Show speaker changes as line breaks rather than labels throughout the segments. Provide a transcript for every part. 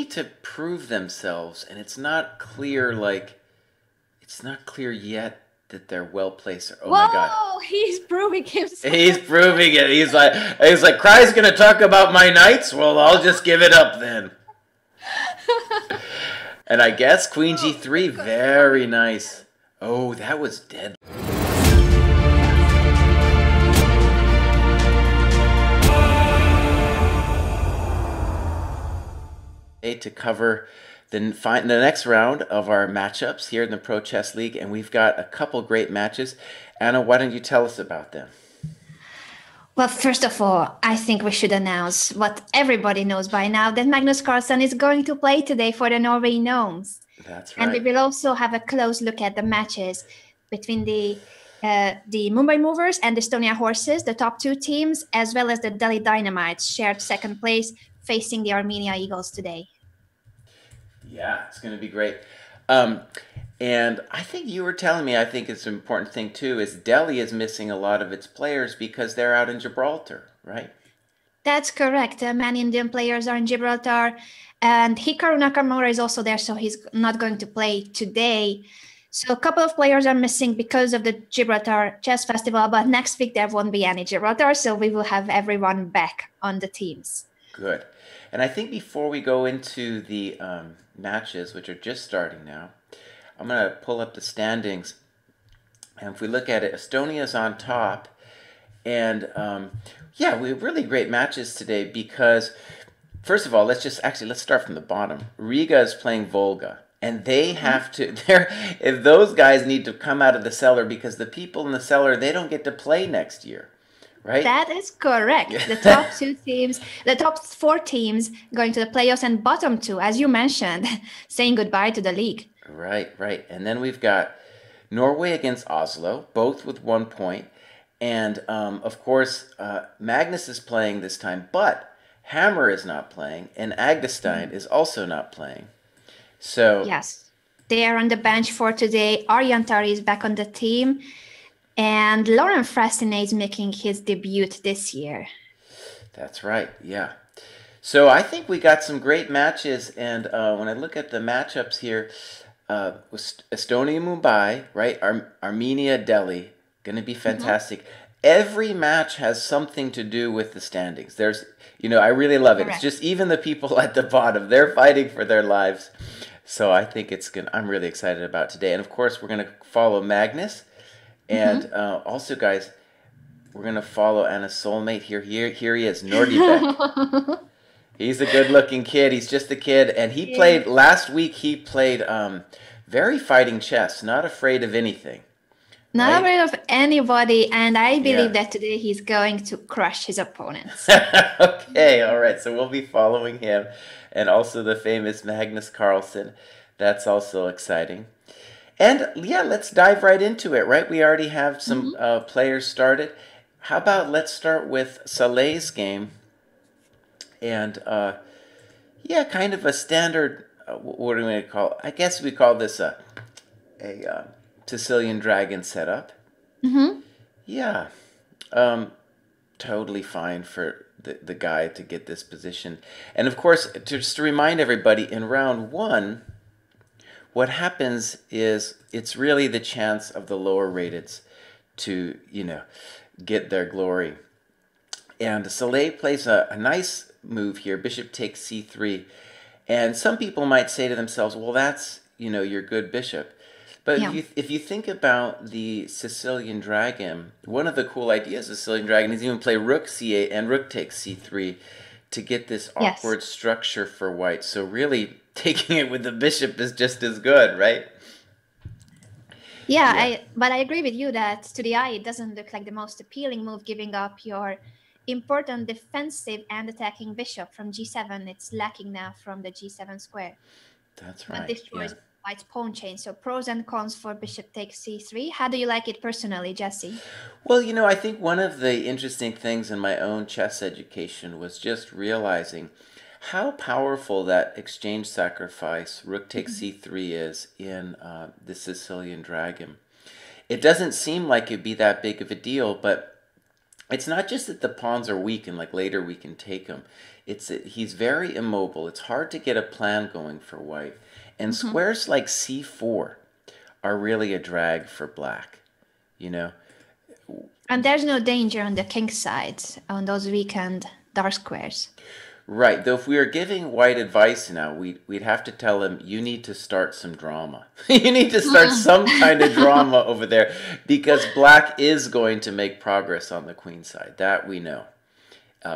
need to prove themselves, and it's not clear, like, it's not clear yet that they're well placed. Oh my God.
Whoa, he's proving himself.
He's proving it. He's like, Cry's gonna talk about my knights? Well, I'll just give it up then. And I guess Queen G3, very nice. Oh, that was dead. To cover the next round of our matchups here in the Pro Chess League, and we've got a couple great matches. Anna, why don't you tell us about them?
Well, first of all, I think we should announce what everybody knows by now, that Magnus Carlsen is going to play today for the Norway Gnomes.
That's right.
And we will also have a close look at the matches between the Mumbai Movers and the Estonia Horses, the top two teams, as well as the Delhi Dynamites, shared second place, facing the Armenia Eagles today.
Yeah, it's going to be great. And I think you were telling me, I think it's an important thing too, is Delhi is missing a lot of its players because they're out in Gibraltar, right?
That's correct. Many Indian players are in Gibraltar, and Hikaru Nakamura is also there, so he's not going to play today. So a couple of players are missing because of the Gibraltar Chess Festival, but next week there won't be any Gibraltar, so we will have everyone back on the teams.
Good. And I think before we go into the matches, which are just starting now, I'm going to pull up the standings. And if we look at it, Estonia's on top. And yeah, we have really great matches today because, first of all, let's start from the bottom. Riga is playing Volga. And they have to, if those guys need to come out of the cellar, because the people in the cellar, they don't get to play next year. Right?
That is correct. The top two teams, the top four teams going to the playoffs, and bottom two, as you mentioned, saying goodbye to the league.
Right, right. And then we've got Norway against Oslo, both with 1 point. And, of course, Magnus is playing this time, but Hammer is not playing, and Agdestein is also not playing. So
yes, they are on the bench for today. Arjan Tari is back on the team. And Lauren Frasine is making his debut this year.
That's right, yeah. So I think we got some great matches, and when I look at the matchups here, Estonia Mumbai, right? Armenia Delhi, going to be fantastic. Every match has something to do with the standings. There's, I really love it. Correct. It's just even the people at the bottom, they're fighting for their lives. So I think I'm really excited about today. And of course, we're going to follow Magnus. And also, guys, we're going to follow Anna's soulmate here. Here he is, Nordibek. He's a good-looking kid. He's just a kid. And he played, last week, he played very fighting chess, not afraid of anything.
Not afraid of anybody. And I believe that today he's going to crush his opponents.
Okay, all right. So we'll be following him. And also the famous Magnus Carlsen. That's also exciting. And yeah, let's dive right into it, right? We already have some players started. How about let's start with Saleh's game. And yeah, kind of a standard, what do we call it? I guess we call this a Sicilian Dragon setup. Yeah, totally fine for the guy to get this position. And of course, just to remind everybody, in round one, what happens is it's really the chance of the lower rateds to, get their glory. And Saleh plays a nice move here. Bishop takes c3. And some people might say to themselves, well, that's, your good bishop. But if you think about the Sicilian Dragon, one of the cool ideas of Sicilian Dragon is even play rook c8 and rook takes c3 to get this awkward structure for white. So really, taking it with the bishop is just as good, right?
Yeah, but I agree with you that to the eye, it doesn't look like the most appealing move, giving up your important defensive and attacking bishop from g7. It's lacking now from the g7 square.
That's right.
But destroys white's pawn chain. So pros and cons for bishop takes c3. How do you like it personally, Jesse?
Well, I think one of the interesting things in my own chess education was just realizing how powerful that exchange sacrifice rook takes c3 is in the Sicilian Dragon. It doesn't seem like it'd be that big of a deal, but it's not just that the pawns are weak and like later we can take him. It's that he's very immobile. It's hard to get a plan going for white. And
Mhm.
squares like c4 are really a drag for black, you know?
And there's no danger on the king side on those weakened dark squares.
Right, though if we were giving white advice now, we'd have to tell him, you need to start some drama. You need to start some kind of drama over there because black is going to make progress on the queen side. That we know.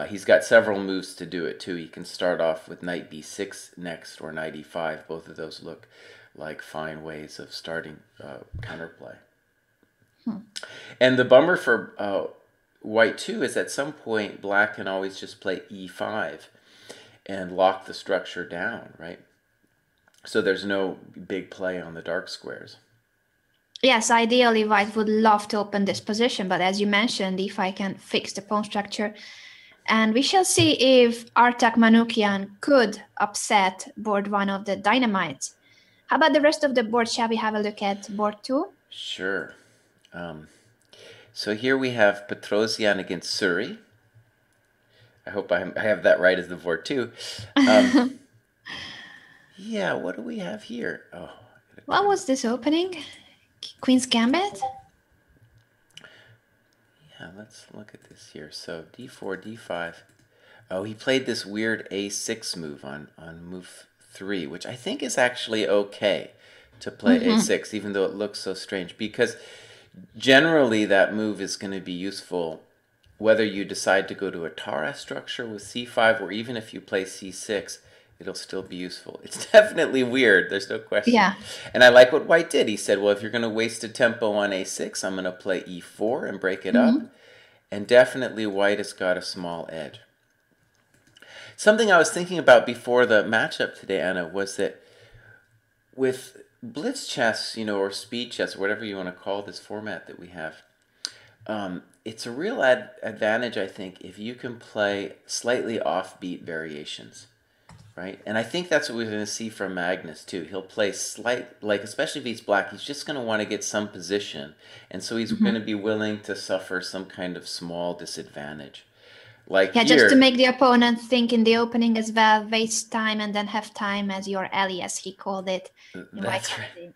He's got several moves to do it too. He can start off with knight b6 next or knight e5. Both of those look like fine ways of starting counterplay. And the bummer for white too is at some point black can always just play e5 and lock the structure down, right? So there's no big play on the dark squares.
Yes, ideally white would love to open this position, but as you mentioned, if I can fix the pawn structure, and we shall see if Artak Manukyan could upset board one of the dynamites. How about the rest of the board? Shall we have a look at board two?
Sure. So here we have Petrosian against Suri. I hope I have that right as the board too. Yeah, what do we have here? Oh,
What was this opening? Queen's Gambit?
yeah, let's look at this here. So d4, d5. Oh, he played this weird a6 move on move 3, which I think is actually okay to play a6, even though it looks so strange. Because generally that move is going to be useful whether you decide to go to a Tara structure with c5 or even if you play c6, it'll still be useful. It's definitely weird, there's no question.
Yeah.
And I like what white did. He said, well, if you're going to waste a tempo on a6, I'm going to play e4 and break it up. And definitely white has got a small edge. Something I was thinking about before the matchup today, Anna, was that with blitz chess, you know, or speed chess, or whatever you want to call this format that we have, it's a real advantage, I think, if you can play slightly offbeat variations, right? And I think that's what we're going to see from Magnus, too. He'll play like, especially if he's black, he's just going to want to get some position. And so he's going to be willing to suffer some kind of small disadvantage. Like
Yeah,
here,
just to make the opponent think in the opening as well, waste time and then have time as your ally, as he called it.
That's right.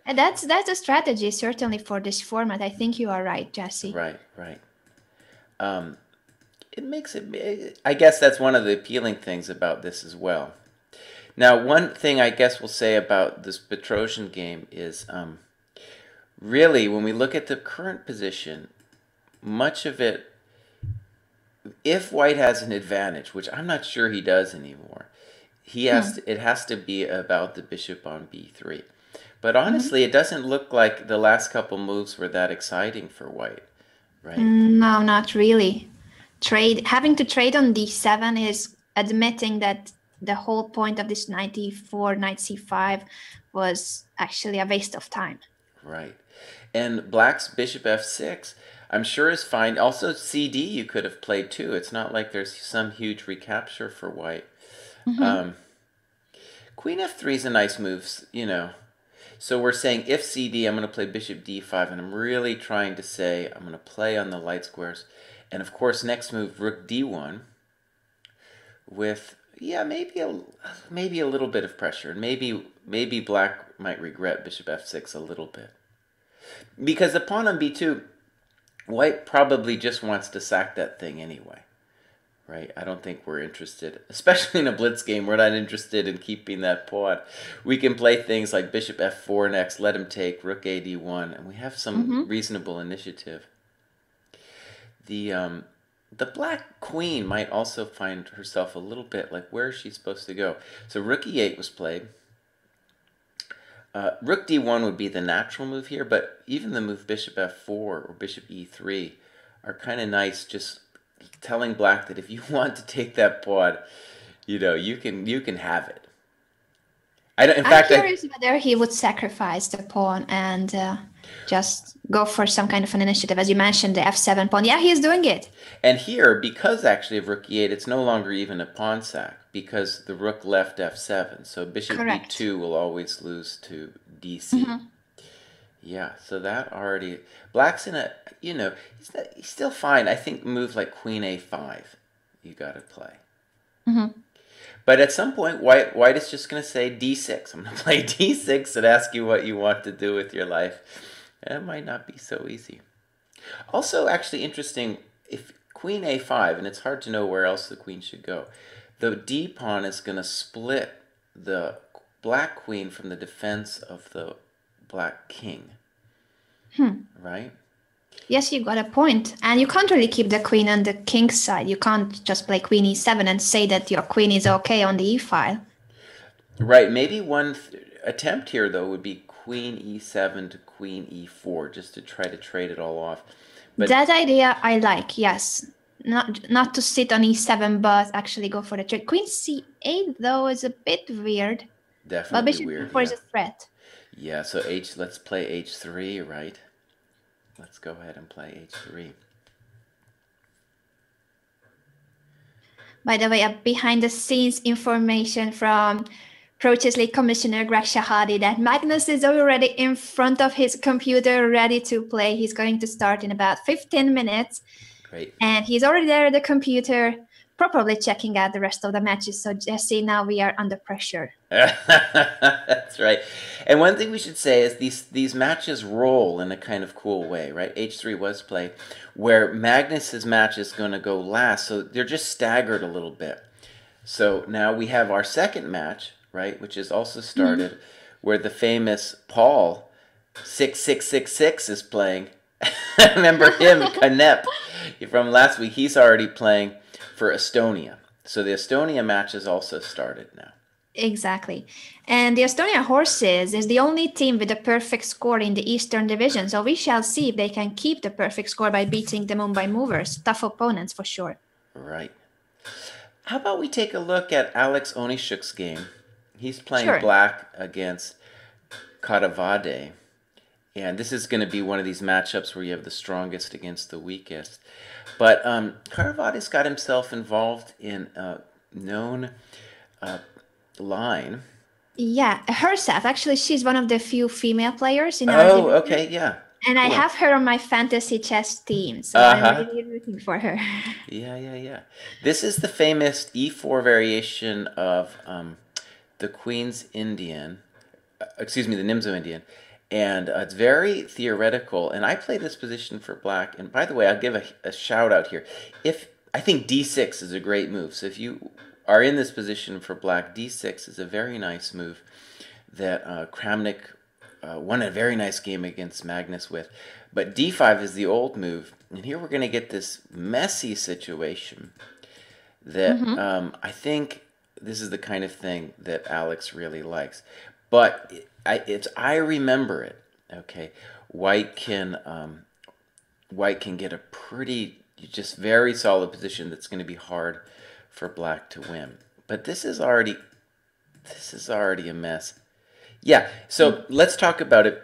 And that's a strategy, certainly, for this format. I think you are right, Jesse.
Right, right. It makes it, I guess that's one of the appealing things about this as well. Now, one thing I guess we'll say about this Petrosian game is really, when we look at the current position, much of it, if white has an advantage, which I'm not sure he does anymore, it has to be about the bishop on b3. But honestly, it doesn't look like the last couple moves were that exciting for white, right?
No, not really. Having to trade on d7 is admitting that the whole point of this knight e4, knight c5 was actually a waste of time.
Right. And black's bishop f6, I'm sure is fine. Also, cd you could have played too. It's not like there's some huge recapture for white. Queen f3 is a nice move, you know. So we're saying if cd, I'm going to play bishop d5, and I'm really trying to say I'm going to play on the light squares. And of course, next move, rook d1, with, yeah, maybe a little bit of pressure. And maybe black might regret bishop f6 a little bit. Because the pawn on b2, white probably just wants to sack that thing anyway. Right? I don't think we're interested, especially in a blitz game, we're not interested in keeping that pawn. We can play things like bishop f4 next, let him take, rook a d1, and we have some reasonable initiative. The black queen might also find herself a little bit like, where is she supposed to go? So rook e8 was played. Rook d1 would be the natural move here, but even the move bishop f4 or bishop e3 are kind of nice, just telling black that if you want to take that pawn, you know, you can have it.
I'm curious whether he would sacrifice the pawn and just go for some kind of an initiative. As you mentioned, the f7 pawn. Yeah, he's doing it.
And here, because actually of rook e8, it's no longer even a pawn sack because the rook left f7. So bishop b2 will always lose to dc. Yeah, so that already Black's in a he's still fine. I think move like Queen A5, you got to play.
Hmm.
But at some point, White is just going to say D6. I'm going to play D6 and ask you what you want to do with your life. And it might not be so easy. Also, actually interesting, if Queen A5, and it's hard to know where else the queen should go, the D pawn is going to split the black queen from the defense of the black king, right?
Yes, you got a point. And you can't really keep the queen on the king's side. You can't just play queen e7 and say that your queen is okay on the e file.
Right. Maybe one attempt here, though, would be Queen E7 to Queen E4, just to try to trade it all off. But
That idea I like, yes. Not to sit on e7, but actually go for the trade. Queen c8, though, is a bit weird. But
definitely
bishop
weird,
d4 is
yeah.
a threat.
Yeah, so let's play H3, right? Let's go ahead and play H3.
By the way, a behind-the-scenes information from Pro Chess League Commissioner Greg Shahadi that Magnus is already in front of his computer ready to play. He's going to start in about 15 minutes.
Great.
And he's already there at the computer, probably checking out the rest of the matches. So Jesse, now we are under pressure.
That's right. And one thing we should say is these matches roll in a kind of cool way, right? H3 was played, where Magnus's match is going to go last, so they're just staggered a little bit. So now we have our second match, right, which is also started, where the famous Paul 6666 is playing. Remember him, Kanep, from last week. He's already playing for Estonia. So the Estonia match has also started now.
Exactly. And the Estonia Horses is the only team with a perfect score in the Eastern Division. So we shall see if they can keep the perfect score by beating the Mumbai Movers. Tough opponents for sure.
Right. How about we take a look at Alex Onishuk's game? He's playing
Sure.
black against Karavade. And this is going to be one of these matchups where you have the strongest against the weakest. But Karavade's got himself involved in a known line.
Yeah, herself. Actually, she's one of the few female players in our division.
Oh, okay, yeah.
And I
Cool.
have her on my fantasy chess team, so I'm really rooting for her.
Yeah. This is the famous E4 variation of the Queen's Indian, excuse me, the Nimzo Indian. And it's very theoretical. And I play this position for black. And by the way, I'll give a shout out here. I think D6 is a great move. So if you are in this position for black, D6 is a very nice move that Kramnik won a very nice game against Magnus with. But D5 is the old move. And here we're going to get this messy situation that I think this is the kind of thing that Alex really likes. But I remember it. Okay, White can get a pretty just very solid position that's going to be hard for black to win. But this is already a mess. Yeah, so let's talk about it.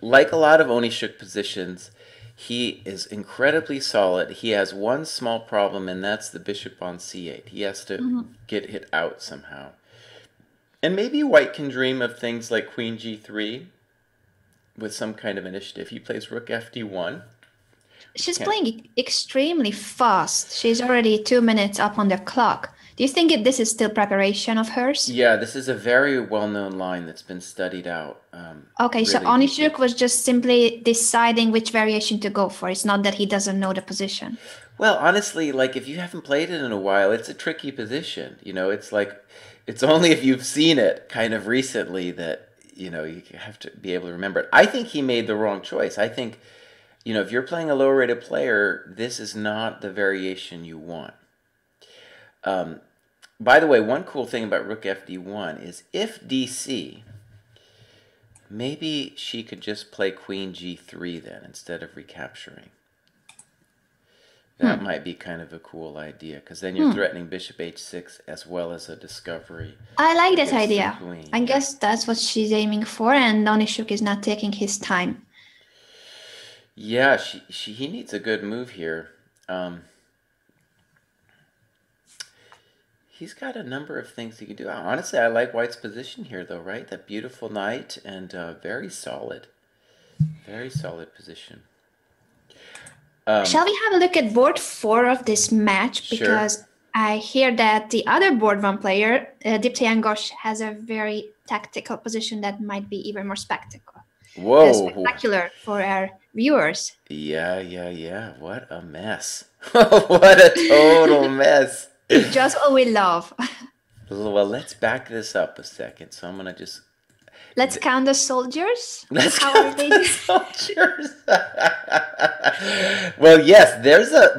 Like a lot of Onishuk positions, he is incredibly solid. He has one small problem, and that's the bishop on c8. He has to get hit out somehow. And maybe White can dream of things like Queen g3 with some kind of initiative. He plays Rook fd1.
She's playing extremely fast. She's already 2 minutes up on the clock. Do you think this is still preparation of hers?
Yeah, this is a very well-known line that's been studied out.
Okay, so
really
Onishuk was just simply deciding which variation to go for. It's not that he doesn't know the position.
Well, honestly, like if you haven't played it in a while, it's a tricky position. You know, it's like it's only if you've seen it kind of recently that, you know, you have to be able to remember it. I think he made the wrong choice. I think, you know, if you're playing a lower-rated player, this is not the variation you want. By the way, one cool thing about Rook fd1 is if DC, maybe she could just play Queen g3 then instead of recapturing. That might be kind of a cool idea, because then you're threatening bishop h6 as well as a discovery.
I like that
against the
idea.
queen.
I guess that's what she's aiming for, and Onishuk is not taking his time.
Yeah, he needs a good move here. he's got a number of things he can do. Honestly, I like White's position here, though, right? That beautiful knight and very solid position.
Shall we have a look at board 4 of this match?
Sure.
Because I hear that the other board 1 player, Dipti Angosh, has a very tactical position that might be even more spectacular.
Whoa.
Spectacular for our viewers.
Yeah. What a mess. What a total mess.
Just what we love.
Well, let's back this up a second. So I'm going to just...
Let's count the soldiers.
Let's count the soldiers. Well, yes,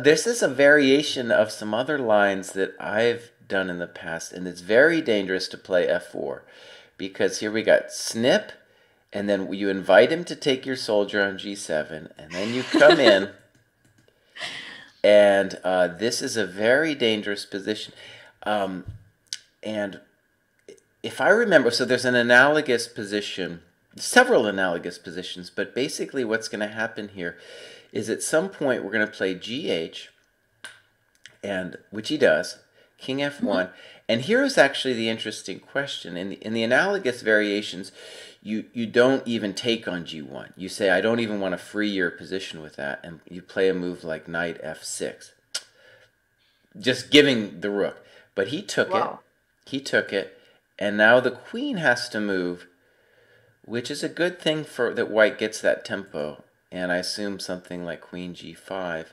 this is a variation of some other lines that I've done in the past, and it's very dangerous to play f4 because here we got snip, and then you invite him to take your soldier on g7, and then you come in, and this is a very dangerous position, and if I remember, so there's an analogous position, several analogous positions, but basically what's going to happen here is at some point we're going to play GH, and which he does, King F1, and here is actually the interesting question. In the analogous variations, you don't even take on G1. You say, I don't even want to free your position with that, and you play a move like Knight F6, just giving the rook. But he took it. And now the queen has to move, which is a good thing for that white gets that tempo. And I assume something like queen g5.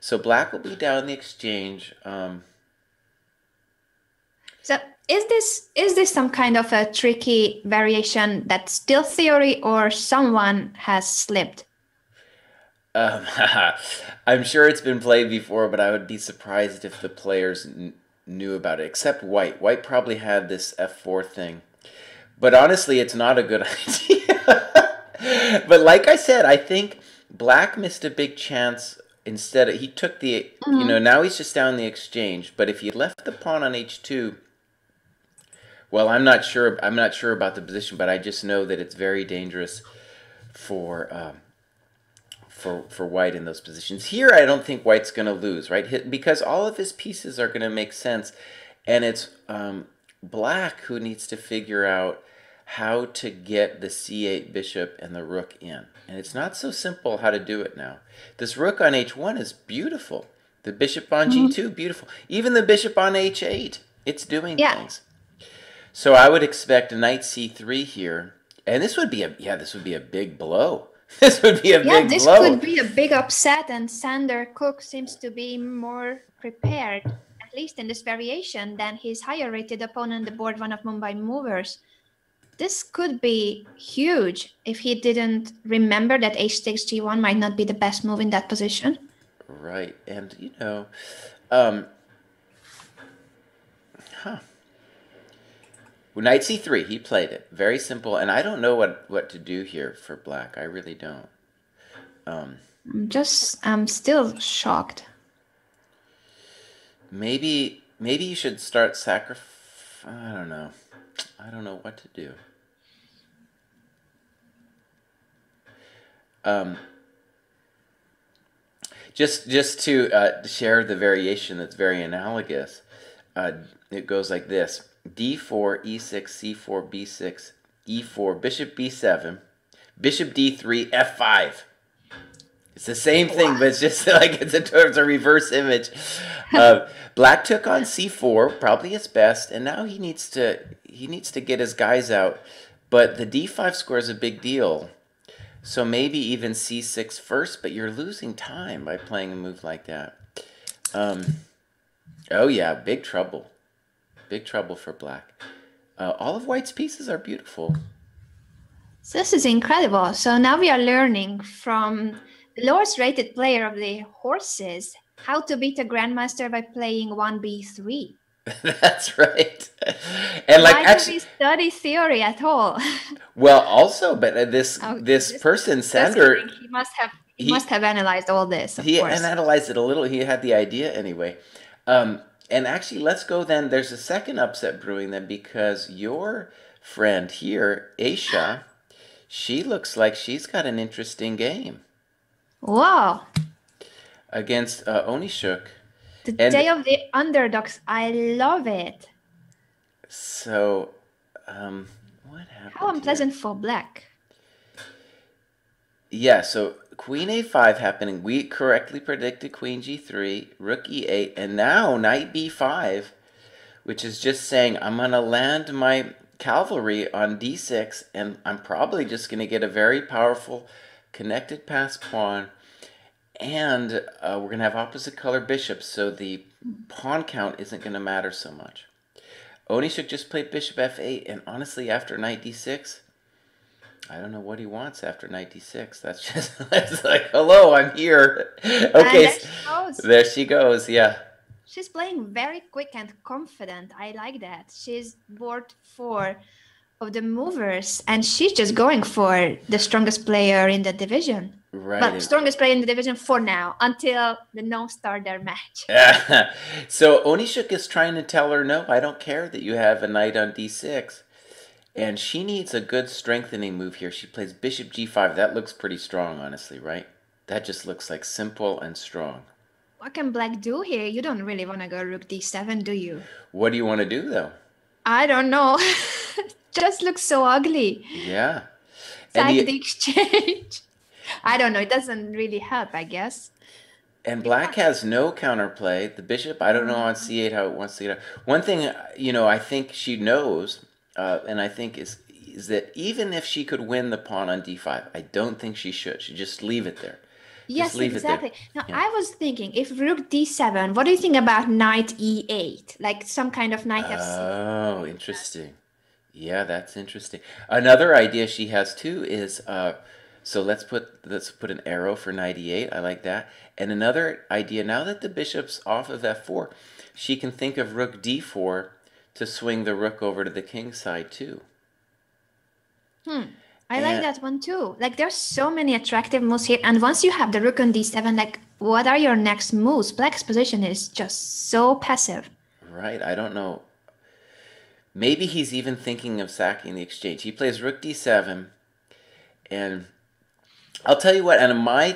So black will be down the exchange.
So is this some kind of a tricky variation that's still theory, or someone has slipped?
I'm sure it's been played before, but I would be surprised if the players knew about it, except White. White probably had this f4 thing. But honestly, it's not a good idea. But like I said, I think Black missed a big chance. Instead, he took the, now he's just down the exchange. But if he left the pawn on h2, well, I'm not sure about the position, but I just know that it's very dangerous for White in those positions. Here, I don't think White's going to lose, right? Because all of his pieces are going to make sense, and it's Black who needs to figure out how to get the c8 bishop and the rook in. And it's not so simple how to do it now. This rook on h1 is beautiful. The bishop on g2, beautiful. Even the bishop on h8, it's doing things. So I would expect knight c3 here, and this would be a big blow. This would be a big blow.
Yeah, this could be a big upset, and Sander Cook seems to be more prepared, at least in this variation, than his higher-rated opponent, the board 1 of Mumbai Movers. This could be huge if he didn't remember that h6 g1 might not be the best move in that position.
Right, and Knight c3, he played it. Very simple, and I don't know what to do here for Black. I really don't.
I'm still shocked.
Maybe you should start I don't know. I don't know what to do. Just to share the variation that's very analogous, it goes like this. d4, e6, c4, b6, e4, bishop b7, bishop d3, f5. It's the same thing, but it's just like it's a reverse image. Black took on c4, probably his best, and now he needs to get his guys out. But the d5 score is a big deal, so maybe even c6 first. But you're losing time by playing a move like that. Oh yeah, big trouble. Big trouble for Black. All of White's pieces are beautiful.
So this is incredible. So now we are learning from the lowest rated player of the horses how to beat a grandmaster by playing 1b3.
That's right. And like,
why do we study theory at all?
Well, also, but this person, Sander,
he must have analyzed all this.
He analyzed it a little. He had the idea anyway. And actually, let's go then. There's a second upset brewing then, because your friend here, Aisha, she looks like she's got an interesting game.
Wow.
Against Onishuk.
The
And
day of the underdogs. I love it.
so, what
How
happened here?
unpleasant for black.
Yeah, so queen a5 happening. We correctly predicted queen g3, rook e8, and now knight b5, which is just saying I'm going to land my cavalry on d6, and I'm probably just going to get a very powerful connected pass pawn, and we're going to have opposite color bishops, so the pawn count isn't going to matter so much. Onishuk just played bishop f8, and honestly, after knight d6, I don't know what he wants after knight d6. That's just, it's like, hello, I'm here.
And
Okay,
there she goes.
there she goes, yeah.
She's playing very quick and confident. I like that. She's board 4 of the movers, and she's just going for the strongest player in the division.
Right.
But strongest player in the division for now, until the Gnomes start their match.
So Onishuk is trying to tell her, no, I don't care that you have a knight on d6. And she needs a good strengthening move here. She plays bishop g5. That looks pretty strong, honestly, right? That just looks like simple and strong.
What can black do here? You don't really want to go rook d7, do you?
What do you want to do, though?
I don't know. Just looks so ugly.
Yeah.
Like the exchange. I don't know. It doesn't really help, I guess.
And black has no counterplay. The bishop, I don't know on c8 how it wants to get out. One thing, I think she knows, and I think is that even if she could win the pawn on d5, I don't think she should. She just leave it there.
Yes, exactly. Now, yeah. I was thinking, if rook d7, what do you think about knight e8? Like some kind of knight f6?
Oh, interesting. Yeah, that's interesting. Another idea she has too is, so let's put an arrow for knight e8. I like that. And another idea, now that the bishop's off of f4, she can think of rook d4 to swing the rook over to the king side too.
I like that one too. Like, there's so many attractive moves here. And once you have the rook on d7, like, what are your next moves? Black's position is just so passive.
Right. I don't know. Maybe he's even thinking of sacking the exchange. He plays rook d7, and I'll tell you what. And my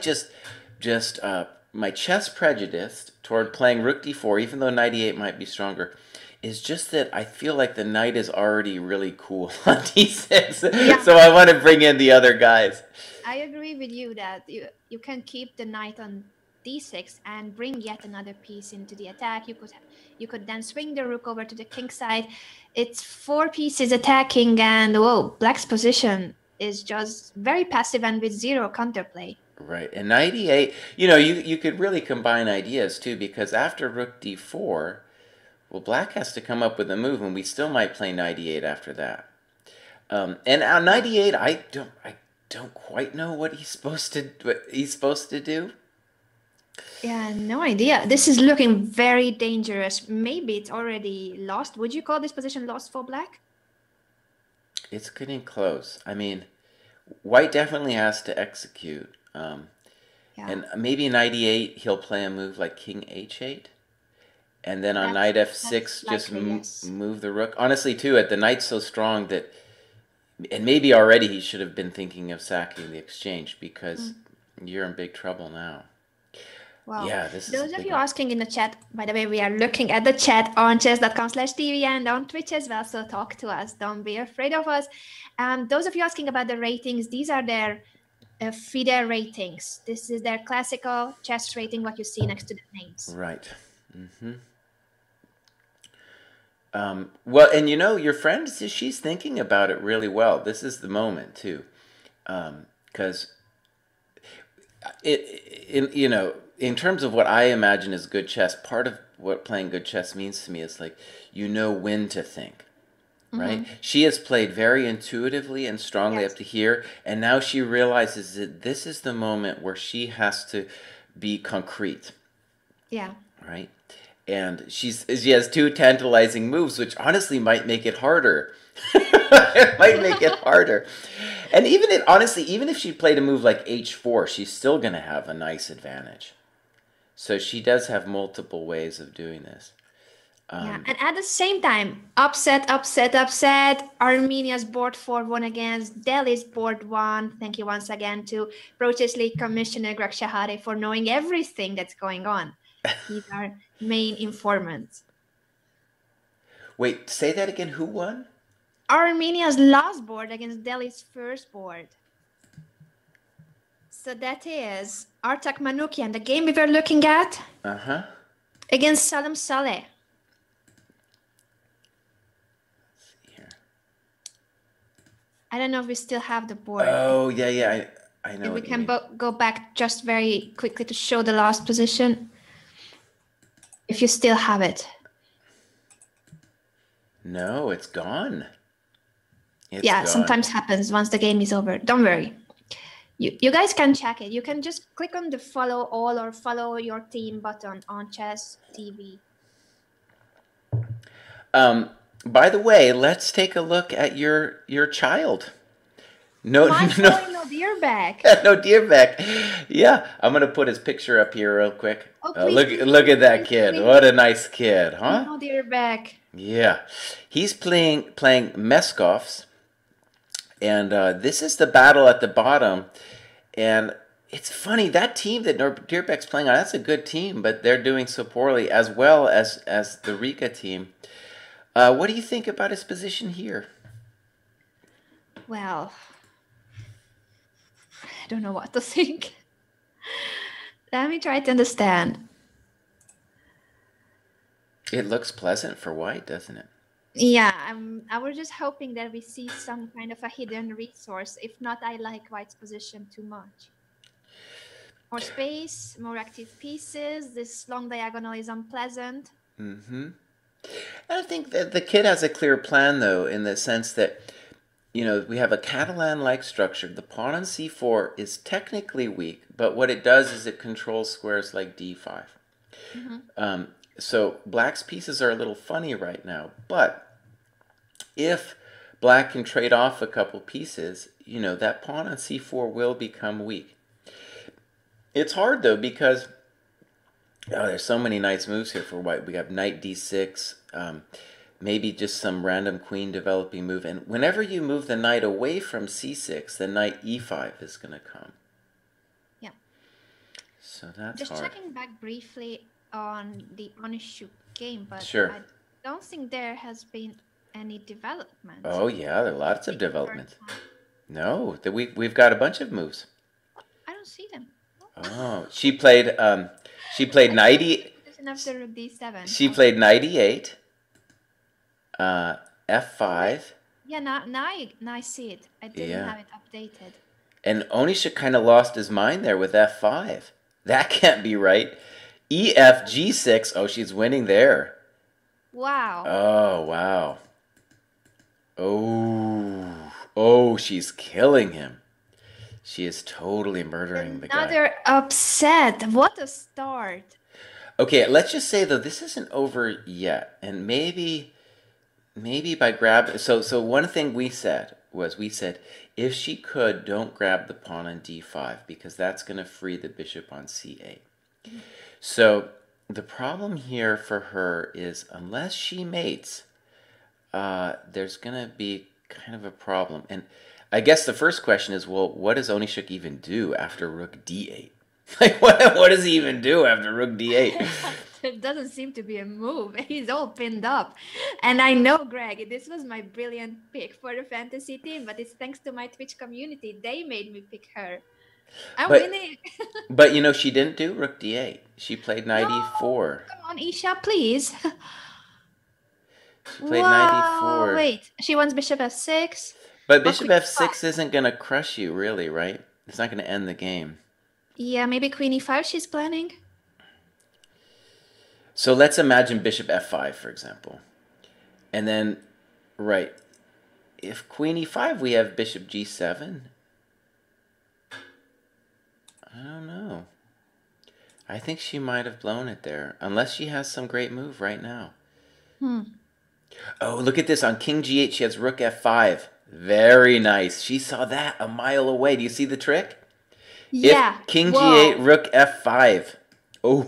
my chess prejudice toward playing rook d4, even though knight e8 might be stronger, is just that I feel like the knight is already really cool on d6. Yeah. So I want to bring in the other guys.
I agree with you that you can keep the knight on d6 and bring yet another piece into the attack. You could then swing the rook over to the king side. It's 4 pieces attacking, and whoa, black's position is just very passive and with 0 counterplay.
Right, and knight e8, you could really combine ideas too, because after rook d4, well, black has to come up with a move, and we still might play knight e8 after that. And on knight e8, I don't quite know what he's supposed to do.
Yeah, no idea. This is looking very dangerous. Maybe it's already lost. Would you call this position lost for black?
It's getting close. I mean, white definitely has to execute. And maybe knight e8, he'll play a move like king h8. And then on knight f6, just move the rook. Honestly, too, the knight's so strong that, and maybe already he should have been thinking of sacking the exchange, because you're in big trouble now.
Wow. Yeah, those of you asking in the chat, by the way, we are looking at the chat on chess.com/TV and on Twitch as well. So talk to us. Don't be afraid of us. Those of you asking about the ratings, these are their FIDE ratings. This is their classical chess rating, what you see next to the names.
Right. Well, and your friend, she's thinking about it really well. This is the moment too, because in terms of what I imagine is good chess, part of what playing good chess means to me is like when to think, right? She has played very intuitively and strongly up to here, and now she realizes that this is the moment where she has to be concrete.
Yeah.
Right. And she has 2 tantalizing moves, which honestly might make it harder. It might make it harder. And even if she played a move like h4, she's still going to have a nice advantage. So she does have multiple ways of doing this.
And at the same time, upset. Armenia's board 4-1 against Delhi's board 1. Thank you once again to Pro Chess League Commissioner Greg Shahade for knowing everything that's going on. main informant.
Wait, say that again. Who won?
Armenia's last board against Delhi's first board. So that is Artak Manukyan, the game we were looking at, against Salam Saleh. I don't know if we still have the board.
Oh, yeah. I know.
If we can go back just very quickly to show the last position. If you still have it.
No, it's gone. It's
yeah,
gone.
Sometimes happens once the game is over. Don't worry. You guys can check it. You can just click on the follow all or follow your team button on Chess TV.
By the way, let's take a look at your child. No
Deerbeck.
No Deerbeck. Yeah, I'm gonna put his picture up here real quick. Look at that kid. Please. What a nice kid, huh?
No Deerbeck.
Yeah, he's playing Meskovs, and this is the battle at the bottom. And it's funny, that team that Deerbeck's playing on, that's a good team, but they're doing so poorly, as well as the Riga team. What do you think about his position here?
Well, I don't know what to think. Let me try to understand.
It looks pleasant for white, doesn't it?
Yeah, I was just hoping that we see some kind of a hidden resource. If not, I like white's position too much. More space, more active pieces. This long diagonal is unpleasant.
Mm-hmm. I think that the kid has a clear plan, though, in the sense that, we have a Catalan-like structure. The pawn on c4 is technically weak, but what it does is it controls squares like d5. Mm-hmm. So black's pieces are a little funny right now, but if black can trade off a couple pieces, that pawn on c4 will become weak. It's hard, though, because there's so many nice moves here for white. We have knight d6, maybe just some random queen developing move. And whenever you move the knight away from c6, the knight e5 is going to come.
Yeah.
So that's
just
hard.
Checking back briefly on the Onishuk game, but
sure.
I don't think there has been any development.
Oh, yeah, there are lots of development. No, we've got a bunch of moves.
I don't see them.
Oh, she played knight
after d7.
She played knight e8, f5.
Yeah, now I see it. I didn't have it updated.
And Onishuk kind of lost his mind there with f5. That can't be right. Ef g6. Oh, she's winning there.
Wow.
Oh, wow. Oh, she's killing him. She is totally murdering the guy.
Another upset. What a start.
Okay, let's just say, though, this isn't over yet. And maybe by grab... So one thing we said was, if she could, don't grab the pawn on d5, because that's going to free the bishop on c8. Mm-hmm. So the problem here for her is, unless she mates, there's going to be kind of a problem. And I guess the first question is, well, what does Onishuk even do after rook d8? Like, what does he even do after rook d8?
It doesn't seem to be a move. He's all pinned up. And I know, Greg, this was my brilliant pick for the fantasy team, but it's thanks to my Twitch community. They made me pick her. I'm winning.
But, she didn't do rook d8. She played knight e4.
Come on, Isha, please.
She played knight e4.
Wait, she wants bishop f6.
But bishop f6 isn't going to crush you, really, right? It's not going to end the game.
Yeah, maybe queen e5 she's planning.
So let's imagine bishop f5, for example. And then, right, if queen e5, we have bishop g7. I don't know. I think she might have blown it there, unless she has some great move right now. Oh, look at this. On king g8, she has rook f5. Very nice. She saw that a mile away. Do you see the trick?
Yeah.
If king g8, rook f5. Oh,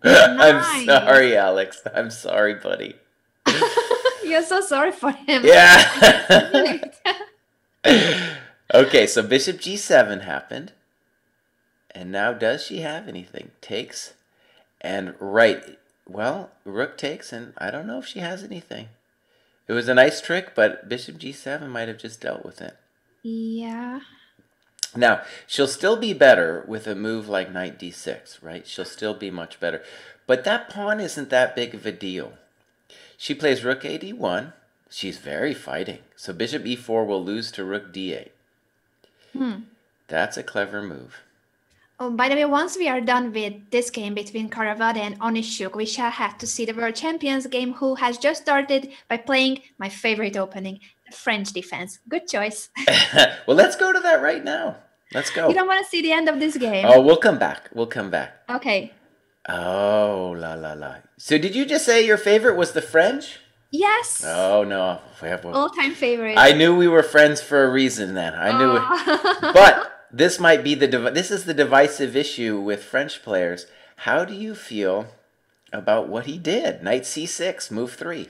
nice. I'm sorry, Alex. I'm sorry, buddy.
You're so sorry for him.
Yeah. Okay, so bishop g7 happened. And now does she have anything? Takes. And right, well, rook takes, and I don't know if she has anything. It was a nice trick, but bishop g7 might have just dealt with it.
Yeah.
Now, she'll still be better with a move like knight d6, right? She'll still be much better. But that pawn isn't that big of a deal. She plays rook a d1. She's very fighting. So bishop e4 will lose to rook d8. That's a clever move.
Oh, by the way, once we are done with this game between Karavada and Onishuk, we shall have to see the World Champions game, who has just started by playing my favorite opening, the French defense. Good choice.
Well, let's go to that right now. Let's
You
go.
don't want to see the end of this game?
Oh, we'll come back. We'll come back.
Okay.
Oh, la la la. So did you just say your favorite was the French?
Yes.
Oh, no.
All-time favorite.
I knew we were friends for a reason then. I knew it. But this might be this is the divisive issue with French players. How do you feel about what he did? Knight c6, move 3.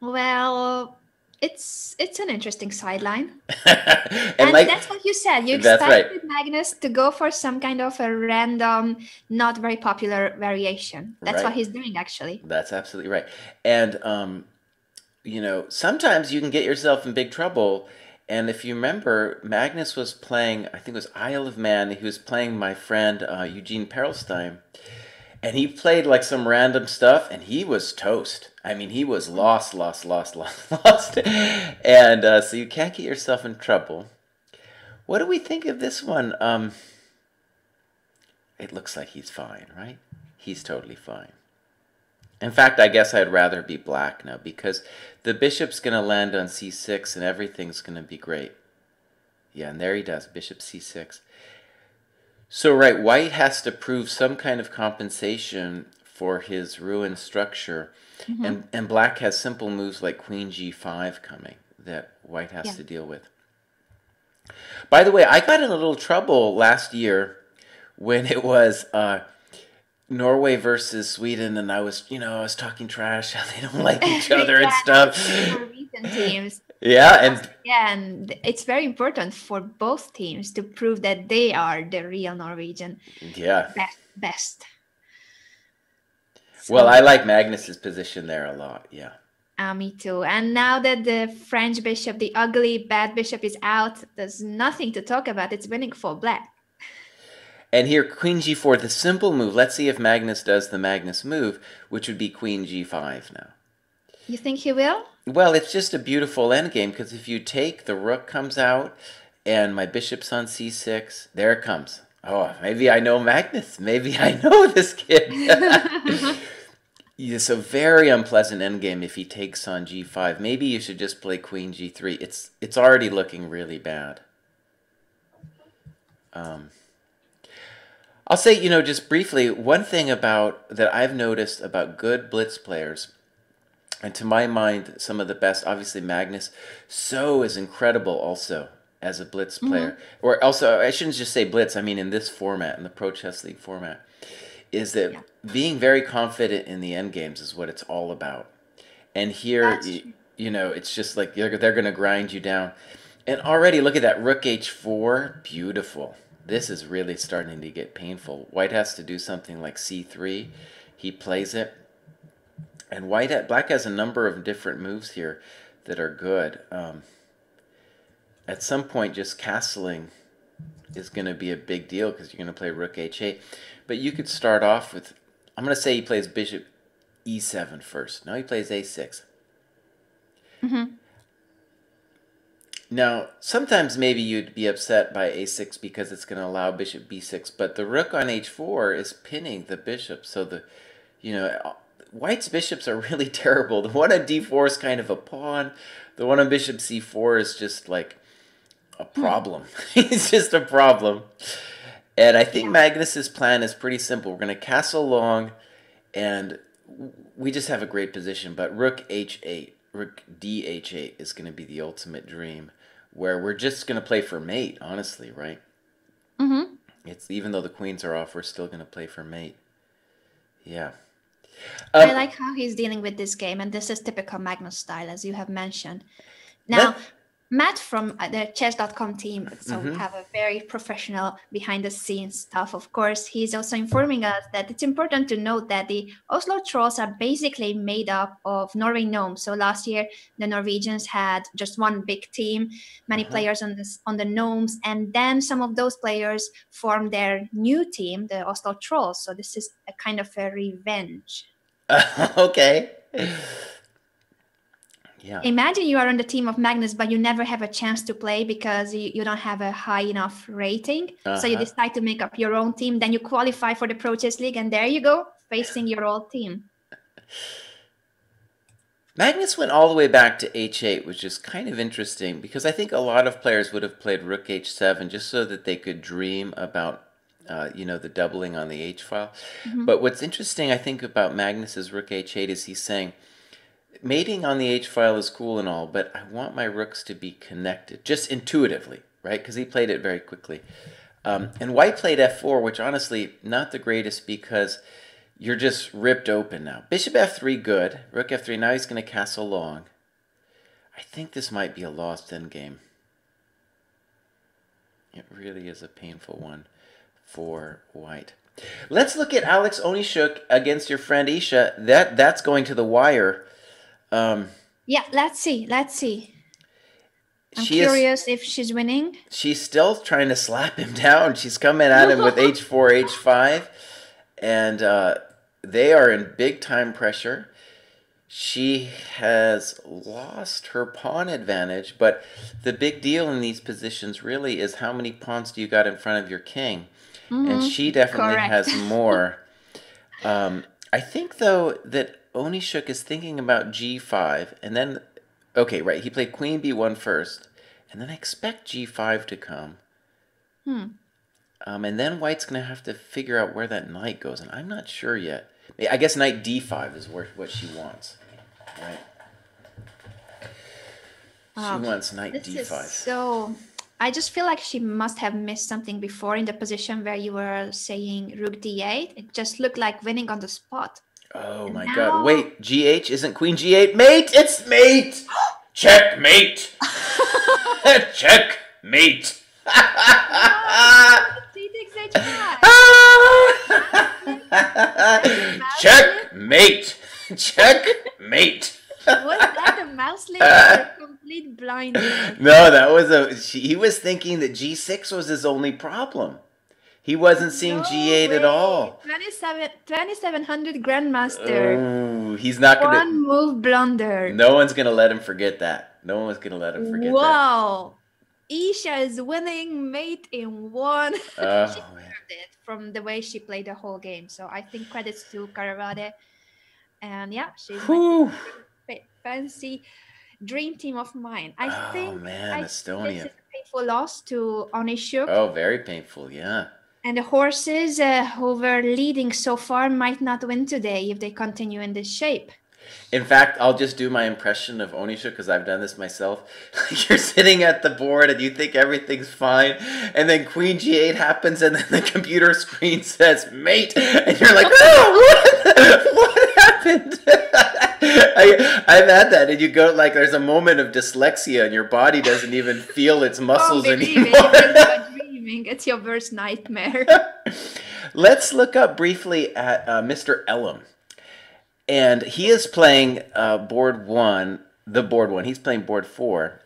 Well, it's an interesting sideline.
and
And
like
that's what you said. You
that's right.
expected Magnus to go for some kind of a random, not very popular variation. That's what
Right.
he's doing, actually.
That's absolutely right. And you know, sometimes you can get yourself in big trouble. And if you remember, Magnus was playing, I think it was Isle of Man. He was playing my friend Eugene Perelstein. And he played like some random stuff, and he was toast. I mean, he was lost, lost, lost, lost, lost. And so you can't get yourself in trouble. What do we think of this one? It looks like he's fine, right? He's totally fine. In fact, I guess I'd rather be black now, because the bishop's going to land on c6 and everything's going to be great. Yeah, and there he does, bishop c6. So, right, white has to prove some kind of compensation for his ruined structure. And black has simple moves like queen g5 coming that white has to deal with. By the way, I got in a little trouble last year when it was Norway versus Sweden, and I was talking trash, how they don't like each other and stuff.
Norwegian teams.
Yeah,
and it's very important for both teams to prove that they are the real Norwegian
yeah.
best.
Well, I like Magnus's position there a lot. Yeah.
Me too. And now that the French bishop, the ugly bad bishop, is out, there's nothing to talk about. It's winning for black.
And here, queen g4, the simple move. Let's see if Magnus does the Magnus move, which would be queen g5 now.
You think he will?
Well, it's just a beautiful endgame, because if you take, the rook comes out, and my bishop's on c6. There it comes. Oh, maybe I know Magnus. Maybe I know this kid. It's a very unpleasant endgame if he takes on g5. Maybe you should just play queen g3. It's already looking really bad. I'll say, just briefly, one thing that I've noticed about good blitz players, and to my mind, some of the best, obviously Magnus, So is incredible also as a blitz player. Or also, I shouldn't just say blitz, I mean in this format, in the Pro Chess League format, is that being very confident in the end games is what it's all about. And here, it's just like they're going to grind you down. And already, look at that, rook h4, beautiful. This is really starting to get painful. White has to do something like c3. He plays it. And black has a number of different moves here that are good. At some point, just castling is going to be a big deal, because you're going to play rook h8. But you could start off with, I'm going to say he plays bishop e7 first. Now he plays a6. Now, sometimes maybe you'd be upset by a6 because it's going to allow bishop b6, but the rook on h4 is pinning the bishop. So White's bishops are really terrible. The one on d4 is kind of a pawn. The one on bishop c4 is just like a problem. It's just a problem. And I think Magnus's plan is pretty simple. We're going to castle long, and we just have a great position. But rook h8, rook dh8 is going to be the ultimate dream, where we're just going to play for mate, honestly, right? It's even though the queens are off, we're still going to play for mate. Yeah.
I like how he's dealing with this game, and this is typical Magnus style, as you have mentioned. Now, Matt from the Chess.com team. So we
Mm-hmm.
have a very professional behind the scenes stuff. Of course, he's also informing us that it's important to note that the Oslo Trolls are basically made up of Norway Gnomes. So last year, the Norwegians had just one big team, many players on the Gnomes, and then some of those players formed their new team, the Oslo Trolls. So this is a kind of a revenge.
Okay. Yeah.
Imagine you are on the team of Magnus, but you never have a chance to play because you don't have a high enough rating. So you decide to make up your own team. Then you qualify for the Pro Chess League, and there you go, facing your old team.
Magnus went all the way back to h8, which is kind of interesting because I think a lot of players would have played rook h7 just so that they could dream about, the doubling on the h file. But what's interesting, I think, about Magnus's rook h8 is he's saying, mating on the h file is cool and all, but I want my rooks to be connected, just intuitively, right? Because he played it very quickly. And white played f4, which honestly, not the greatest because you're just ripped open now. Bishop f3, good. Rook f3, now he's going to castle long. I think this might be a lost endgame. It really is a painful one for white. Let's look at Alex Onishuk against your friend Isha. That's going to the wire.
Yeah, let's see. I'm curious if she's winning.
She's still trying to slap him down. She's coming at him with h4, h5. And they are in big time pressure. She has lost her pawn advantage, but the big deal in these positions really is how many pawns do you got in front of your king. And she definitely has more. I think, though, that Onishuk is thinking about g5, and then, okay, right, he played queen b1 first, and then I expect g5 to come. And then white's going to have to figure out where that knight goes, and I'm not sure yet. I guess knight d5 is what she wants, right? She wants knight d5.
So I just feel like she must have missed something before in the position where you were saying rook d8. It just looked like winning on the spot.
Oh my god. Wait, GH isn't queen G8. Mate! It's mate! Checkmate! Checkmate! Checkmate! Checkmate!
Was that a mouse link or a complete blindness?
No, that was he was thinking that G6 was his only problem. He wasn't seeing G8 at all.
2700 Grandmaster.
Oh, he's not going to...
One move blunder.
No one's going to let him forget that. No one's going to let him forget that.
Wow. Isha is winning mate in one. She deserved it from the way she played the whole game. So I think credits to Karawade. And yeah, she's my fancy dream team of mine. I think
Estonia.
This is a painful loss to Onishuk.
Oh, very painful, yeah.
And the horses who were leading so far might not win today if they continue in this shape.
In fact, I'll just do my impression of Onishuk because I've done this myself. You're sitting at the board and you think everything's fine, and then Queen G8 happens, and then the computer screen says "mate," and you're like, "Oh, what happened?" I've had that, and you go like, there's a moment of dyslexia, and your body doesn't even feel its muscles anymore.
It's your worst nightmare.
Let's look up briefly at Mr. Elam. And he is playing board one. He's playing board 4.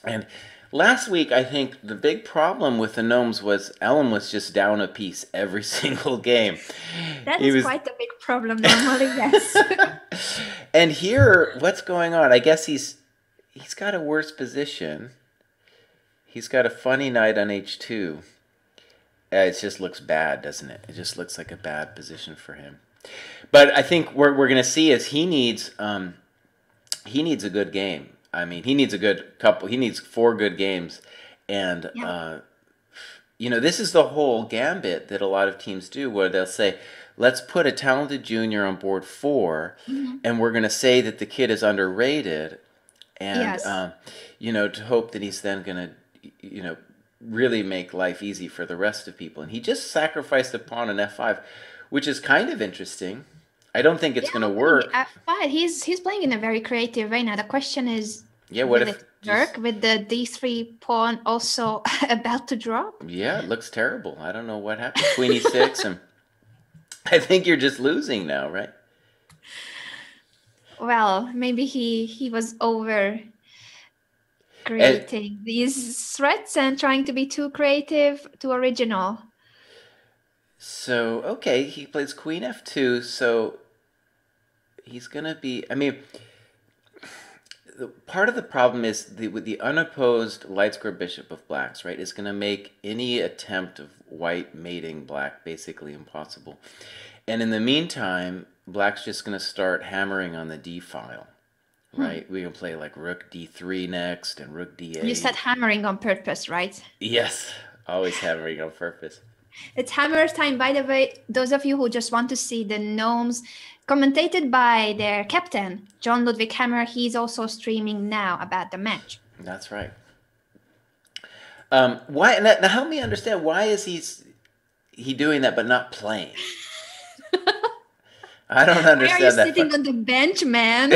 And last week, I think the big problem with the Gnomes was Elam was just down a piece every single game.
That is quite a big problem normally, yes.
And here, what's going on? I guess he's got a worse position. He's got a funny knight on h2. It just looks bad, doesn't it? It just looks like a bad position for him. But I think what we're going to see is he needs a good game. I mean, he needs a good couple. He needs 4 good games. And, this is the whole gambit that a lot of teams do where they'll say, let's put a talented junior on board 4, and we're going to say that the kid is underrated. And, to hope that he's then going to, really make life easy for the rest of people. And he just sacrificed a pawn on f5, which is kind of interesting. I don't think it's going to work.
F5. He's playing in a very creative way now. The question is,
what
Dirk with the d3 pawn also about to drop.
Yeah, it looks terrible. I don't know what happened. Queen e6, and I think you're just losing now, right?
Well, maybe he was over
And
creating these threats and trying to be too creative, too original.
so, okay, he plays queen f2, so he's going to be, I mean, part of the problem is with the unopposed light square bishop of blacks, right, is going to make any attempt of white mating black basically impossible. And in the meantime, black's just going to start hammering on the d file, right? We can play like rook d3 next and rook d8.
You said hammering on purpose, right?
Yes, always hammering on purpose.
It's hammer time, by the way. Those of you who just want to see the gnomes commentated by their captain, John Ludwig Hammer, he's also streaming now about the match.
That's right. Why? Now help me understand. Why is he doing that but not playing? I don't understand that.
Why are you sitting on the bench, man?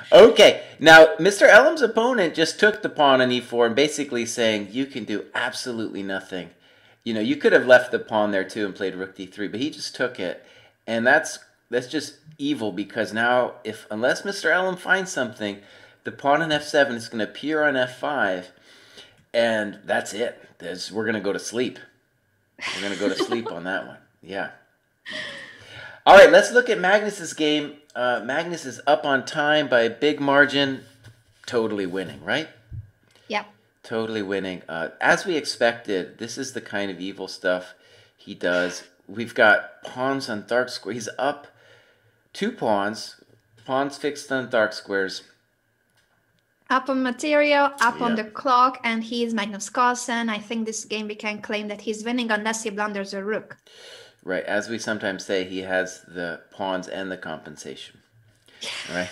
Okay, now Mr. Ellam's opponent just took the pawn on e4 and basically saying you can do absolutely nothing. You know, you could have left the pawn there too and played rook d3, but he just took it, and that's just evil because now unless Mr. Ellam finds something, the pawn on f7 is going to appear on f5, and that's it. We're going to go to sleep. We're going to go to sleep on that one. Yeah. All right, let's look at Magnus's game. Magnus is up on time by a big margin, totally winning, right?
Yeah.
Totally winning. As we expected, this is the kind of evil stuff he does. We've got pawns on dark square. He's up 2 pawns, pawns fixed on dark squares.
Up on material, up on the clock, and he's Magnus Carlsen. I think this game we can claim that he's winning unless he blunders a rook.
Right, as we sometimes say, he has the pawns and the compensation. Right?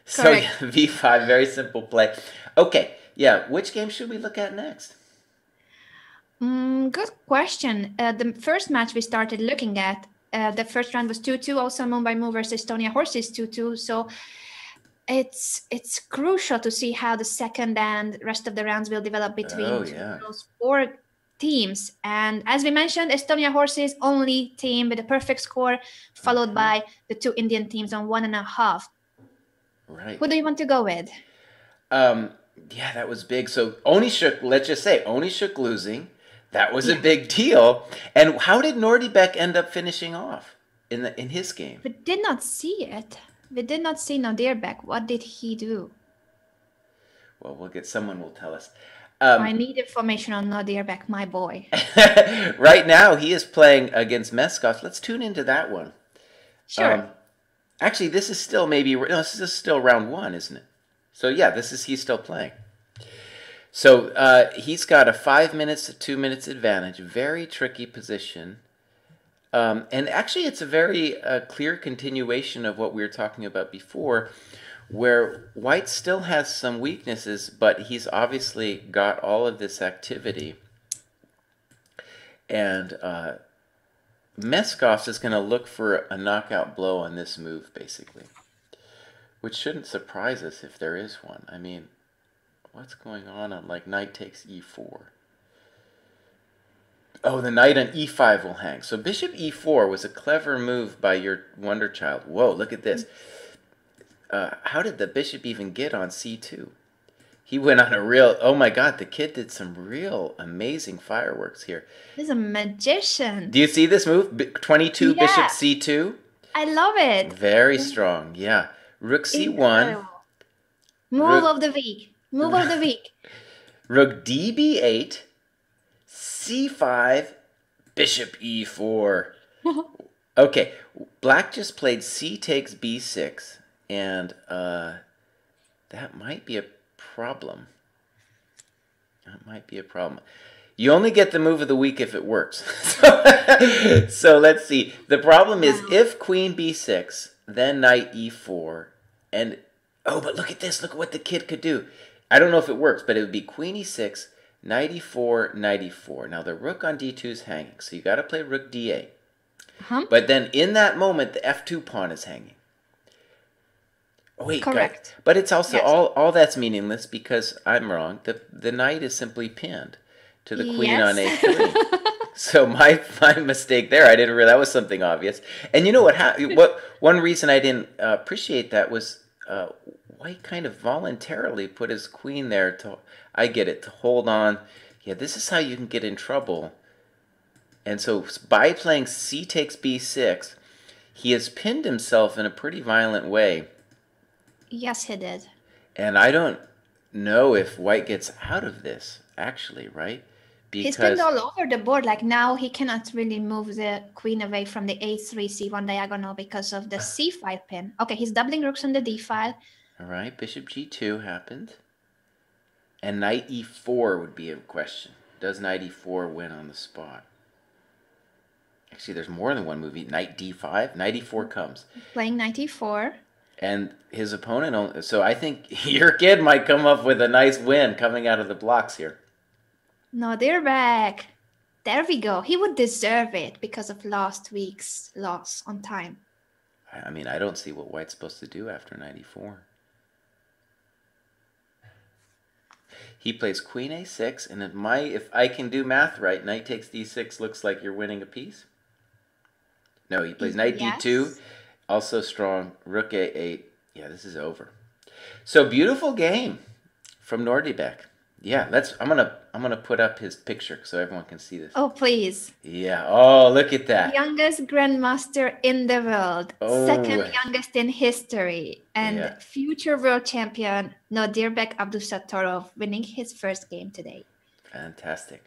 So yeah, v5, very simple play. Okay, yeah, which game should we look at next?
Good question. The first match we started looking at, the first round was 2-2, also Mumbai Move versus Estonia Horses 2-2. So it's crucial to see how the second and rest of the rounds will develop between those 4 teams. And as we mentioned, Estonia Horses only team with a perfect score, followed by the 2 Indian teams on 1.5.
Right.
Who do you want to go with?
Yeah, that was big. So Onishuk, let's just say Onishuk losing, that was a big deal. And how did Nordibek end up finishing off in his game?
We did not see it. We did not see Nordibek. What did he do?
Well, someone will tell us.
I need information on Nordibek, my boy.
Right now, he is playing against Meskov. Let's tune into that one.
Sure.
Actually, this is still this is still round 1, isn't it? So yeah, he's still playing. So he's got a 5 minutes to 2 minutes advantage. Very tricky position. And actually, it's a very clear continuation of what we were talking about before, where white still has some weaknesses, but he's obviously got all of this activity. And Meskov's is going to look for a knockout blow on this move, basically. Which shouldn't surprise us if there is one. I mean, what's going on like knight takes e4? Oh, the knight on e5 will hang. So bishop e4 was a clever move by your wonder child. Whoa, look at this. How did the bishop even get on c2? He went on a real... Oh my god, the kid did some real amazing fireworks here.
He's a magician.
Do you see this move? 22 bishop c2?
I love it.
Very strong, yeah. Rook c1.
Incredible. Move of the week. Move of the week.
Rook db8. c5. Bishop e4. Okay, black just played c takes b6. And that might be a problem. That might be a problem. You only get the move of the week if it works. So let's see. The problem is if queen b6, then knight e4, and... Oh, but look at this. Look at what the kid could do. I don't know if it works, but it would be queen e6, knight e4, knight e4. Now the rook on d2 is hanging, so you got to play rook d8. But then in that moment, the f2 pawn is hanging. Oh, wait, guys.
Correct.
But it's also
Yes.
all that's meaningless because I'm wrong. The knight is simply pinned to the queen on
Yes.
a3. So my mistake there. I didn't realize that was something obvious. And you know what one reason I didn't appreciate that was White kind of voluntarily put his queen there to, I get it, to hold on. Yeah, this is how you can get in trouble. And so by playing c takes b6, he has pinned himself in a pretty violent way.
Yes, he did.
And I don't know if White gets out of this, actually, right?
He's pinned
Because,
all over the board. Like now he cannot really move the queen away from the a3, c1 diagonal because of the c5 pin. Okay, he's doubling rooks on the d file.
all right, bishop g2 happened. And knight e4 would be a question. Does knight e4 win on the spot? Actually, there's more than one move. Knight d5, knight e4 comes.
Playing knight e4.
And his opponent, so I think your kid might come up with a nice win coming out of the blocks here.
No, they're back. There we go. He would deserve it because of last week's loss on time.
I mean, I don't see what White's supposed to do after knight e4. He plays queen a6, and if I can do math right, knight takes d6 looks like you're winning a piece. No, he plays knight d2, also strong, rook a8. Yeah, this is over. So beautiful game from Nordibeck. Yeah, I'm gonna put up his picture so everyone can see this.
Oh, please.
Yeah. Oh, look at that.
Youngest grandmaster in the world, second youngest in history, and future world champion Nodirbek Abdusattorov winning his first game today.
Fantastic.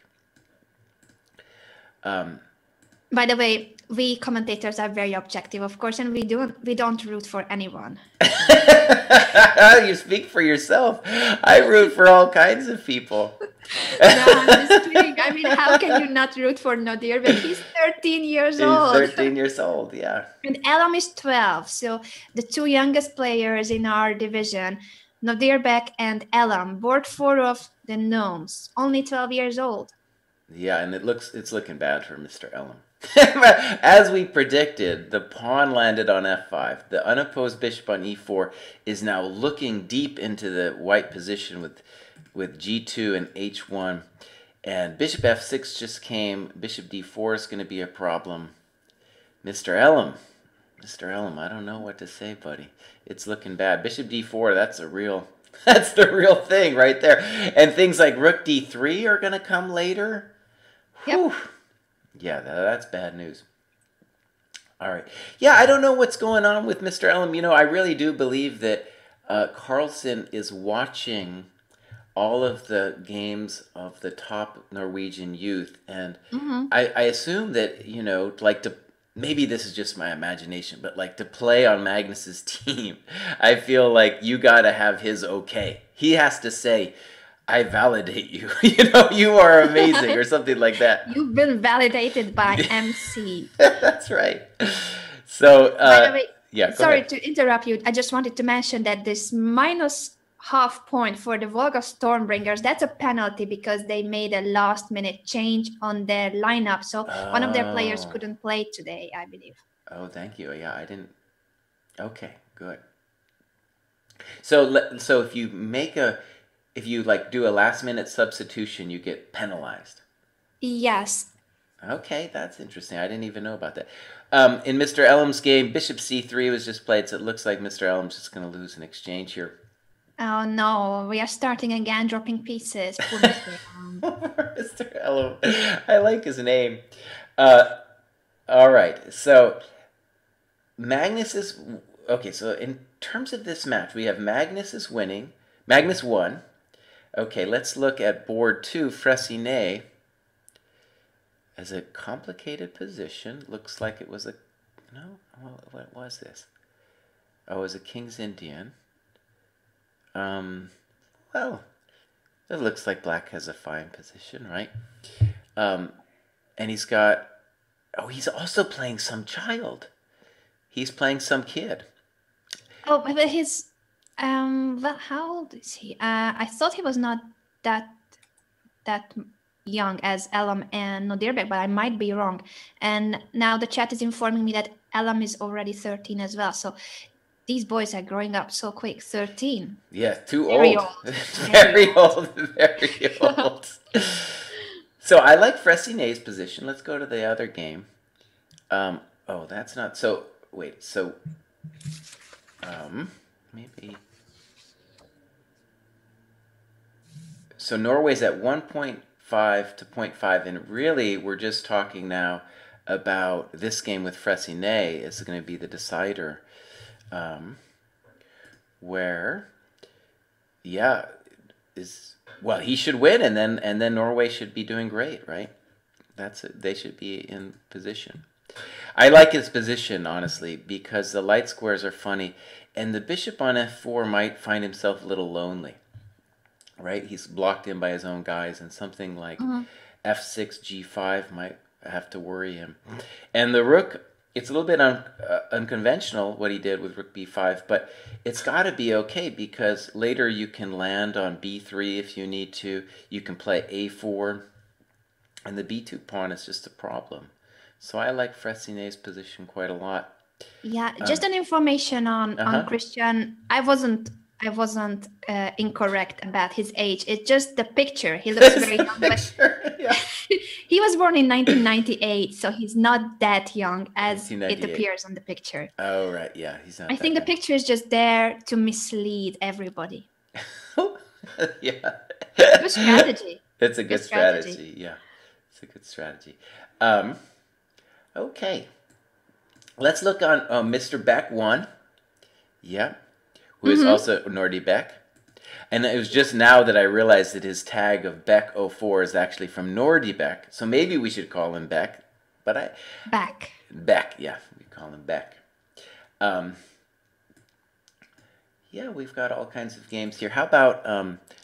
By the way, we commentators are very objective, of course, and we don't root for anyone.
You speak for yourself. I root for all kinds of people.
No, I'm just kidding. I mean, how can you not root for Nodirbek? He's 13 years old.
He's 13 years old, yeah.
And Elam is 12. So the two youngest players in our division, Nodirbek and Elam, board 4 of the Gnomes, only 12 years old.
Yeah, and it's looking bad for Mr. Elam. As we predicted, the pawn landed on f5. The unopposed bishop on e4 is now looking deep into the white position with g2 and h1. And bishop f6 just came. Bishop d4 is going to be a problem. Mr. Elam, I don't know what to say, buddy. It's looking bad. Bishop d4, that's the real thing right there. And things like rook d3 are going to come later.
Yep.
Whew. Yeah, that's bad news. All right. Yeah, I don't know what's going on with Mr. Elam. You know, I really do believe that Carlsen is watching all of the games of the top Norwegian youth. And I assume that, you know, maybe this is just my imagination, but like to play on Magnus's team, I feel like you got to have his okay. He has to say, I validate you. You know, you are amazing or something like that.
You've been validated by MC.
That's right. So,
by the way,
yeah,
sorry to interrupt you. I just wanted to mention that this -0.5 point for the Volga Stormbringers, that's a penalty because they made a last-minute change on their lineup. So one of their players couldn't play today, I believe.
Oh, thank you. Yeah, I didn't. Okay, good. So if you like do a last-minute substitution, you get penalized.
Yes.
Okay, that's interesting. I didn't even know about that. In Mr. Elam's game, Bishop C3 was just played, so it looks like Mr. Elam's just going to lose an exchange here.
Oh no, we are starting again, dropping pieces. Poor Mr. Elam.
Mr. Elam. I like his name. All right, so Magnus is... Okay, so in terms of this match, we have Magnus is winning. Magnus won. Okay, let's look at board 2, Fressinet. As a complicated position, looks like it was a... No? What was this? Oh, it was a King's Indian. Well, it looks like black has a fine position, right? And he's got... Oh, he's also playing some child. He's playing some kid.
Oh, but his... well, how old is he? I thought he was not that young as Elam and Nodirbek, but I might be wrong. And now the chat is informing me that Elam is already 13 as well. So these boys are growing up so quick. 13.
Yeah, too
Very
old.
old.
Very old. Very old. So I like Fressine's position. Let's go to the other game. Oh, that's not so. Wait. So, maybe. So Norway's at 1.5 to 0.5, and really we're just talking now about this game with Fressine is going to be the decider, where, yeah, well, he should win, and then Norway should be doing great, right? That's it. They should be in position. I like his position, honestly, because the light squares are funny, and the bishop on f4 might find himself a little lonely, right? He's blocked in by his own guys, and something like f6, g5 might have to worry him. And the rook, it's a little bit unconventional what he did with rook b5, but it's got to be okay, because later you can land on b3 if you need to. You can play a4, and the b2 pawn is just a problem. So I like Fressine's position quite a lot.
Yeah, just an information on Christian. I wasn't incorrect about his age. It's just the picture. He looks very young.
Picture, yeah.
He was born in 1998, so he's not that young as it
1998.
appears on the picture.
Oh, right, yeah, he's not.
I think the picture is just there to mislead everybody.
Yeah.
Good strategy.
It's a good strategy. Yeah, it's a good strategy. Okay. Let's look on Mr. Beck 1. Yeah. Who is also Nordy Beck. And it was just now that I realized that his tag of Beck 04 is actually from Nordy Beck. So maybe we should call him Beck. But
Beck.
Beck, yeah. We call him Beck. Yeah, we've got all kinds of games here. How about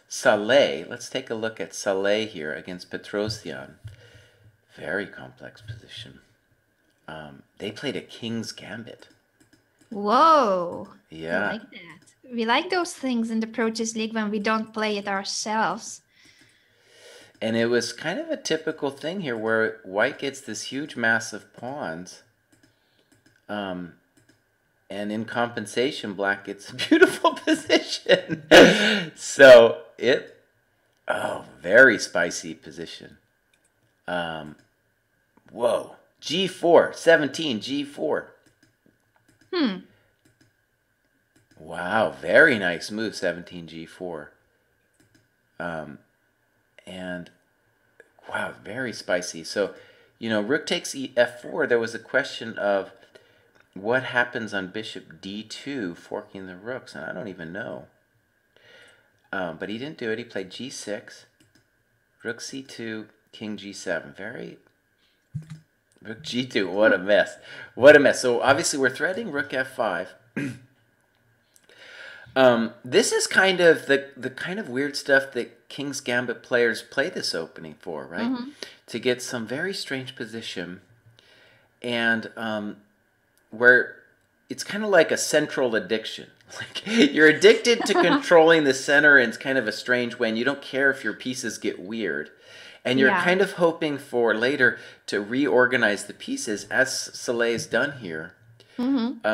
Saleh? Let's take a look at Saleh here against Petrosian. Very complex position. They played a King's Gambit.
Whoa.
Yeah.
I like that. We like those things in the Pro Chess League when we don't play it ourselves.
And it was kind of a typical thing here where white gets this huge mass of pawns. And in compensation, black gets a beautiful position. So very spicy position. Whoa. G4, 17, G4. Wow, very nice move, 17, G4. And, wow, very spicy. So, rook takes F4. There was a question of what happens on bishop D2, forking the rooks, and I don't even know. But he didn't do it. He played G6, rook C2, king G7. Rook G2, what a mess. What a mess. So obviously we're threading rook F5. This is kind of the kind of weird stuff that King's Gambit players play this opening for, right? To get some very strange position, and where it's kind of like a central addiction. Like you're addicted to controlling the center in kind of a strange way, and you don't care if your pieces get weird. And you're kind of hoping for later to reorganize the pieces, as Saleh's done here. And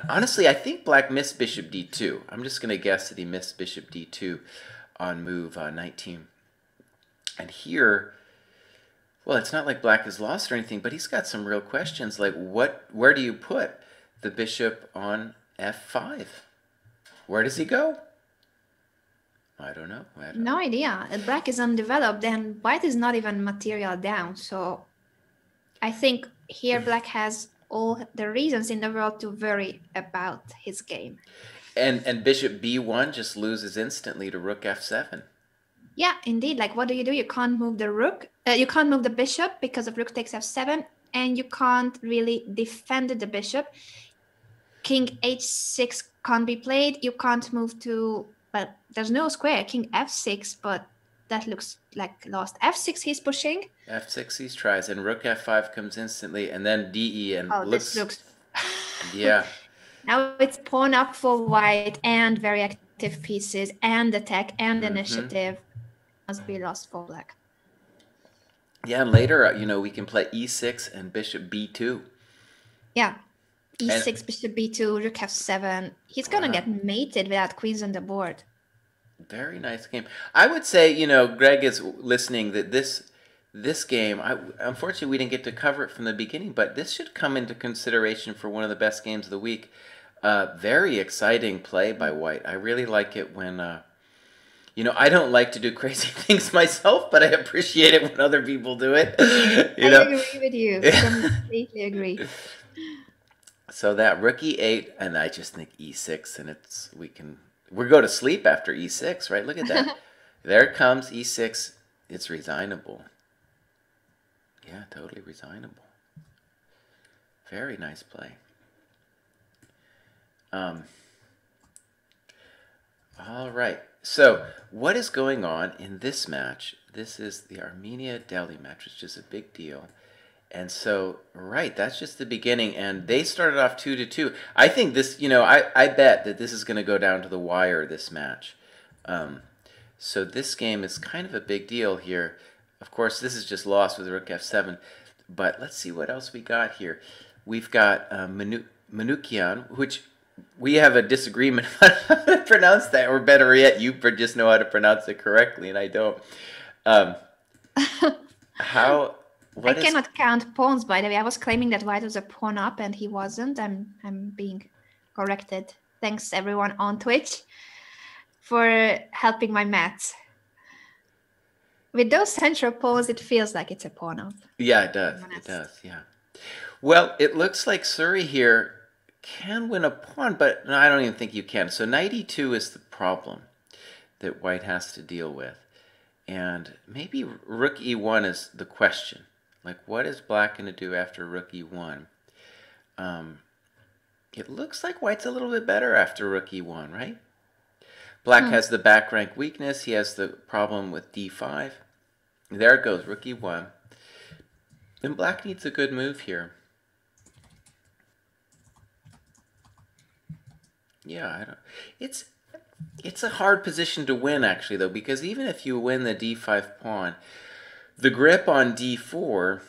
honestly, I think black missed bishop d2. I'm just going to guess that he missed bishop d2 on move 19. And here, well, it's not like black has lost or anything, but he's got some real questions. Like, where do you put the bishop on f5? Where does he go? I don't know.
No idea. Black is undeveloped and white is not even material down. So I think here black has all the reasons in the world to worry about his game.
And bishop b1 just loses instantly to rook f7.
Yeah, indeed. Like, what do? You can't move the rook. You can't move the bishop because of rook takes f7, and you can't really defend the bishop. King h6 can't be played. You can't move to... Well, there's no square, king f6, but that looks like lost. f6 he's pushing.
f6 he tries, and rook f5 comes instantly, and then de, and
this looks...
Yeah.
Now it's pawn up for white, and very active pieces, and attack, and initiative must be lost for black.
Yeah, and later, we can play e6 and bishop b2.
Yeah.
And
e6, bishop b2, rook f7. He's gonna
wow,
get mated without queens on the board.
very nice game. I would say, you know, Greg is listening that this game, unfortunately we didn't get to cover it from the beginning, but this should come into consideration for one of the best games of the week. Very exciting play by White. I really like it when, you know, I don't like to do crazy things myself, but I appreciate it when other people do it. You
I
know.
agree with you. Completely agree.
So that rook e8, and I just think e6, and we go to sleep after e6, right? Look at that. There it comes, e6. It's resignable. Yeah, totally resignable. Very nice play. All right. So what is going on in this match? This is the Armenia-Delhi match, which is a big deal. And so, right, that's just the beginning. And they started off 2-2. I think this, you know, I bet that this is going to go down to the wire, this match. So this game is kind of a big deal here. Of course, this is just lost with rook f7. But let's see what else we got here. We've got Manukian, which we have a disagreement on how to pronounce that. Or better yet, you just know how to pronounce it correctly, and I don't.
I cannot count pawns, by the way. I was claiming that White was a pawn up, and he wasn't. I'm being corrected. Thanks, everyone on Twitch, for helping my maths. With those central pawns, it feels like it's a pawn up.
Yeah, it does. It does, yeah. Well, it looks like Suri here can win a pawn, but no, I don't even think you can. So knight e2 is the problem that White has to deal with. And maybe rook e1 is the question. Like, what is Black going to do after rook e1? It looks like White's a little bit better after rook e1, right? Black has the back rank weakness. He has the problem with d5. There it goes, rook e1. And Black needs a good move here. Yeah, it's a hard position to win, actually, though, because even if you win the d5 pawn, the grip on d4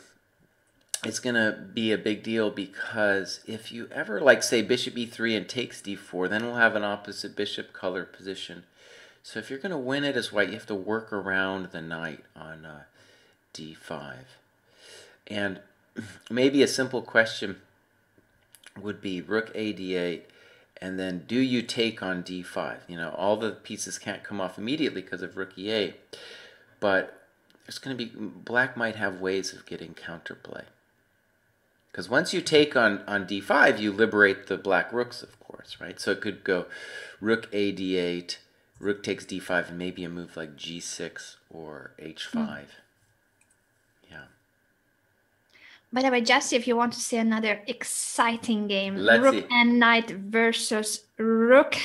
is going to be a big deal, because if you ever, like, say, bishop e3 and takes d4, then we'll have an opposite bishop color position. So if you're going to win it as White, you have to work around the knight on d5. And maybe a simple question would be rook a d8, and then do you take on d5? You know, all the pieces can't come off immediately because of rook e8, but there's going to be, Black might have ways of getting counterplay. Because once you take on d5, you liberate the black rooks, of course, right? So it could go rook a d8, rook takes d5, and maybe a move like g6 or h5. Yeah.
By the way, Jesse, if you want to see another exciting game,
Let's
rook
see.
and knight versus rook.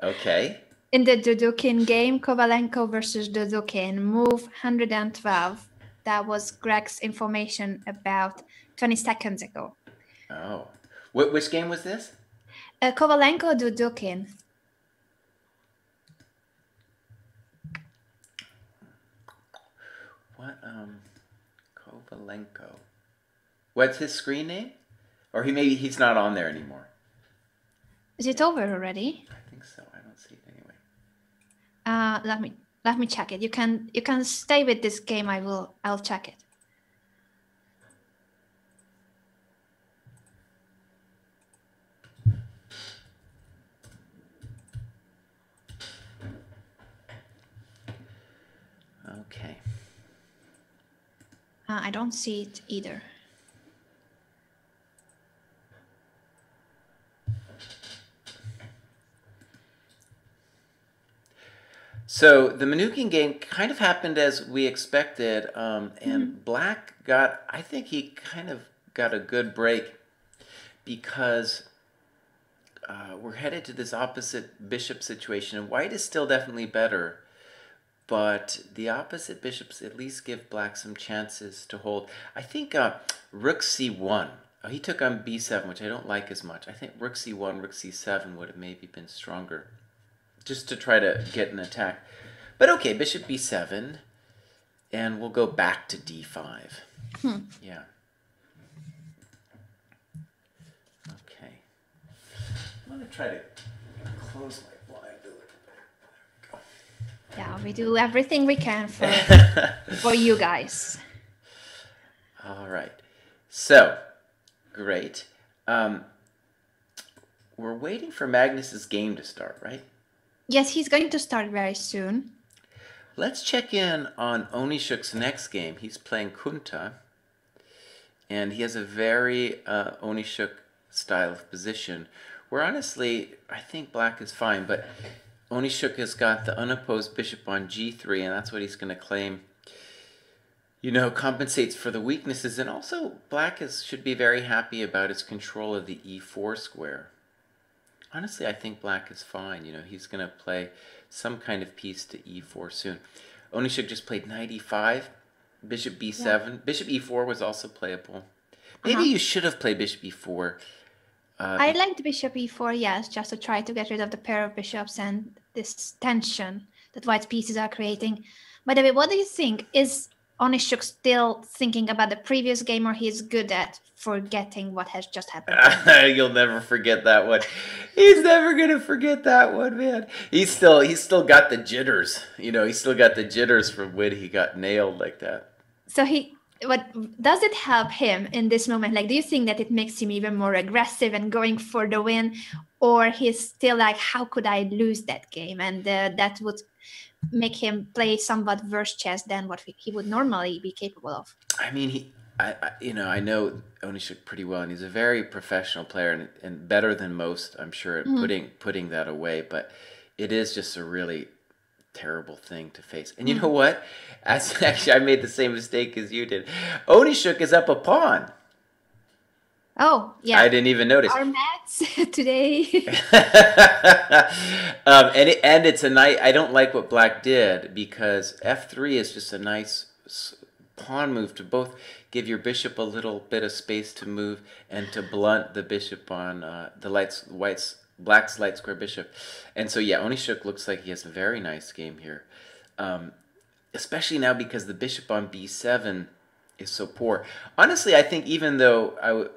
Okay.
In the Dudukin game, Kovalenko versus Dudukin, move 112. That was Greg's information about 20 seconds ago.
Oh. Which game was this?
Kovalenko Dudukin.
What, Kovalenko. What's his screen name? Or he's not on there anymore.
Is it over already?
I think so. I don't see it anyway.
Let me check it. You can stay with this game. I'll check it.
Okay.
I don't see it either.
So the Manukian game kind of happened as we expected, and Black I think he kind of got a good break, because we're headed to this opposite bishop situation, and White is still definitely better, but the opposite bishops at least give Black some chances to hold. I think rook c1. He took on b7, which I don't like as much. I think rook c1, rook c7 would have maybe been stronger, just to try to get an attack. But okay, bishop b7, and we'll go back to d5. Yeah. to try to close my blind a little bit. There we go.
Yeah, we do everything we can for you guys.
All right. So, great. We're waiting for Magnus's game to start, right?
Yes, he's going to start very soon.
Let's check in on Onishuk's next game. He's playing Kunta, and he has a very Onishuk style of position, where honestly, I think black is fine, but Onishuk has got the unopposed bishop on g3, and that's what he's going to claim, you know, compensates for the weaknesses. And also, black should be very happy about his control of the e4 square. Honestly, I think black is fine. You know, he's going to play some kind of piece to e4 soon. Onishuk just played knight e5, bishop b7. Yeah. Bishop e4 was also playable. Maybe you should have played bishop e4.
I liked bishop e4, yes, just to try to get rid of the pair of bishops and this tension that white's pieces are creating. By the way, what do you think? Is Onishuk still thinking about the previous game, or he's good at forgetting what has just happened?
You'll never forget that one. He's never gonna forget that one, man. He's still got the jitters. You know, he's still got the jitters from when he got nailed like that.
So what does it help him in this moment? Like, do you think that it makes him even more aggressive and going for the win, or he's still like, how could I lose that game? And that would make him play somewhat worse chess than what he would normally be capable of.
I mean, I know Onishuk pretty well, and he's a very professional player and better than most, I'm sure, at putting that away. But it is just a really terrible thing to face. And you know what? Actually, I made the same mistake as you did. Onishuk is up a pawn.
Oh, yeah.
I didn't even notice.
Our mats today.
And it's a knight. I don't like what black did, because f3 is just a nice pawn move to both give your bishop a little bit of space to move and to blunt the bishop on black's light square bishop. And so, yeah, Onishuk looks like he has a very nice game here. Especially now because the bishop on b7 is so poor. Honestly, I think even though I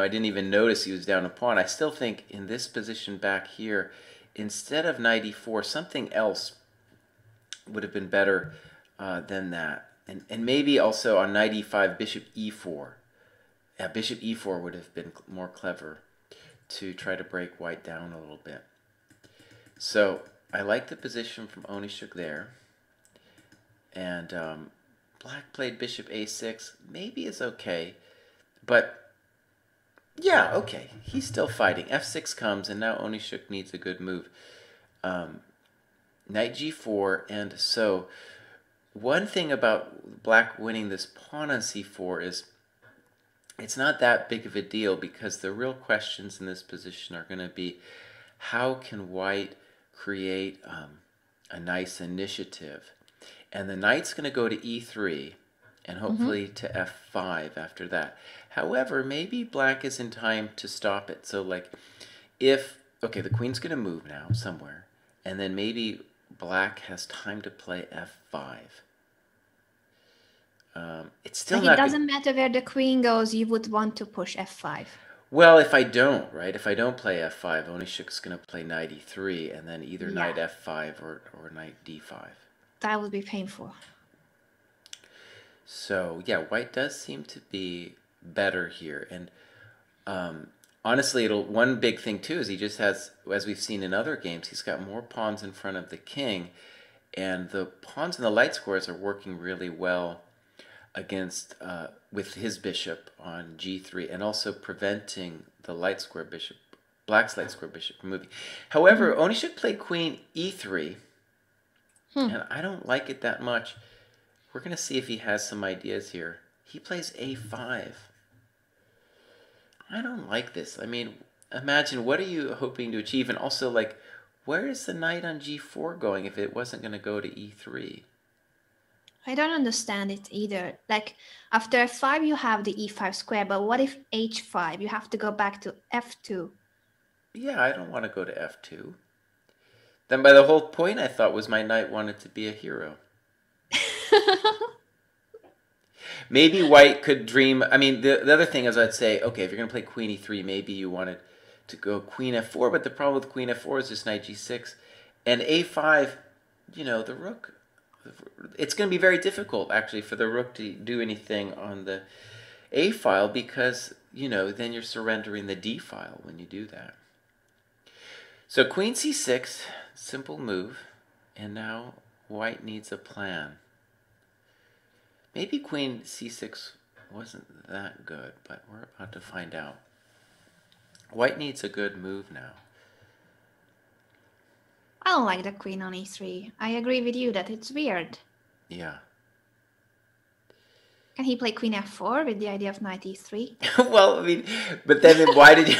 didn't even notice he was down a pawn, I still think in this position back here, instead of knight e4, something else would have been better than that. And maybe also on knight e5, bishop e4. Yeah, bishop e4 would have been more clever to try to break white down a little bit. So I like the position from Onishuk there. And black played bishop a6. Maybe it's okay. But yeah, okay. He's still fighting. f6 comes, and now Onishuk needs a good move. Knight g4, and so one thing about black winning this pawn on c4 is it's not that big of a deal, because the real questions in this position are going to be, how can white create a nice initiative? And the knight's going to go to e3 and hopefully to f5 after that. However, maybe black is in time to stop it. So like okay, the queen's going to move now somewhere, and then maybe black has time to play f5. It's still
like,
not.
It doesn't matter where the queen goes, you would want to push f5.
Well, if I don't, right? If I don't play f5, Onishuk's going to play knight e3, and then either knight f5 or knight d5.
That would be painful.
So, yeah, white does seem to be better here. And honestly, one big thing, too, is he just has, as we've seen in other games, he's got more pawns in front of the king. And the pawns in the light squares are working really well against with his bishop on g3, and also preventing the light square bishop, black's light square bishop, from moving. However, Onishuk played queen e3, and I don't like it that much. We're going to see if he has some ideas here. He plays a5. I don't like this. I mean, imagine, what are you hoping to achieve? And also, like, where is the knight on g4 going if it wasn't going to go to e3?
I don't understand it either. Like, after f5, you have the e5 square, but what if h5? You have to go back to f2.
Yeah, I don't want to go to f2. Then by the whole point, I thought, was my knight wanted to be a hero. Maybe white could dream. I mean, the other thing is, I'd say, okay, if you're going to play queen e3, maybe you wanted to go queen f4, but the problem with queen f4 is just knight g6. And a5, you know, the rook, it's going to be very difficult, actually, for the rook to do anything on the a file because, you know, then you're surrendering the d file when you do that. So queen c6, simple move, and now white needs a plan. Maybe queen c6 wasn't that good, but we're about to find out. White needs a good move now.
I don't like the queen on e3. I agree with you that it's weird.
Yeah.
Can he play queen f4 with the idea of knight e3?
Well, I mean, but then why did you...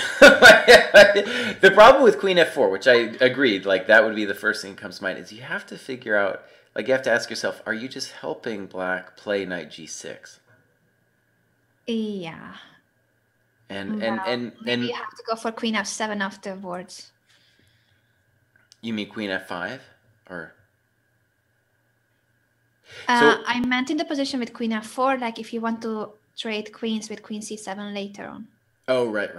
The problem with queen f4, which I agreed, like that would be the first thing that comes to mind, is you have to figure out, like you have to ask yourself, are you just helping black play knight g6?
Yeah.
And
maybe you have to go for queen f7 afterwards.
You mean queen f5? Or...
I meant in the position with queen f4, like if you want to trade queens with queen c7 later on.
Oh, right.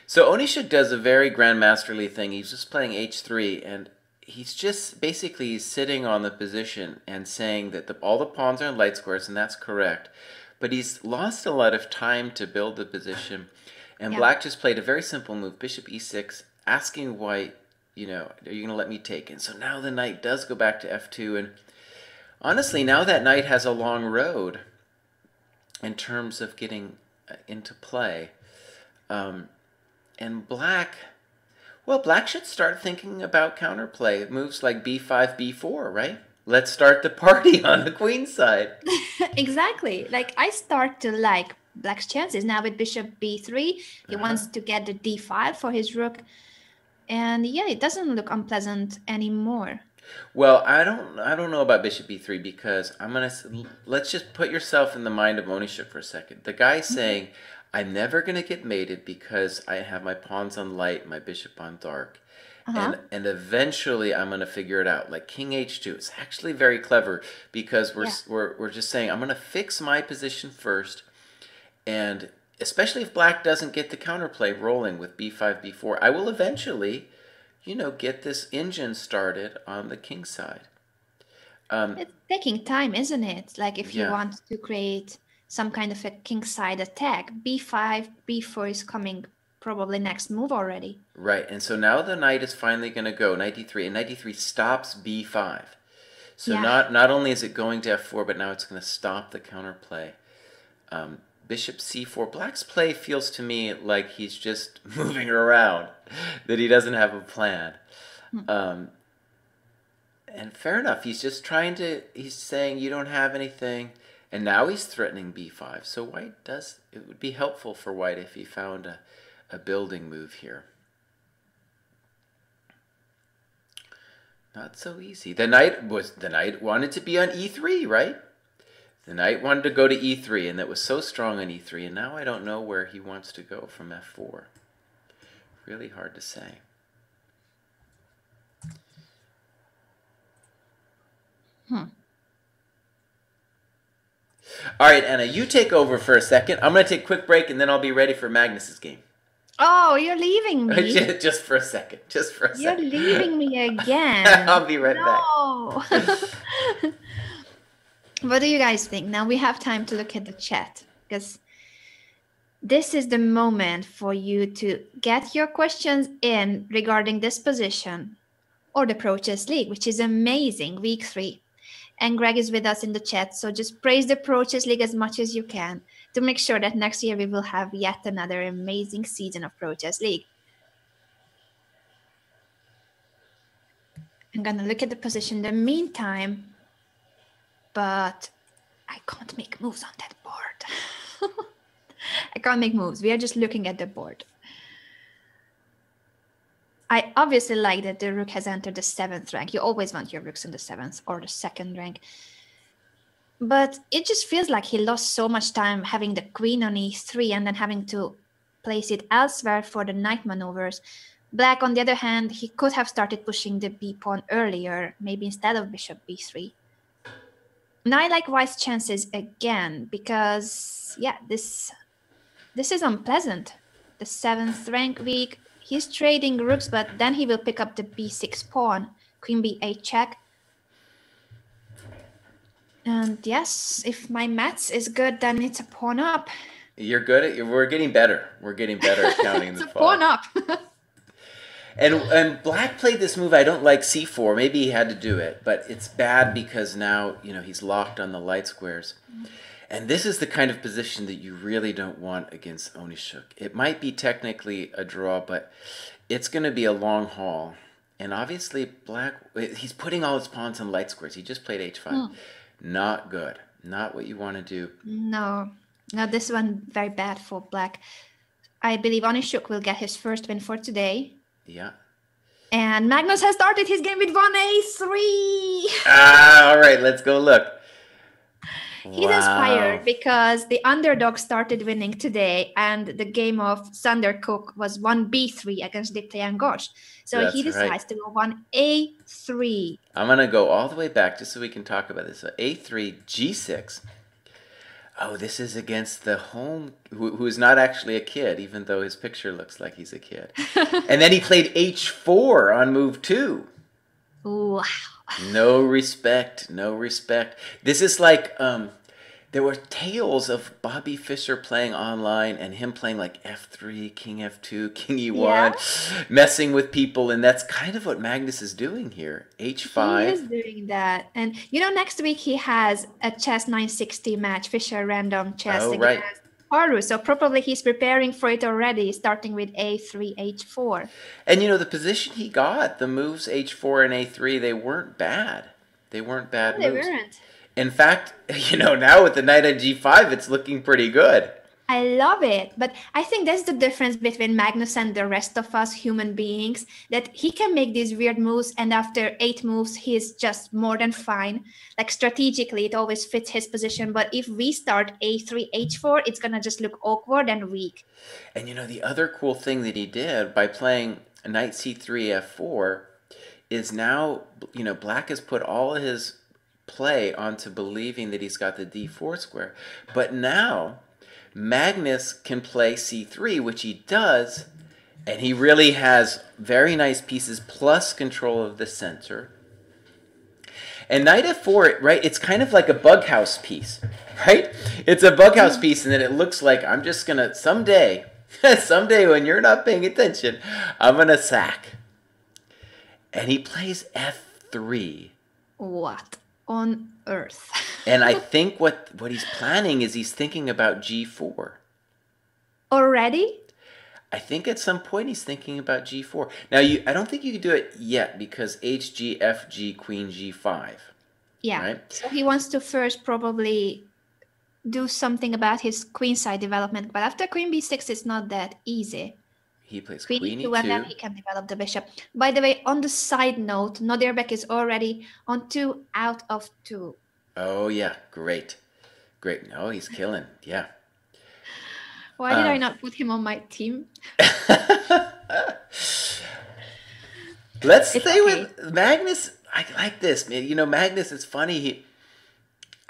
So Onishuk does a very grandmasterly thing. He's just playing h3, and he's just basically sitting on the position and saying that all the pawns are in light squares, and that's correct. But he's lost a lot of time to build the position, and black just played a very simple move, bishop e6, asking white, you know, are you going to let me take? And so now the knight does go back to f2, and honestly, now that knight has a long road in terms of getting into play. And black, well, black should start thinking about counterplay. Moves like b5, b4, right? Let's start the party on the queen side.
Exactly. Like I start to like black's chances now with bishop b3. He wants to get the d5 for his rook. And yeah, it doesn't look unpleasant anymore.
Well, I don't know about bishop b3 because let's just put yourself in the mind of Onishuk for a second. The guy's saying, I'm never going to get mated because I have my pawns on light, my bishop on dark. And eventually I'm going to figure it out. Like king h2. It's actually very clever because we're just saying, I'm going to fix my position first. And especially if black doesn't get the counterplay rolling with b5, b4, I will eventually, you know, get this engine started on the king side.
It's taking time, isn't it? Like if you want to create some kind of a king side attack, b5, b4 is coming probably next move already.
Right, and so now the knight is finally going to go knight d3, and knight d3 stops b5. So not only is it going to f4, but now it's going to stop the counterplay. Bishop c4. Black's play feels to me like he's just moving around, that he doesn't have a plan. And fair enough, he's just he's saying you don't have anything, and now he's threatening b5. So it would be helpful for white if he found a building move here. Not so easy. The knight wanted to be on e3, right? The knight wanted to go to e3, and that was so strong on e3, and now I don't know where he wants to go from f4. Really hard to say. All right, Anna, you take over for a second. I'm going to take a quick break, and then I'll be ready for Magnus's game.
Oh, you're leaving me.
Just for a second. Just for a second.
You're leaving me again.
I'll be right back.
What do you guys think? Now we have time to look at the chat because this is the moment for you to get your questions in regarding this position or the Pro Chess League, which is amazing, week 3. And Greg is with us in the chat, so just praise the Pro Chess League as much as you can to make sure that next year we will have yet another amazing season of Pro Chess League. I'm going to look at the position in the meantime. But I can't make moves on that board. I can't make moves. We are just looking at the board. I obviously like that the rook has entered the 7th rank. You always want your rooks in the 7th or the 2nd rank. But it just feels like he lost so much time having the queen on e3 and then having to place it elsewhere for the knight maneuvers. Black, on the other hand, he could have started pushing the b pawn earlier, maybe instead of bishop b3. Now I like white's chances again because, yeah, this is unpleasant. The 7th rank week, He's trading rooks, but then he will pick up the b6 pawn. Queen b8 check. And yes, if my maths is good, then it's a pawn up.
You're good at. We're getting better. We're getting better at counting
It's
the
a
pawn.
pawn up.
And Black played this move. I don't like c4. Maybe he had to do it, but it's bad because now he's locked on the light squares. And this is the kind of position that you really don't want against Onishuk. It might be technically a draw, but it's going to be a long haul. And obviously Black, he's putting all his pawns on light squares. He just played h5. Not good. Not what you want to do.
No, this one very bad for Black. I believe Onishuk will get his first win for today.
Yeah.
And Magnus has started his game with 1a3.
All right, let's go look.
He's inspired because the underdog started winning today, and the game of Sundercook was 1b3 against Diptayan Ghosh. So he decides to go 1a3.
I'm going to go all the way back just so we can talk about this. So a3, g6. Oh, this is against the home, who is not actually a kid, even though his picture looks like he's a kid. And then he played h4 on move 2.
Wow.
No respect, no respect. This is like, there were tales of Bobby Fischer playing online and him playing like f3, king f2, king e1, messing with people, and that's kind of what Magnus is doing here. h5.
He is doing that. And next week he has a Chess 960 match, Fischer Random Chess against Haru. So probably he's preparing for it already, starting with a3, h4.
And the position he got, the moves h4 and a3, they weren't bad. They weren't bad moves.
They weren't.
In fact, now with the knight on g5, it's looking pretty good.
I love it. But I think that's the difference between Magnus and the rest of us human beings, that he can make these weird moves, and after 8 moves, he's just more than fine. Like strategically, it always fits his position. But if we start a3, h4, it's going to just look awkward and weak.
And the other cool thing that he did by playing knight c3, f4 is now, Black has put all of his play onto believing that he's got the d4 square. But now Magnus can play c3, which he does, and he really has very nice pieces plus control of the center. And knight f4, right, it's kind of like a bug house piece, right? It's a bug house piece, and then it looks like I'm just going to, someday when you're not paying attention, I'm going to sack. And he plays f3.
What on earth?
And I think what he's planning is he's thinking about g4.
Already?
I think at some point he's thinking about g4. Now, I don't think you can do it yet because hg, fg, queen g5.
Yeah.
Right?
So he wants to first probably do something about his queenside development. But after queen b6, it's not that easy.
He plays queen e2.
And then he can develop the bishop. By the way, on the side note, Nodirbek is already on 2 out of 2.
Oh, yeah. Great. Great. No, he's killing. Yeah.
Why did I not put him on my team?
Let's stay with Magnus. I like this. Magnus, it's funny.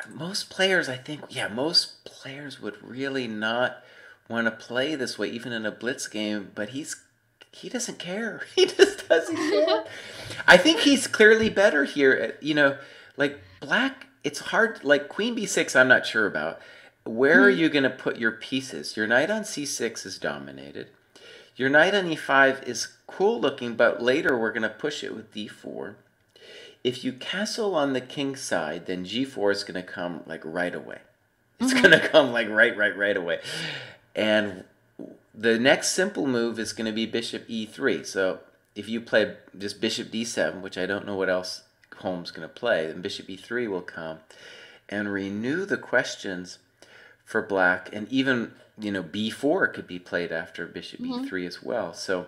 Most players, I think, most players would really not want to play this way, even in a blitz game, but he doesn't care. He just doesn't care. I think he's clearly better here. Like Black, it's hard. Like queen b6, I'm not sure about. Where are you going to put your pieces? Your knight on c6 is dominated. Your knight on e5 is cool looking, but later we're going to push it with d4. If you castle on the king side, then g4 is going to come like right away. It's going to come like right away. And the next simple move is going to be bishop e3. So if you play just bishop d7, which I don't know what else Holm's going to play, then bishop e3 will come and renew the questions for Black. And even, b4 could be played after bishop e3 as well. So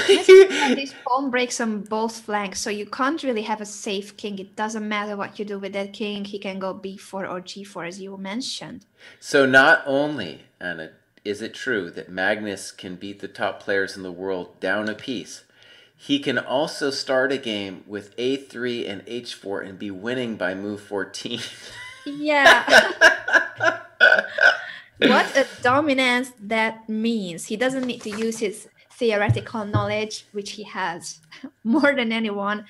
this pawn breaks on both flanks, so you can't really have a safe king. It doesn't matter what you do with that king. He can go b4 or g4, as you mentioned.
So not only, Anna, is it true that Magnus can beat the top players in the world down a piece, he can also start a game with a3 and h4 and be winning by move 14.
Yeah. What a dominance that means. He doesn't need to use his theoretical knowledge, which he has more than anyone.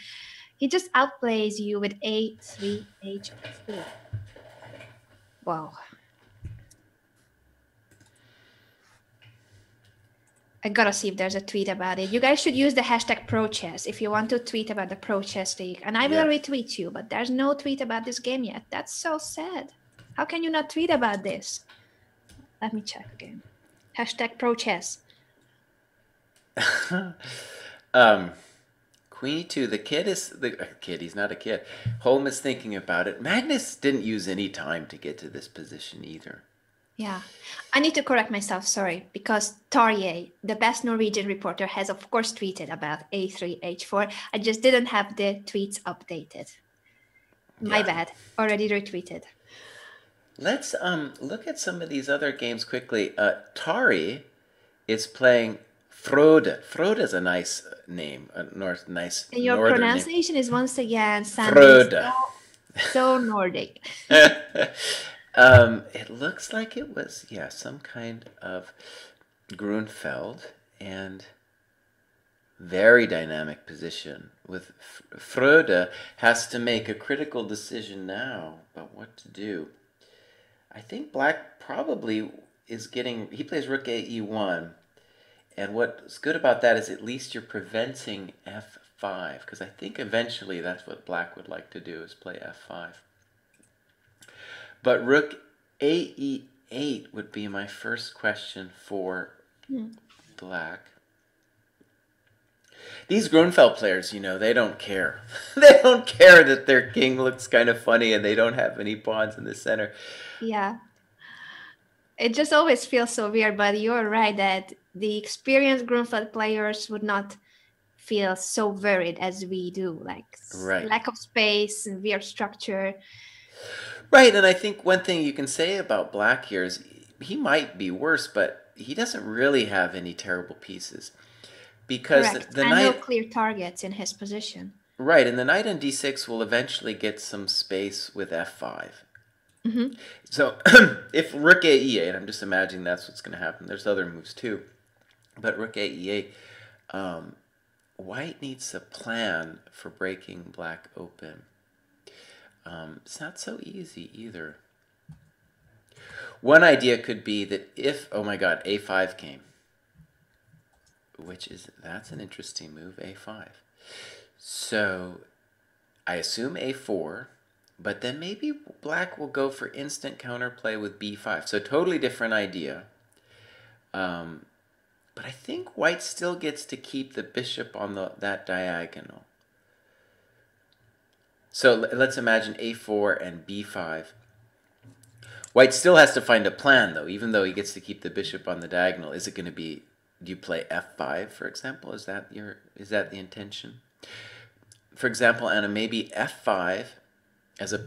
He just outplays you with a3 h4. Wow. I gotta see if there's a tweet about it. You guys should use the hashtag ProChess if you want to tweet about the ProChess League. And I will retweet you, but there's no tweet about this game yet. That's so sad. How can you not tweet about this? Let me check again. Hashtag ProChess.
Queen e2, the kid, he's not a kid. Holm is thinking about it. Magnus didn't use any time to get to this position either.
Yeah, I need to correct myself, sorry, because Tarjei, the best Norwegian reporter, has of course tweeted about a3, h4. I just didn't have the tweets updated. My bad, already retweeted.
Let's look at some of these other games quickly. Tari is playing Frode. Frode is a nice name, nice
and your
northern
pronunciation
name.
is once again
Frode.
So Nordic.
It looks like it was, some kind of Grunfeld, and very dynamic position. With Frode has to make a critical decision now about what to do. I think Black probably is getting, he plays Rook A E1, and what's good about that is at least you're preventing F5, because I think eventually that's what Black would like to do, is play F5. But Rook AE8 would be my first question for Black. These Grunfeld players, they don't care. They don't care that their king looks kind of funny and they don't have any pawns in the center.
Yeah. It just always feels so weird, but you're right that the experienced Grunfeld players would not feel so worried as we do, like lack of space and weird structure.
Right, and I think one thing you can say about Black here is he might be worse, but he doesn't really have any terrible pieces. Because the knight,
no clear targets in his position.
Right, and the knight on d6 will eventually get some space with f5.
Mm-hmm.
So if Rook A E8, I'm just imagining that's what's going to happen. There's other moves too. But Rook A E8, White needs a plan for breaking Black open. It's not so easy either. One idea could be that if, oh my god, A5 came, that's an interesting move, A5. So I assume A4, but then maybe Black will go for instant counterplay with B5. So totally different idea. But I think White still gets to keep the bishop on that diagonal. So let's imagine A4 and B5. White still has to find a plan, though, even though he gets to keep the bishop on the diagonal. Is it going to be, do you play F5, for example? Is that the intention? For example, Anna, maybe F5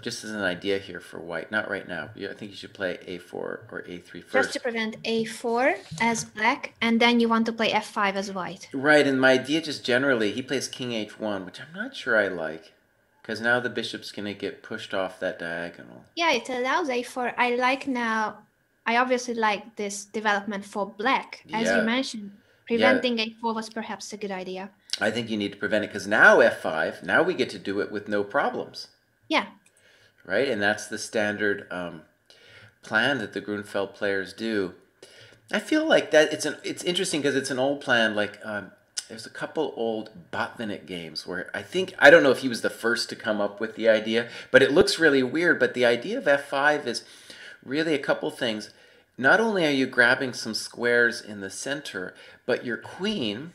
just as an idea here for White. Not right now. I think you should play A4 or A3 first.
Just to prevent A4 as Black, and then you want to play F5 as White.
Right, and my idea just generally, he plays King H1, which I'm not sure I like. Because now the bishop's going to get pushed off that diagonal.
Yeah, it allows A4. I obviously like this development for Black. As you mentioned, preventing A4 was perhaps a good idea.
I think you need to prevent it because now F5, now we get to do it with no problems.
Yeah.
Right, and that's the standard plan that the Grunfeld players do. I feel like that it's interesting because it's an old plan, like... there's a couple old Botvinnik games where I don't know if he was the first to come up with the idea, but it looks really weird. But the idea of F5 is really a couple things. Not only are you grabbing some squares in the center, but your queen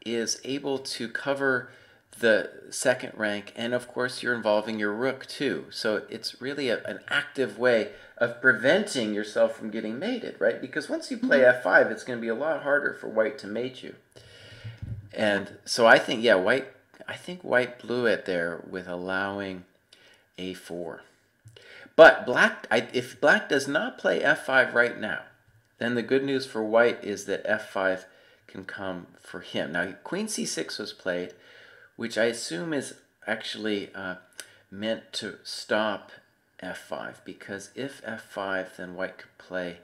is able to cover the second rank, and of course you're involving your rook too. So it's really an active way of preventing yourself from getting mated, right? Because once you play F5, it's going to be a lot harder for White to mate you. And so I think, White blew it there with allowing A4. But if Black does not play F5 right now, then the good news for White is that F5 can come for him. Now, Queen C6 was played, which I assume is actually meant to stop f5, because if f5, then white could play,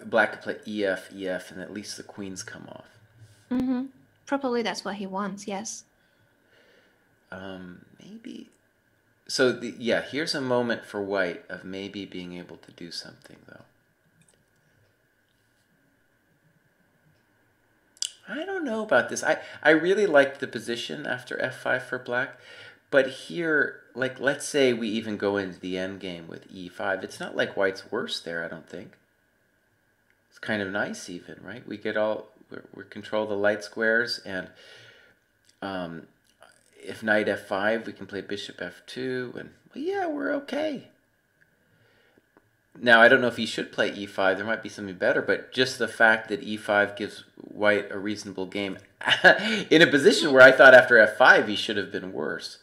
black could play ef, ef, and at least the queens come off.
Mm-hmm. Probably that's what he wants, yes.
Maybe. So, yeah, here's a moment for white of maybe being able to do something, though. I don't know about this. I really like the position after f5 for black, but here, like, let's say we even go into the endgame with e5. It's not like white's worse there, I don't think. It's kind of nice even, right? We get we control the light squares, and if knight f5, we can play bishop f2, and well, yeah, we're okay. Now, I don't know if he should play e5. There might be something better, but just the fact that e5 gives white a reasonable game in a position where I thought after f5 he should have been worse.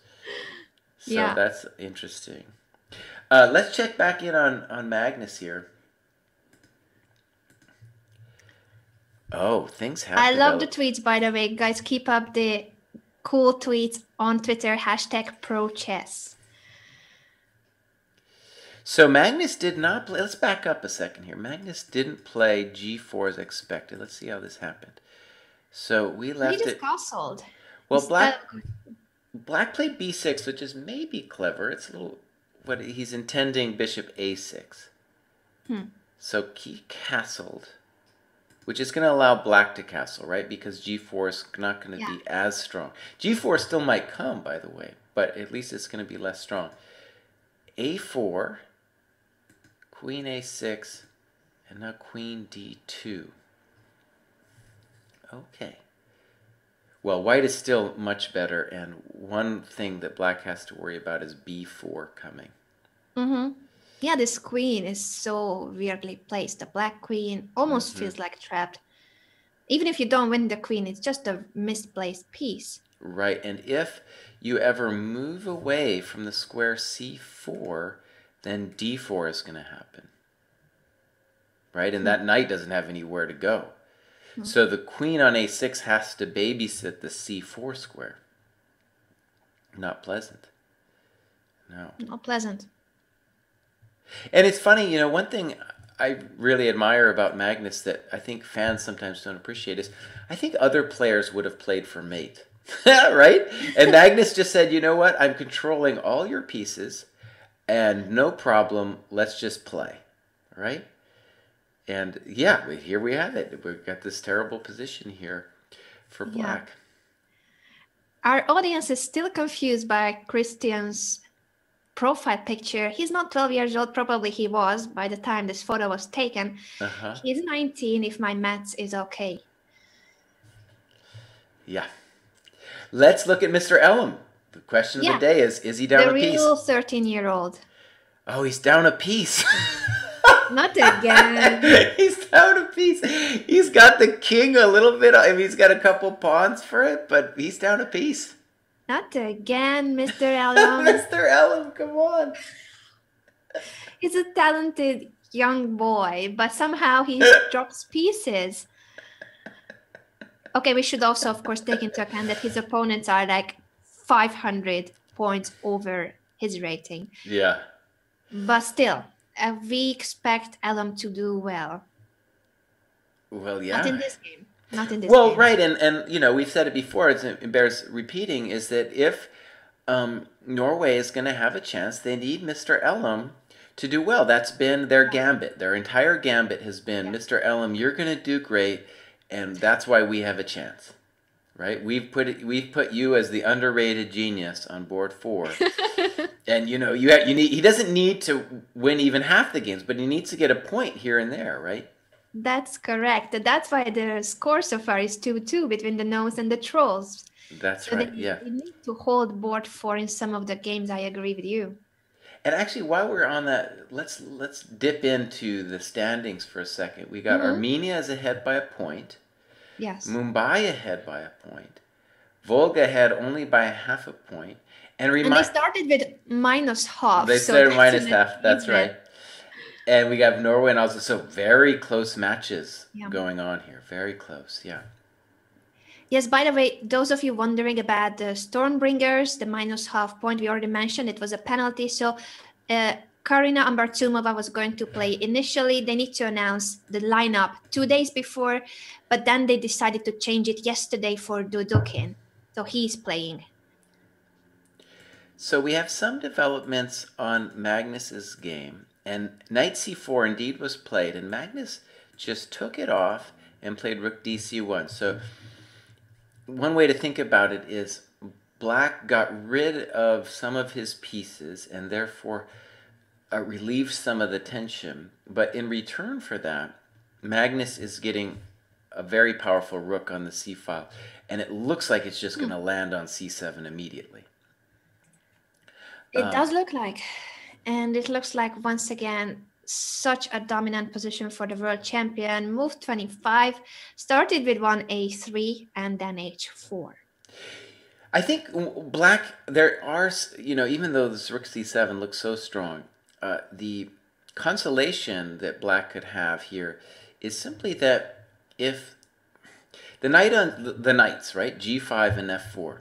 So
yeah,
that's interesting. Let's check back in on Magnus here. Oh, things have
I love
developed.
the tweets, by the way. Guys, keep up the cool tweets on Twitter, #ProChess.
So Magnus did not play. Let's back up a second here. Magnus didn't play g4 as expected. Let's see how this happened. So we left
He just
it.
castled.
Well, black played b6, which is maybe clever. It's a little. What he's intending bishop a6. So he castled, which is going to allow black to castle, right? Because g4 is not going to be as strong. g4 still might come, by the way, but at least it's going to be less strong. a4, queen a6, and now queen d2. Okay. Well, white is still much better, and one thing that black has to worry about is b4 coming.
Mm-hmm. Yeah, this queen is so weirdly placed. The black queen almost feels like trapped. Even if you don't win the queen, it's just a misplaced piece.
Right, and if you ever move away from the square c4, then d4 is going to happen. Right, and that knight doesn't have anywhere to go. So the queen on a6 has to babysit the c4 square. Not pleasant. No.
Not pleasant.
And it's funny, you know, one thing I really admire about Magnus that I think fans sometimes don't appreciate is I think other players would have played for mate. Right? And Magnus just said, you know what? I'm controlling all your pieces and no problem. Let's just play. Right? And yeah, here we have it. We've got this terrible position here for black.
Our audience is still confused by Christian's profile picture. He's not 12 years old. Probably he was by the time this photo was taken. He's 19, if my maths is okay.
Yeah. Let's look at Mr. Ellum. The question of the day is he down a piece?
The real 13-year-old.
Oh, he's down a piece.
Not again.
He's down a piece. He's got the king a little bit. I mean, he's got a couple pawns for it, but he's down a piece.
Not again, Mr. Ellum.
Mr. Ellum, come on.
He's a talented young boy, but somehow he drops pieces. Okay, we should also, of course, take into account that his opponents are like 500 points over his rating.
Yeah.
But still, we expect Ellum to do well.
Well, yeah.
Not in this game. Not in this
well,
game.
Right, and you know, we've said it before, it bears repeating, is that if Norway is going to have a chance, they need Mr. Ellum to do well. That's been their gambit. Their entire gambit has been, Mr. Ellum, you're going to do great, and that's why we have a chance. Right? We've put you as the underrated genius on board 4. And you know, he doesn't need to win even half the games, but he needs to get a point here and there, right?
That's correct. That's why the score so far is 2-2 between the Gnomes and the Trolls.
That's right, yeah.
We need to hold board 4 in some of the games. I agree with you.
And actually, while we're on that, let's dip into the standings for a second. We got Armenia is ahead by a point.
Yes.
Mumbai ahead by a point. Volga ahead only by half a point. And
they started with -half.
They started -half, that's right. And we got Norway and Oslo. So very close matches going on here. Very close, yeah.
Yes, by the way, those of you wondering about the Stormbringers, the -half point, we already mentioned it was a penalty. So Karina Ambartsumova was going to play. Initially, they need to announce the lineup 2 days before, but then they decided to change it yesterday for Dudukin. So he's playing.
So we have some developments on Magnus's game, and knight c4 indeed was played, and Magnus just took it off and played rook dc1. So one way to think about it is Black got rid of some of his pieces and therefore relieved some of the tension. But in return for that, Magnus is getting a very powerful rook on the c file, and it looks like it's just going to land on c7 immediately.
It does look like. And it looks like, once again, such a dominant position for the world champion. Move 25, started with one a3 and then h4.
I think Black, there are, even though this rook c7 looks so strong, the consolation that Black could have here is simply that if the knights, right, g5 and f4,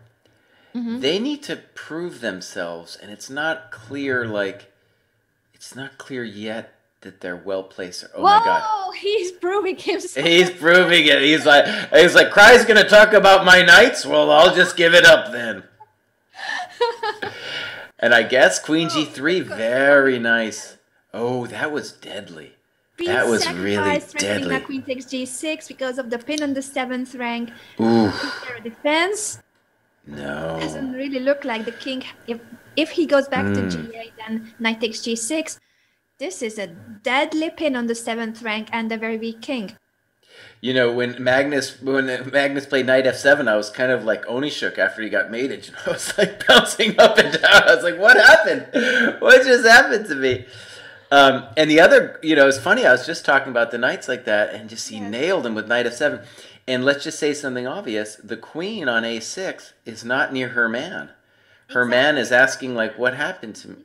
they need to prove themselves, and it's not clear, it's not clear yet that they're well placed. Oh my God!
He's proving himself.
He's proving it. He's like, Cry's gonna talk about my knights. Well, I'll just give it up then. And I guess Queen G3, very nice. Oh, that was deadly. That was really deadly.
Queen takes G6 because of the pin on the 7th rank.
Ooh.
Is there a defense?
No.
Doesn't really look like the king. If he goes back to G8, then knight takes G6. This is a deadly pin on the 7th rank and a very weak king.
When Magnus played knight f7, I was kind of like Onishuk after he got mated. I was like bouncing up and down. I was like, what happened? What just happened to me? And the other, it's funny. I was just talking about the knights like that, and just he nailed him with knight f7. And let's just say something obvious. The queen on a6 is not near her man. Her man is asking, what happened to me?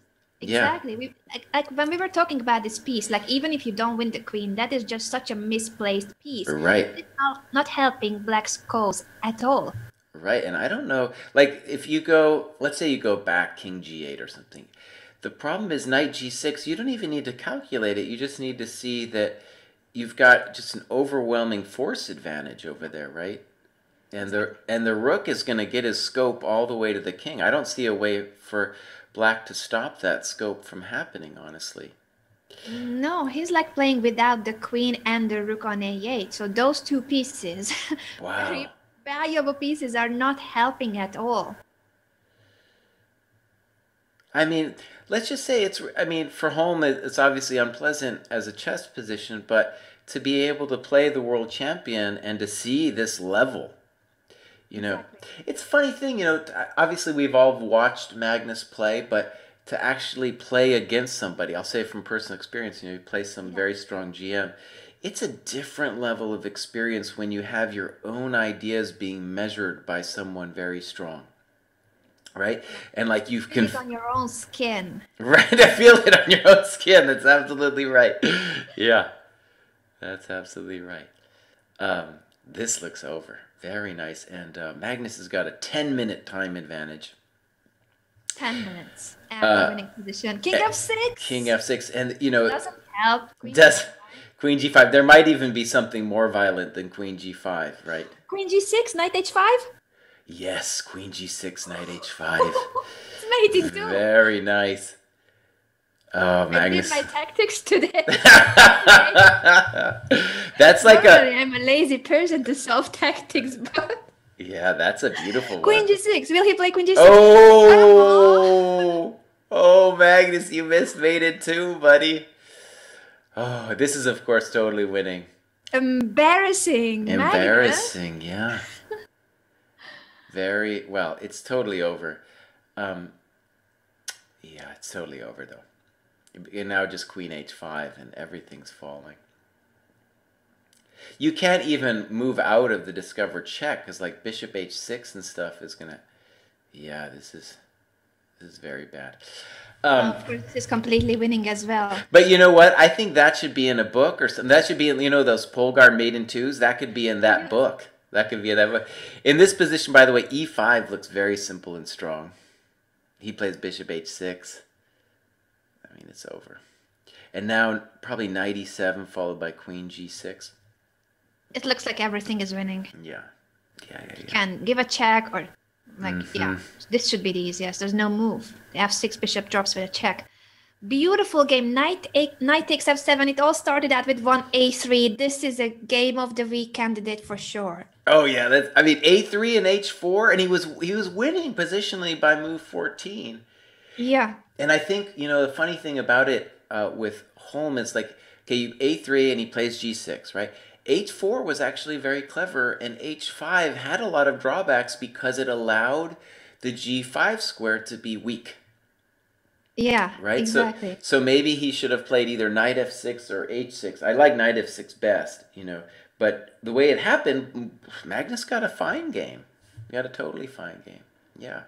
Exactly. Yeah. When we were talking about this piece, even if you don't win the queen, that is just such a misplaced piece.
Right.
It's not helping Black's cause at all.
Right. And I don't know, if you go, let's say you go back king g8 or something. The problem is knight g6, you don't even need to calculate it. You just need to see that you've got just an overwhelming force advantage over there, right? And the rook is going to get his scope all the way to the king. I don't see a way for Black to stop that scope from happening, honestly.
No, he's playing without the queen and the rook on a8. So those two pieces, very valuable pieces, are not helping at all.
I mean, let's just say for home, it's obviously unpleasant as a chess position, but to be able to play the world champion and to see this level, it's a funny thing, obviously we've all watched Magnus play, but to actually play against somebody, I'll say from personal experience, you play some very strong GM, it's a different level of experience when you have your own ideas being measured by someone very strong. Right? And you
feel it on your own skin.
Right, I feel it on your own skin. That's absolutely right. Yeah, that's absolutely right. This looks over. Very nice. And Magnus has got a 10-minute time advantage.
10 minutes. And winning position. King f6.
King f6. And,
doesn't help.
Queen g5. There might even be something more violent than Queen g5, right?
Queen g6, knight h5.
Yes, Queen g6, knight h5.
It's mating too.
Very nice. Oh, Magnus.
I did my tactics today.
That's
I'm a lazy person to solve tactics, but...
Yeah, that's a beautiful one.
Queen g6. Will he play Queen g6?
Oh, Magnus, you missed mated too, buddy. Oh, this is, of course, totally winning.
Embarrassing.
Embarrassing, yeah. Very well. It's totally over. Yeah, it's totally over though. And now just Queen h5 and everything's falling. You can't even move out of the discovered check because Bishop h6 and stuff is gonna. Yeah, this is very bad.
Of course, this is completely winning as well.
But you know what? I think that should be in a book or something. That should be in those Polgar maiden twos. That could be in that book. That could be that. In this position, by the way, e5 looks very simple and strong. He plays bishop h6. I mean, it's over. And now probably knight e7 followed by queen g6.
It looks like everything is winning.
Yeah.
You can give a check or this should be the easiest. There's no move. The f6 bishop drops with a check. Beautiful game. Knight takes f7. It all started out with one a3. This is a game of the week candidate for sure.
Oh yeah, I mean a3 and h4, and he was winning positionally by move 14.
Yeah.
And I think the funny thing about it with Holm is like, okay, a3 and he plays g6, right? h4 was actually very clever, and h5 had a lot of drawbacks because it allowed the g5 square to be weak.
Yeah,
right.
Exactly.
So maybe he should have played either knight f6 or h6. I like knight f6 best, but the way it happened, Magnus got a fine game. He got a totally fine game. Yeah.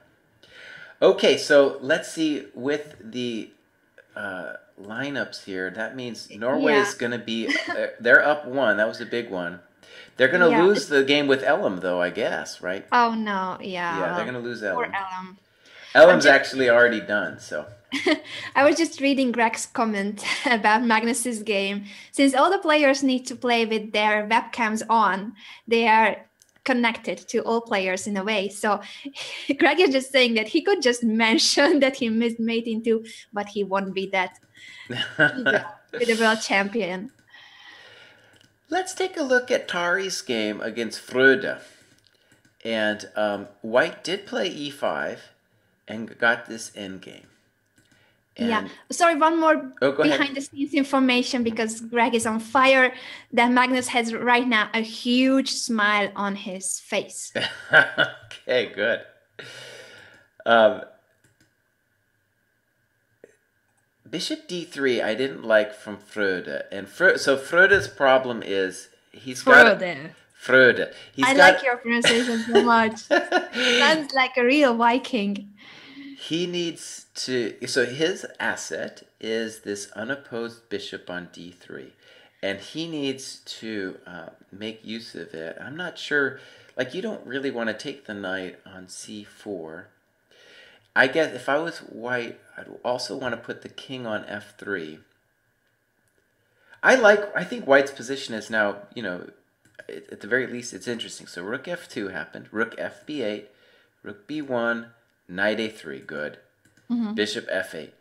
Okay, so let's see with the lineups here. That means Norway is going to be, they're up 1. That was a big one. They're going to lose the game with Elam, though, I guess, right?
Oh, no, yeah.
Yeah, they're going to lose Elam.
Poor Elam.
Elam's actually already done, so.
I was just reading Greg's comment about Magnus's game. Since all the players need to play with their webcams on, they are connected to all players in a way. So Greg is just saying that he could just mention that he missed mate in 2, but he won't be that. He's the world champion.
Let's take a look at Tari's game against Frode. And White did play e5 and got this endgame.
Sorry, one more behind the scenes information because Greg is on fire. That Magnus has right now a huge smile on his face.
Okay, good. Bishop d3 I didn't like from Frode. And so Frode's problem is he's got Frode.
I like your pronunciation so much. Sounds like a real Viking.
He needs to, so his asset is this unopposed bishop on d3, and he needs to make use of it. I'm not sure, like you don't really want to take the knight on c4. I guess if I was White, I'd also want to put the king on f3. I think White's position is now, at the very least, it's interesting. So rook f2 happened, rook fb8, rook b1, knight a3, good. Bishop f8.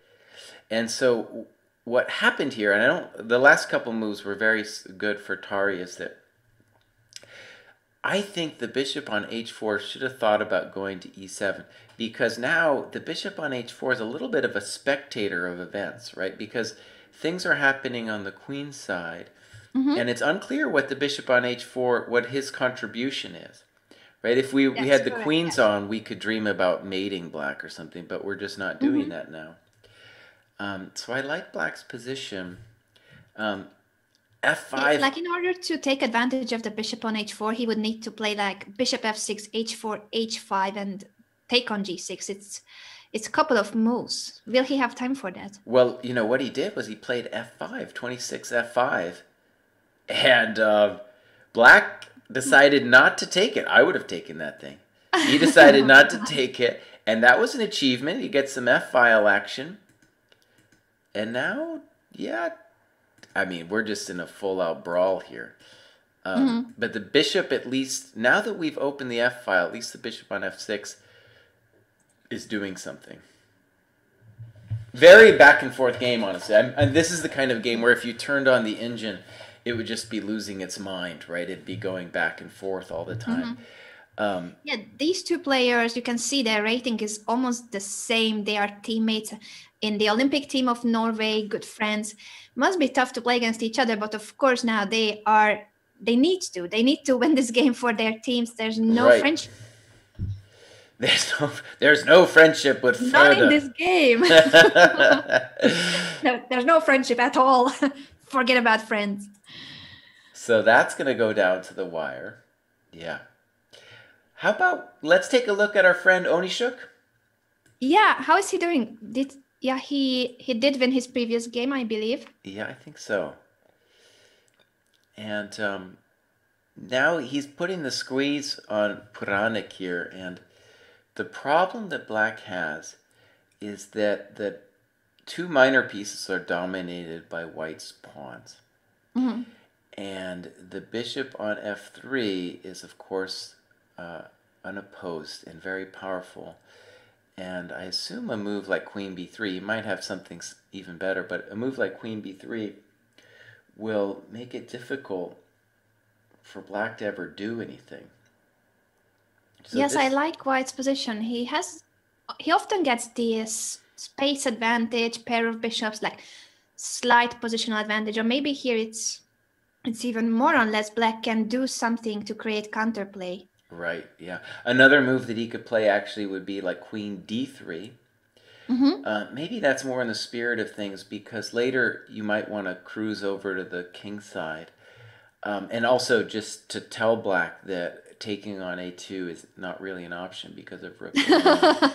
And so what happened here, and the last couple moves were very good for Tari, is that I think the bishop on h4 should have thought about going to e7, because now the bishop on h4 is a little bit of a spectator of events, right? Because things are happening on the queen side, and it's unclear what the bishop on h4, what his contribution is. Right, if we had the queens on, we could dream about mating black or something, but we're just not doing that now. So I like black's position. F5.
Like in order to take advantage of the bishop on h4, he would need to play like bishop f6, h4, h5, and take on g6. It's a couple of moves. Will he have time for that?
Well, what he did was he played f5, 26 f5, and black decided not to take it. I would have taken that thing. He decided not to take it, and that was an achievement. He gets some f-file action. And now, I mean, we're just in a full-out brawl here. But the bishop, at least, now that we've opened the f-file, at least the bishop on f6 is doing something. Very back-and-forth game, honestly. And this is the kind of game where if you turned on the engine, it would just be losing its mind, right? It'd be going back and forth all the time.
These two players, you can see their rating is almost the same. They are teammates in the Olympic team of Norway, good friends. Must be tough to play against each other, but of course now they need to win this game for their teams. There's no friendship.
There's no friendship with Frode.
Not in this game. No, there's no friendship at all. Forget about friends.
So that's going to go down to the wire. Yeah. How about, let's take a look at our friend Onishuk.
Yeah, how is he doing? He did win his previous game, I believe.
Yeah, I think so. And now he's putting the squeeze on Puranik here. And the problem that black has is that the two minor pieces are dominated by white's pawns.
Mhm.
And the bishop on f3 is, of course, unopposed and very powerful. And I assume a move like queen b3, you might have something even better, but a move like queen b3 will make it difficult for black to ever do anything. So
Yes, I like white's position. He often gets this space advantage, pair of bishops, like slight positional advantage, or maybe here it's even more unless black can do something to create counterplay.
Right, yeah. Another move that he could play actually would be like queen d3. Maybe that's more in the spirit of things, because later you might want to cruise over to the king side. And also just to tell black that taking on a2 is not really an option because of rook a1.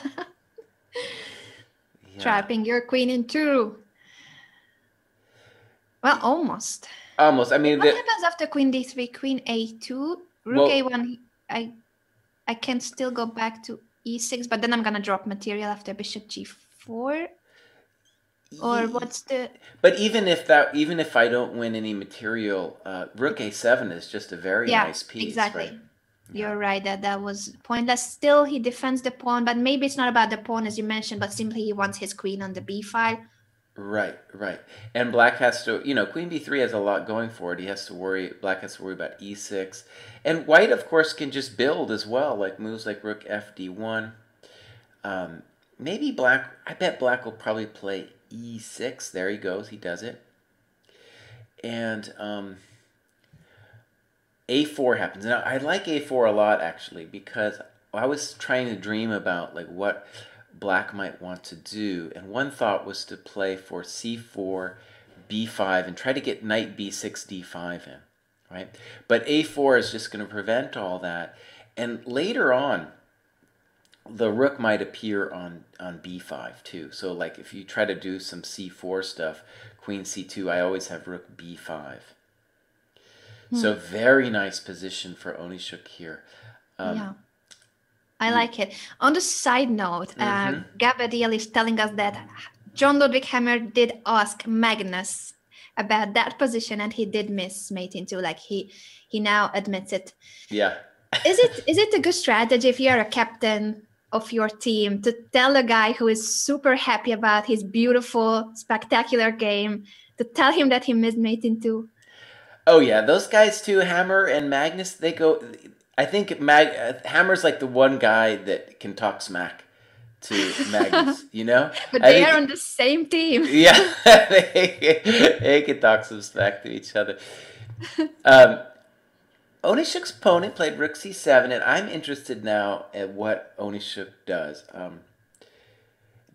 Yeah.
Trapping your queen in two. Well, almost.
Almost. I mean,
what happens after queen d3, queen a2, rook a1? I can still go back to e6, but then I'm gonna drop material after bishop g4. Or what's the?
But even if I don't win any material, rook a7 is just a very nice piece.
Exactly.
Right?
You're right that was pointless. Still, he defends the pawn, but maybe it's not about the pawn as you mentioned, but simply he wants his queen on the b file.
Right, right. And black has to, queen b3 has a lot going for it. Black has to worry about e6. And white, of course, can just build as well, like moves like rook fd1. Maybe I bet black will probably play e6. There he goes, he does it. And a4 happens. Now, I like a4 a lot, actually, because I was trying to dream about like what black might want to do, and one thought was to play for c4, b5, and try to get knight b6, d5 in, right? But a4 is just going to prevent all that, and later on, the rook might appear on b5 too. So like if you try to do some c4 stuff, queen c2, I always have rook b5. So very nice position for Onishuk here.
Yeah. I like it. On the side note, Gabadiel is telling us that John Ludwig Hammer did ask Magnus about that position, and he did miss mate into, like he now admits it.
Yeah.
Is it a good strategy if you are a captain of your team to tell a guy who is super happy about his beautiful, spectacular game, to tell him that he missed mate into?
Oh yeah, those guys too, Hammer and Magnus, they go. I think Hammer's like the one guy that can talk smack to Magnus,
But they are on the same team.
Yeah, they can talk some smack to each other. Onishuk's opponent played rook c7, and I'm interested now at what Onishuk does.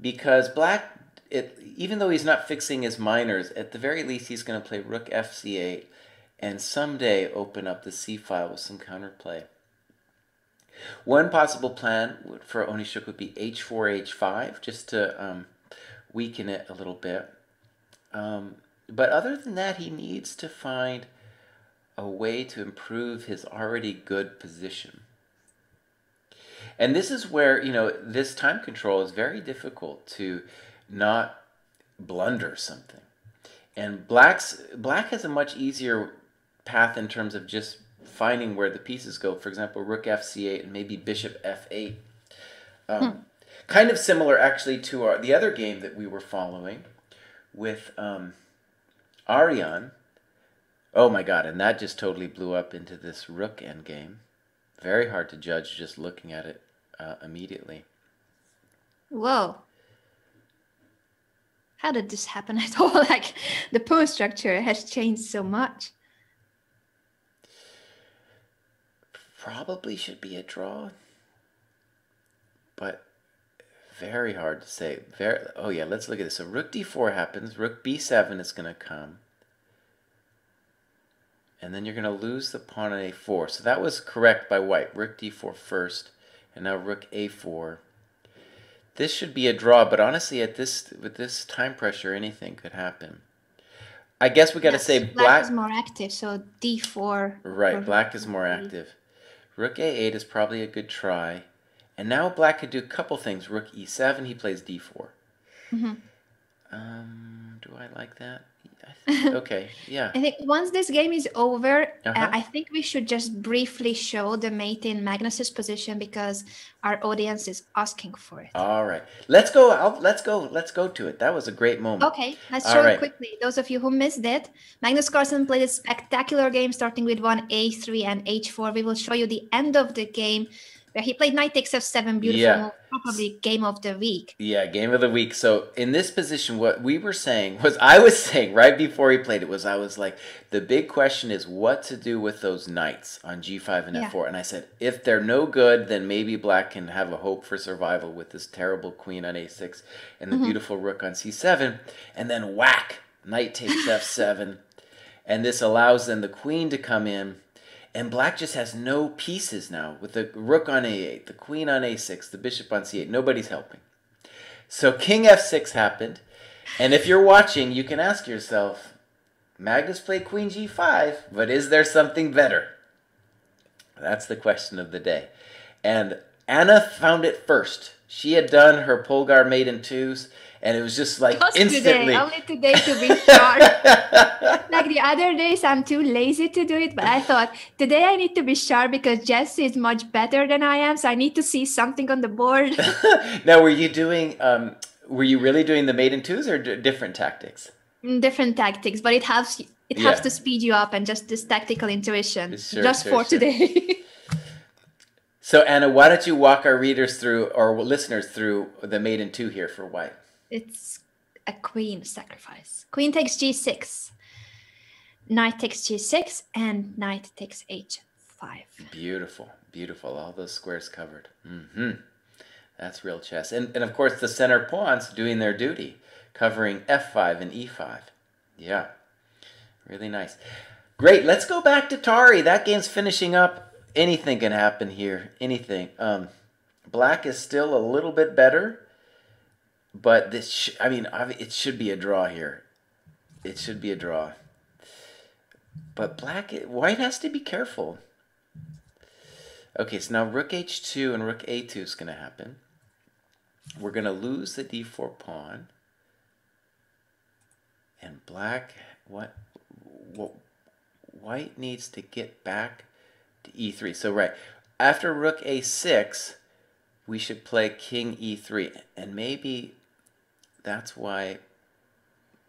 Because black, even though he's not fixing his minors, at the very least he's going to play rook fc8, and someday open up the c file with some counterplay. One possible plan for Onishuk would be h4, h5, just to weaken it a little bit. But other than that, he needs to find a way to improve his already good position. And this is where, this time control is very difficult to not blunder something. And black has a much easier path in terms of just finding where the pieces go. For example, rook fc8 and maybe bishop f8. Kind of similar, actually, to the other game that we were following with Ariane. Oh my god, and that just totally blew up into this rook endgame. Very hard to judge just looking at it immediately.
Whoa. How did this happen at all? Like, the pawn structure has changed so much.
Probably should be a draw, but very hard to say. Oh yeah, let's look at this. So rook d4 happens. Rook b7 is going to come. And then you're going to lose the pawn on a4. So that was correct by white. Rook d4 first, and now rook a4. This should be a draw, but honestly, with this time pressure, anything could happen. I guess we got to say
black is more active, so d4.
Right, black is more active. Rook a8 is probably a good try. And now black could do a couple things. Rook e7, he plays d4. Do I like that? Okay, yeah.
I think once this game is over,
Uh-huh.
I think we should just briefly show the mate in Magnus's position because our audience is asking for it.
All right. Let's go. Let's go. Let's go to it. That was a great moment.
Okay, let's
All
show it
right.
quickly. Those of you who missed it, Magnus Carlsen played a spectacular game starting with one a3 and h4. We will show you the end of the game where he played knight takes f7, beautiful
Yeah.
move, probably game of the week.
Yeah, game of the week. So in this position, what we were saying was, I was saying right before he played it was, I was like, the big question is what to do with those knights on g5 and
Yeah.
f4. And I said, if they're no good, then maybe black can have a hope for survival with this terrible queen on a6 and the beautiful rook on c7. And then whack, knight takes f7. And this allows then the queen to come in. And black just has no pieces now with the rook on a8, the queen on a6, the bishop on c8. Nobody's helping. So king f6 happened. And if you're watching, you can ask yourself, Magnus played queen g5, but is there something better? That's the question of the day. And Anna found it first. She had done her Polgar maiden twos, and it was just like
Just
instantly.
today, only today to be sharp. Like the other days, I'm too lazy to do it, but I thought today I need to be sharp because Jess is much better than I am, so I need to see something on the board.
Now, were you really doing the maiden twos or different tactics?
Different tactics, but it helps to speed you up and just this tactical intuition for today.
So Anna, why don't you walk our readers through or listeners through the maiden two here for white?
It's a queen sacrifice. Queen takes g6, knight takes g6, and knight takes h5.
Beautiful, beautiful. All those squares covered. That's real chess. And of course the center pawns doing their duty, covering f5 and e5. Yeah, really nice. Great, let's go back to Tari. That game's finishing up. Anything can happen here. Anything. Black is still a little bit better, but this, it should be a draw here. It should be a draw. But white has to be careful. Okay, so now rook h2 and rook a2 is going to happen. We're going to lose the d4 pawn. And black, white needs to get back to e3. So right, after rook a6, we should play king e3. And maybe that's why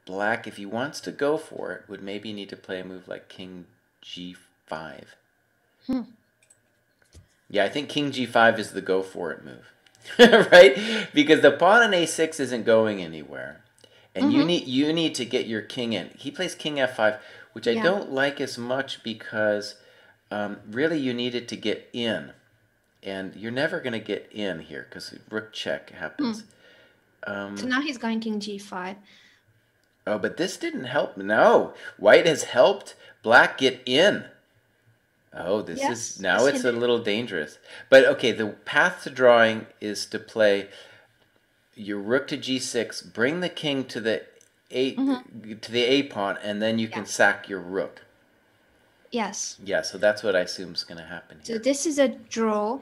black, if he wants to go for it, would maybe need to play a move like king g5. Yeah, I think king g5 is the go for it move. Right? Because the pawn on a6 isn't going anywhere. And you need to get your king in. He plays king f5, which I don't like as much because really you needed to get in. And you're never going to get in here because rook check happens.
So now he's going king g5.
Oh, but this didn't help. No, white has helped black get in. Oh, it's a little dangerous. But okay, the path to drawing is to play your rook to g6, bring the king to the a pawn, and then you can sack your rook.
Yes.
Yeah, so that's what I assume is going to happen here.
So this is a draw.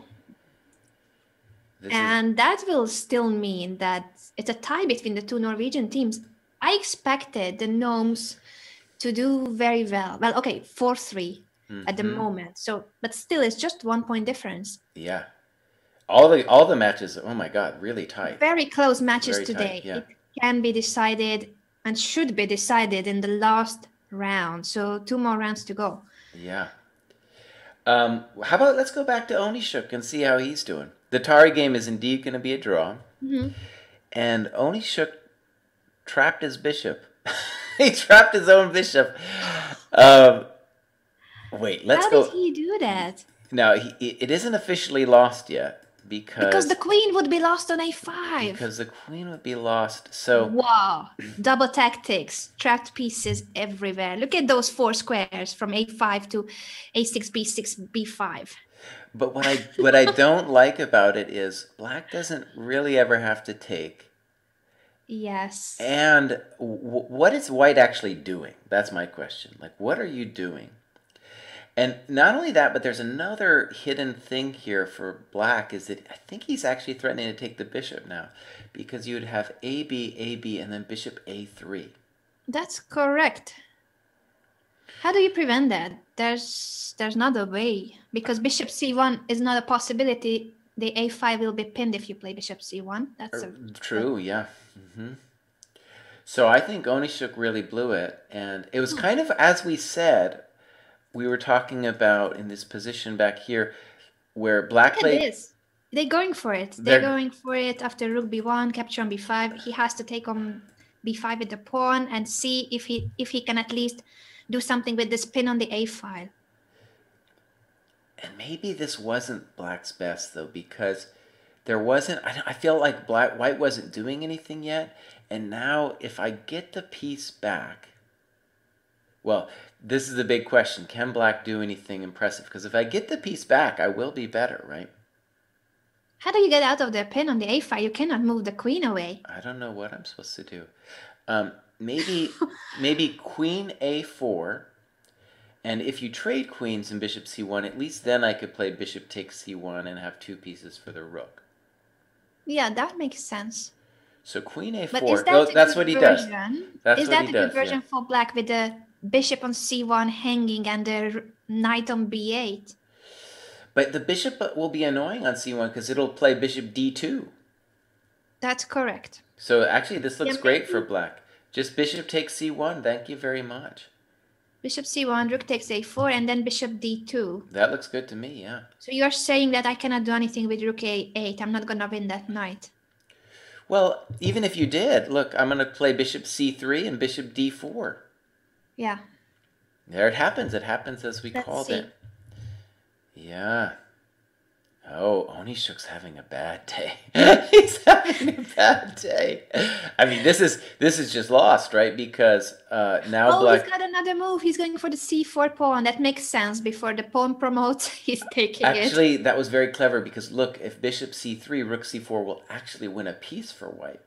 That will still mean that it's a tie between the two Norwegian teams. I expected the Gnomes to do very well. Well, okay, 4-3 at the moment. So, but still, it's just 1 point difference.
Yeah. All the matches, oh my God, really tight.
Very close matches today.
Yeah.
It can be decided and should be decided in the last round. So 2 more rounds to go.
Yeah. How about let's go back to Onishuk and see how he's doing. The Tari game is indeed going to be a draw. And Onishuk trapped his bishop. He trapped his own bishop. Wait, let's go.
How did he do that?
Now, it isn't officially lost yet. Because
the queen would be lost on a5.
Because the queen would be lost. So
wow, double tactics, trapped pieces everywhere. Look at those 4 squares from a5 to a6, b6, b5.
But what I don't like about it is black doesn't really ever have to take.
Yes.
And what is white actually doing? That's my question. Like, what are you doing? And not only that, but there's another hidden thing here for black is that I think he's actually threatening to take the bishop now because you would have a b, and then bishop a3.
That's correct. How do you prevent that? There's not a way because bishop c1 is not a possibility. The a5 will be pinned if you play bishop c1. That's
true, yeah. So I think Onishuk really blew it, and it was kind of as we said. We were talking about in this position back here, where black played.
They're going for it. They're going for it after rook b1, capture on b5. He has to take on b5 with the pawn and see if he can at least do something with this pin on the a file.
And maybe this wasn't black's best though, because there wasn't. I feel like white wasn't doing anything yet, and now if I get the piece back, well, this is the big question. Can black do anything impressive? Because if I get the piece back, I will be better, right?
How do you get out of the pin on the a file? You cannot move the queen away.
I don't know what I'm supposed to do. Maybe queen a4. And if you trade queens in bishop c1, at least then I could play bishop takes c1 and have two pieces for the rook.
Yeah, that makes sense.
So queen a4.
But is that
that's what he does.
Is that a good version for black with the bishop on c1 hanging and the knight on b8?
But the bishop will be annoying on c1 because it'll play bishop d2.
That's correct.
So actually this looks great for black. Just bishop takes c1. Thank you very much.
Bishop c1, rook takes a4, and then bishop d2.
That looks good to me, yeah.
So you're saying that I cannot do anything with rook a8. I'm not going to win that knight.
Well, even if you did, look, I'm going to play bishop c3 and bishop d4.
Yeah.
There it happens. It happens as we called it. Yeah. Oh, Onishuk's having a bad day. He's having a bad day. I mean, this is just lost, right? Because now black.
He's got another move. He's going for the c4 pawn. That makes sense. Before the pawn promotes, he's taking it.
Actually, that was very clever because look, if bishop c3, rook c4 will actually win a piece for white.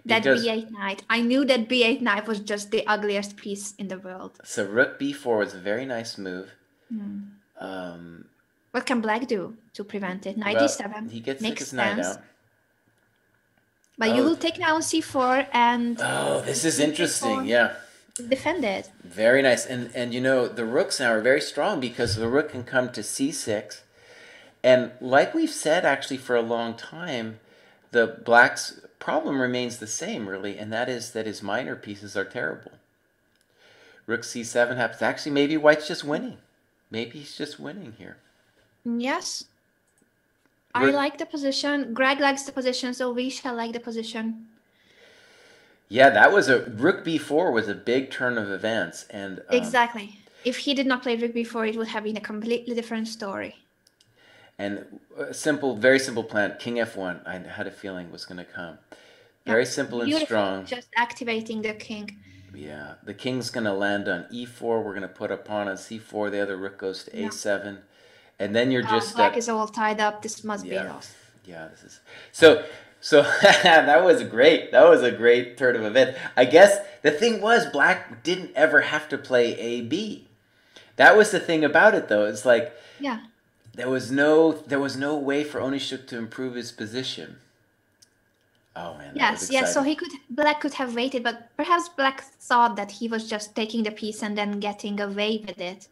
That b8 knight. I knew that b8 knight was just the ugliest piece in the world.
So rook b4 was a very nice move.
What can black do to prevent it? Knight d7.
He gets his knight out.
But you will take now on c4 and...
Oh, this is interesting, yeah.
Defend it.
Very nice. And you know, the rooks now are very strong because the rook can come to c6. And like we've said actually for a long time, the black's problem remains the same, really, and that is that his minor pieces are terrible. Rook c7 happens. Actually, maybe white's just winning. Maybe he's just winning here.
Yes. I like the position. Greg likes the position, so we shall like the position.
Yeah, that was rook b4 was a big turn of events, and
exactly. If he did not play rook b4, it would have been a completely different story.
And very simple plan. King f1. I had a feeling was going to come. Very simple and strong.
Just activating the king.
Yeah, the king's going to land on e4. We're going to put a pawn on c4. The other rook goes to a7. And then you're just...
black is all tied up. This must be lost.
Yeah, this is... So that was great. That was a great turn of events. I guess the thing was black didn't ever have to play a-b. That was the thing about it, though. It's like...
Yeah.
There was no way for Onishuk to improve his position. Oh man,
yes. So black could have waited, but perhaps black thought that he was just taking the piece and then getting away with it.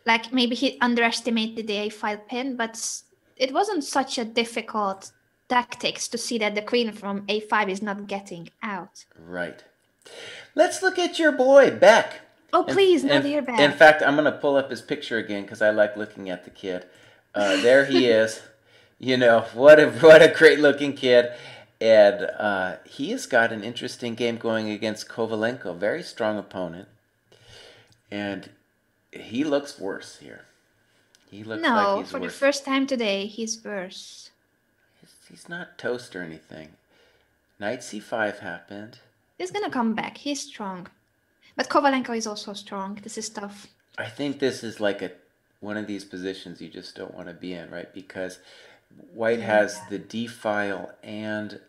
Like maybe he underestimated the a file pin, but it wasn't such a difficult tactics to see that the queen from a5 is not getting out.
Right. Let's look at your boy Beck.
Oh, please, not your Beck.
In fact, I'm going to pull up his picture again because I like looking at the kid. There he is. You know, what a great-looking kid. And he has got an interesting game going against Kovalenko. Very strong opponent. And he looks worse here. He looks like he's worse.
No, for the first time today, he's worse.
He's not toast or anything. Knight c5 happened.
He's going to come back. He's strong. But Kovalenko is also strong. This is tough.
I think this is like one of these positions you just don't want to be in, right? Because white has the d file and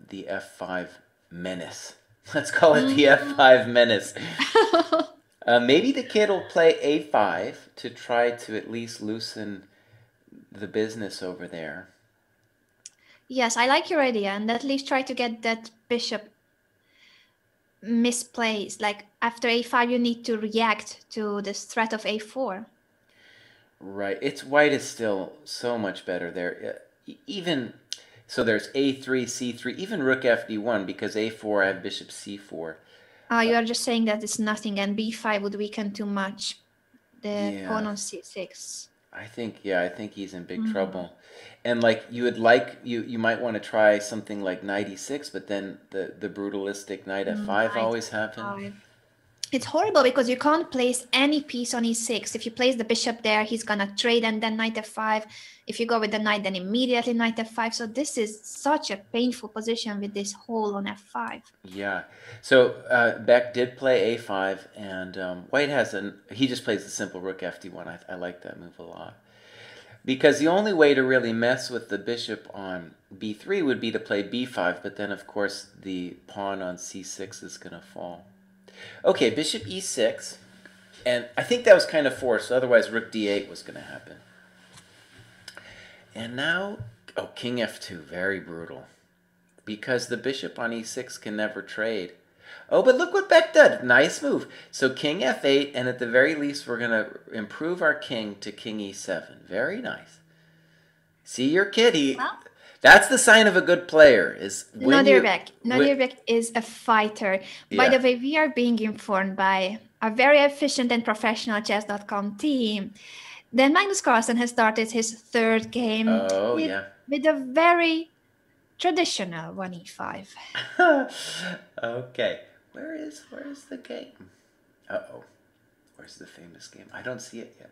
the f5 menace. Let's call it the f5 menace. Maybe the kid will play a5 to try to at least loosen the business over there.
Yes, I like your idea, and at least try to get that bishop misplaced. Like after a5, you need to react to this threat of a4.
Right. It's white is still so much better there. Even so, there's a3, c3, even rook fd1 because a4 I have bishop c4.
You are just saying that it's nothing, and b5 would weaken too much the pawn
Yeah,
on c6.
I think he's in big trouble. And like you might want to try something like knight e6, but then the brutalistic knight f5
Knight
always happen.
f5. It's horrible because you can't place any piece on e6. If you place the bishop there, he's gonna trade and then knight f5. If you go with the knight, then immediately knight f5. So this is such a painful position with this hole on f5.
Yeah. So Beck did play a5, and White he just plays the simple rook fd1. I like that move a lot. Because the only way to really mess with the bishop on b3 would be to play b5, but then of course the pawn on c6 is going to fall. Okay, bishop e6, and I think that was kind of forced, otherwise rook d8 was going to happen. And now, oh, king f2, very brutal. Because the bishop on e6 can never trade. Oh, but look what Beck did. Nice move. So king f8, and at the very least, we're going to improve our king to king e7. Very nice. See your kid. That's the sign of a good player.
Nadir Beck is a fighter.
Yeah.
By the way, we are being informed by a very efficient and professional Chess.com team. Then Magnus Carlsen has started his third game with a very traditional 1e5.
Okay. Where is the game? Uh-oh. Where's the famous game? I don't see it yet.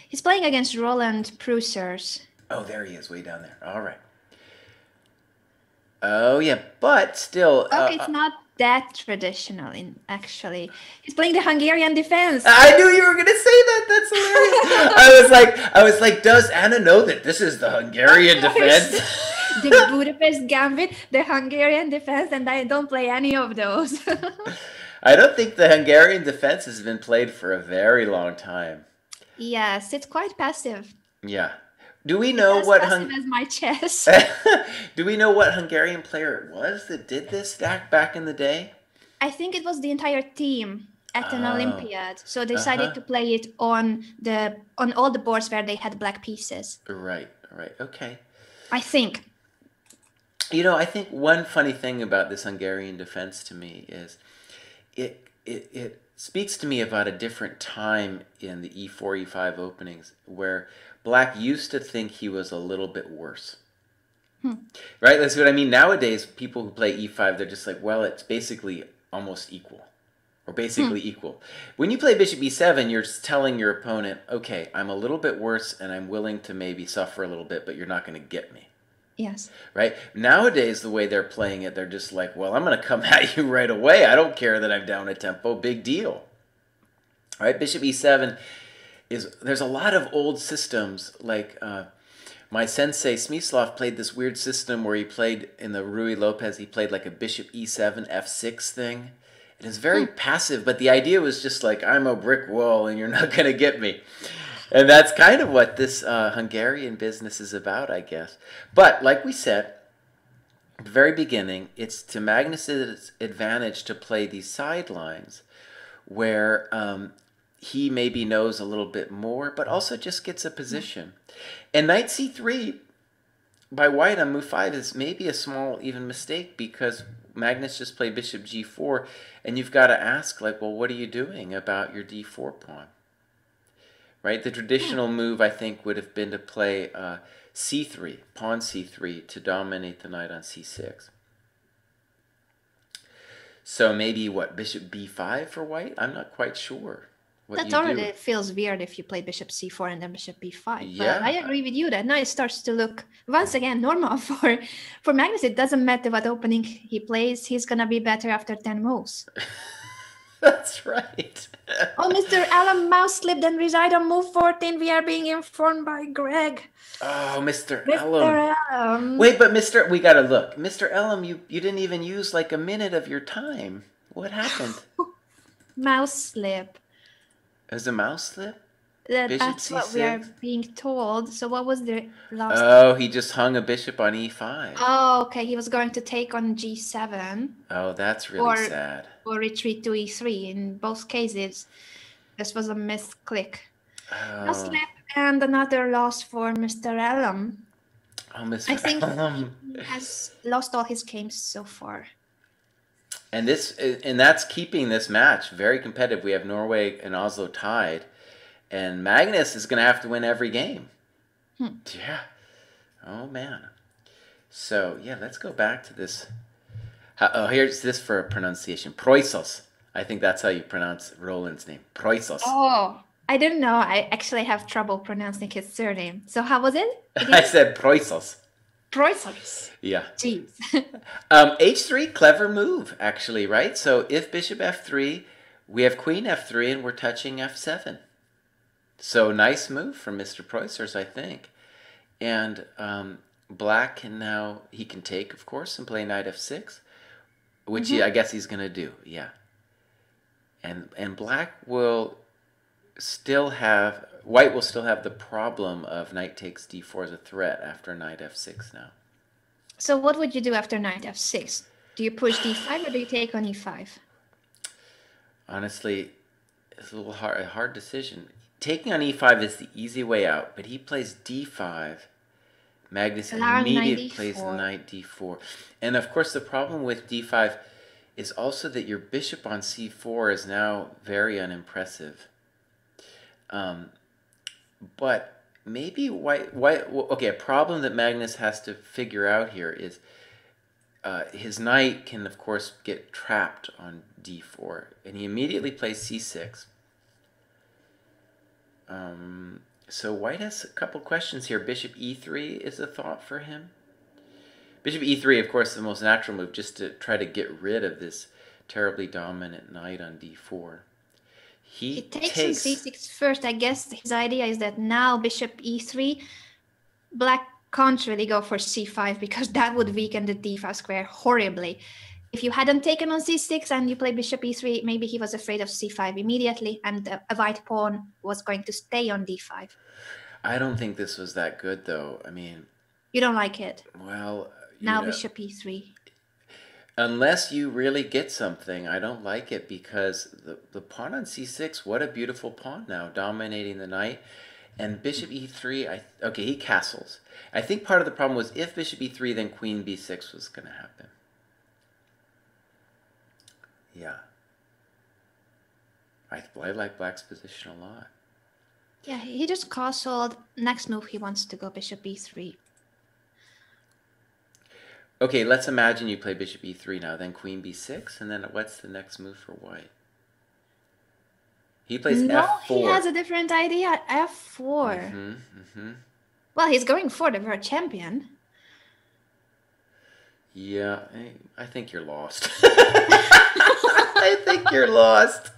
He's playing against Roland Prusers.
Oh, there he is, way down there. All right. Oh, yeah, but still...
Okay, it's not that traditional, actually. He's playing the Hungarian defense.
I knew you were going to say that. That's hilarious. I was like, does Anna know that this is the Hungarian defense?
The Budapest Gambit, the Hungarian defense, and I don't play any of those.
I don't think the Hungarian defense has been played for a very long time.
Yes, it's quite passive.
Yeah. Do we know what
passive as my chess?
Do we know what Hungarian player it was that did this stack back in the day?
I think it was the entire team at an Olympiad. So they decided to play it on all the boards where they had black pieces.
Right. Okay.
I think.
You know, I think one funny thing about this Hungarian defense to me is it speaks to me about a different time in the e4, e5 openings where Black used to think he was a little bit worse. Right? That's what I mean. Nowadays, people who play e5, they're just like, well, it's basically almost equal. Or basically equal. When you play bishop e7, you're just telling your opponent, okay, I'm a little bit worse and I'm willing to maybe suffer a little bit, but you're not going to get me.
Yes.
Right? Nowadays, the way they're playing it, they're just like, well, I'm going to come at you right away. I don't care that I'm down a tempo. Big deal. Right? Bishop e7 there's a lot of old systems, like my sensei Smyslov played this weird system where he played in the Ruy Lopez, he played like a bishop e7, f6 thing. It is very passive, but the idea was just like, I'm a brick wall and you're not going to get me. And that's kind of what this Hungarian business is about, I guess. But like we said at the very beginning, it's to Magnus's advantage to play these sidelines where he maybe knows a little bit more, but also just gets a position. And knight c3 by white on move 5 is maybe a small even mistake because Magnus just played bishop g4, and you've got to ask, like, well, what are you doing about your d4 pawn? Right? The traditional move, I think, would have been to play c3, pawn c3, to dominate the knight on c6. So maybe, what, bishop b5 for white? I'm not quite sure.
That already feels weird if you play bishop c4 and then bishop b5.
Yeah.
But I agree with you that now it starts to look, once again, normal for Magnus. It doesn't matter what opening he plays. He's going to be better after 10 moves.
That's right.
Oh, Mr. Allen mouse slipped and reside on move 14. We are being informed by Greg.
Oh, Mr.
Ellum.
Wait, but we got to look. Mr. Ellum, you didn't even use like a minute of your time. What happened?
mouse slip.
Is a mouse slip? Bishop
That's what we are
c6?
being told. So what was the last?
Oh, he just hung a bishop on e5.
Oh, okay. He was going to take on g7
Oh, that's really
or
sad.
or retreat to e3. In both cases, this was a misclick. Mouse
Oh,
slip and another loss for Mr. Ellam.
oh,
I
Mr.
think
Ellam.
he has lost all his games so far.
And that's keeping this match very competitive. We have Norway and Oslo tied, and Magnus is going to have to win every game. Yeah. Oh man. So yeah, let's go back to this. Oh, here's this for pronunciation. Proisos. I think that's how you pronounce Roland's name. Proisos.
Oh, I didn't know. I actually have trouble pronouncing his surname. So how was it?
I said Proisos.
Proisos.
Yeah.
Jeez.
H3, clever move, actually, right? So if bishop f3, we have queen f3, and we're touching f7. So nice move from Mr. Preussers, I think. And black can now, he can take, of course, and play knight f6, which I guess he's going to do, yeah. And black will still have, white will still have the problem of knight takes d4 as a threat after knight f6 now.
So what would you do after knight f6? Do you push d5 or do you take on e5?
Honestly, it's a hard decision. Taking on e5 is the easy way out, but he plays d5. Magnus immediately plays knight d4. And of course, the problem with d5 is also that your bishop on c4 is now very unimpressive. But maybe white, okay, a problem that Magnus has to figure out here is his knight can, of course, get trapped on d4, and he immediately plays c6. So white has a couple questions here. Bishop e3 is a thought for him. Bishop e3, of course, the most natural move, just to try to get rid of this terribly dominant knight on d4. He takes
on c6 first. I guess his idea is that now bishop e3, black can't really go for c5 because that would weaken the d5 square horribly. If you hadn't taken on c6 and you play bishop e3, maybe he was afraid of c5 immediately and a white pawn was going to stay on d5.
I don't think this was that good, though. I mean...
You don't like it?
Well...
Now bishop e3.
Unless you really get something, I don't like it because the pawn on c6, what a beautiful pawn now, dominating the knight. And bishop e3, okay, he castles. I think part of the problem was if bishop e3, then queen b6 was going to happen. Yeah. I like black's position a lot.
Yeah, he just castled. Next move, he wants to go bishop e3.
Okay, let's imagine you play bishop e3 now, then queen b6, and then what's the next move for white? He plays f4.
He has a different idea. f4. Well, he's going for the world champion.
Yeah, I think you're lost. I think you're lost.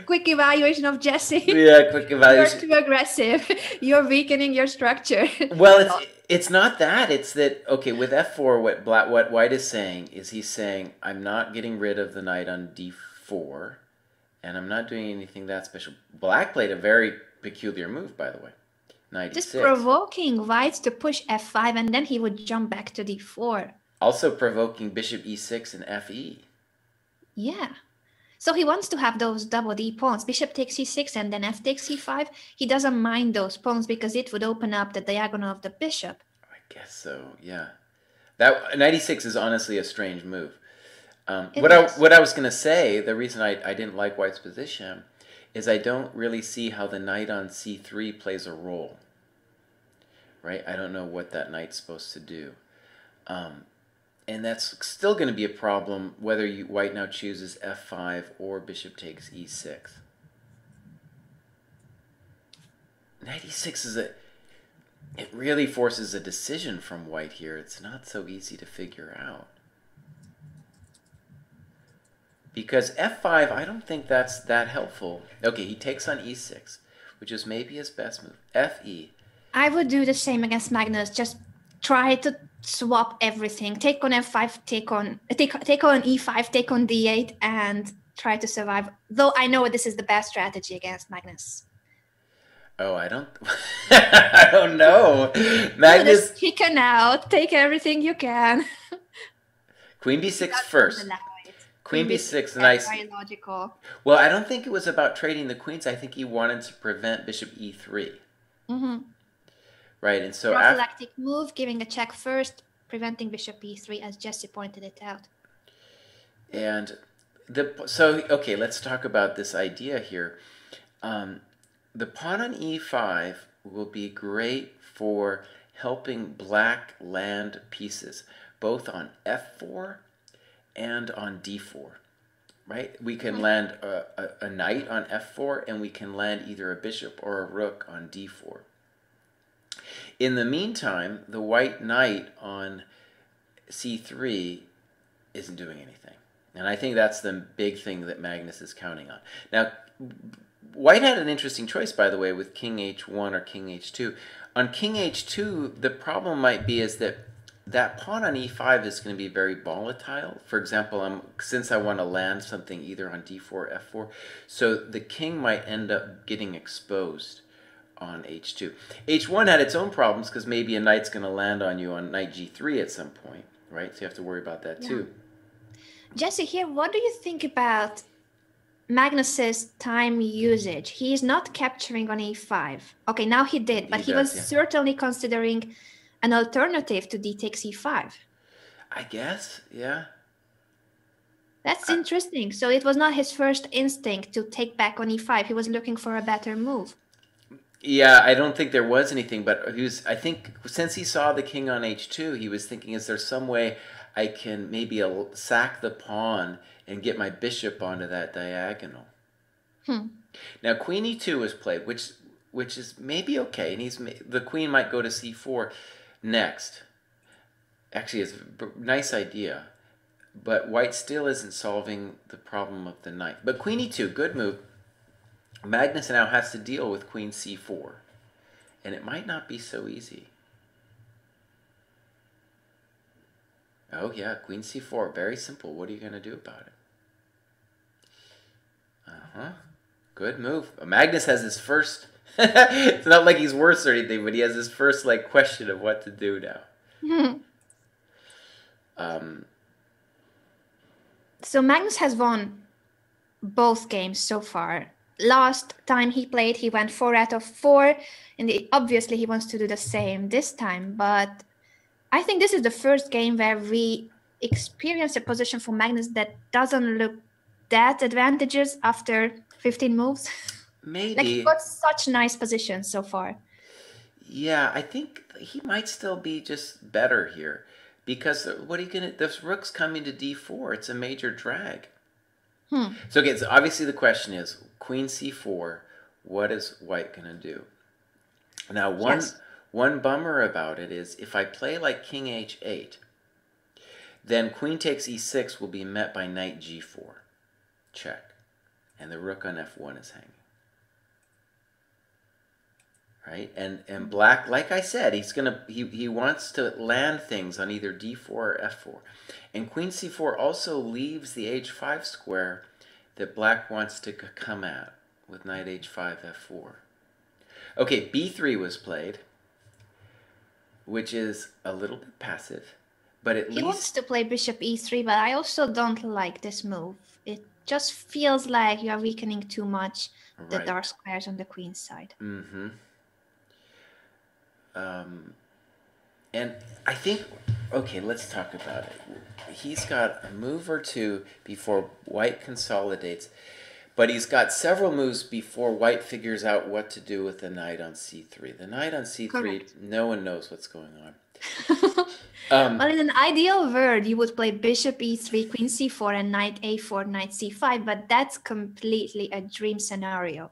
Quick evaluation of Jesse.
Yeah, quick evaluation.
You're too aggressive. You're weakening your structure.
Well, it's not that. It's that, okay, with f4, what white is saying is he's saying, I'm not getting rid of the knight on d4, and I'm not doing anything that special. Black played a very peculiar move, by the way. Knight
just
e6.
Provoking white to push f5, and then he would jump back to d4.
Also provoking bishop e6 and fe.
Yeah. So he wants to have those double d pawns. Bishop takes c6 and then f takes c5. He doesn't mind those pawns because it would open up the diagonal of the bishop.
I guess so, yeah. That knight e6 is honestly a strange move. What I was going to say, the reason I didn't like white's position, is I don't really see how the knight on c3 plays a role. Right? I don't know what that knight's supposed to do. And that's still going to be a problem whether white now chooses f5 or bishop takes e6. Knight e6 it really forces a decision from white here. It's not so easy to figure out. Because f5, I don't think that's that helpful. Okay, he takes on e6, which is maybe his best move. fe.
I would do the same against Magnus. Just try to swap everything. Take on f5, take on e5, take on d8, and try to survive. Though I know this is the best strategy against Magnus.
Oh, I don't I don't know. Magnus
Just chicken out, take everything you can.
Queen b6 first. Queen b6, nice.
Very logical.
Well, I don't think it was about trading the queens. I think he wanted to prevent bishop e3.
Mm-hmm.
Right, and so
prophylactic move, giving a check first, preventing bishop e3, as Jesse pointed it out.
And okay, let's talk about this idea here. The pawn on e5 will be great for helping black land pieces, both on f4 and on d4. Right? We can land a knight on f4, and we can land either a bishop or a rook on d4. In the meantime, the white knight on c3 isn't doing anything. And I think that's the big thing that Magnus is counting on. Now, white had an interesting choice, by the way, with king h1 or king h2. On king h2, the problem might be is that pawn on e5 is going to be very volatile. For example, since I want to land something either on d4 or f4, so the king might end up getting exposed on h2. h1 had its own problems because maybe a knight's going to land on you on knight g3 at some point, right? So you have to worry about that too.
Jesse, here, what do you think about Magnus's time usage? He is not capturing on e5. Okay, now he did, but he was certainly considering an alternative to d takes e5.
I guess, yeah.
That's interesting. So it was not his first instinct to take back on e5. He was looking for a better move.
Yeah, I don't think there was anything, but I think since he saw the king on h2, he was thinking, is there some way I can maybe sack the pawn and get my bishop onto that diagonal? Now, queen e2 was played, which is maybe okay, and the queen might go to c4 next. Actually, it's a nice idea, but white still isn't solving the problem of the knight. But queen e2, good move. Magnus now has to deal with queen c4, and it might not be so easy. Oh yeah, queen c4, very simple. What are you going to do about it? Good move. Magnus has his first, it's not like he's worse or anything, but he has his first question of what to do now.
So Magnus has won both games so far. Last time he played, he went 4 out of 4, and obviously he wants to do the same this time, but I think this is the first game where we experience a position for Magnus that doesn't look that advantageous after 15 moves.
Maybe.
Like, he got such nice positions so far.
Yeah, I think he might still be just better here, because what are you gonna? This rook's coming to d4. It's a major drag. So again, so obviously the question is queen c4. What is white gonna do? Now, one bummer about it is if I play like king h8, then queen takes e6 will be met by knight g4, check, and the rook on f1 is hanging. Right, and black, like I said, he wants to land things on either d4 or f4, and queen c4 also leaves the h5 square that black wants to come at with knight h5 f4. Okay, b3 was played, which is a little bit passive, but at least
he wants to play bishop e3, but I also don't like this move. It just feels like you are weakening too much the dark squares on the queen's side.
And I think, okay, let's talk about it. He's got a move or two before white consolidates, but he's got several moves before white figures out what to do with the knight on c3. The knight on c3, correct. No one knows what's going on.
Well, in an ideal world, you would play bishop e3, queen c4, and knight a4, knight c5, but that's completely a dream scenario.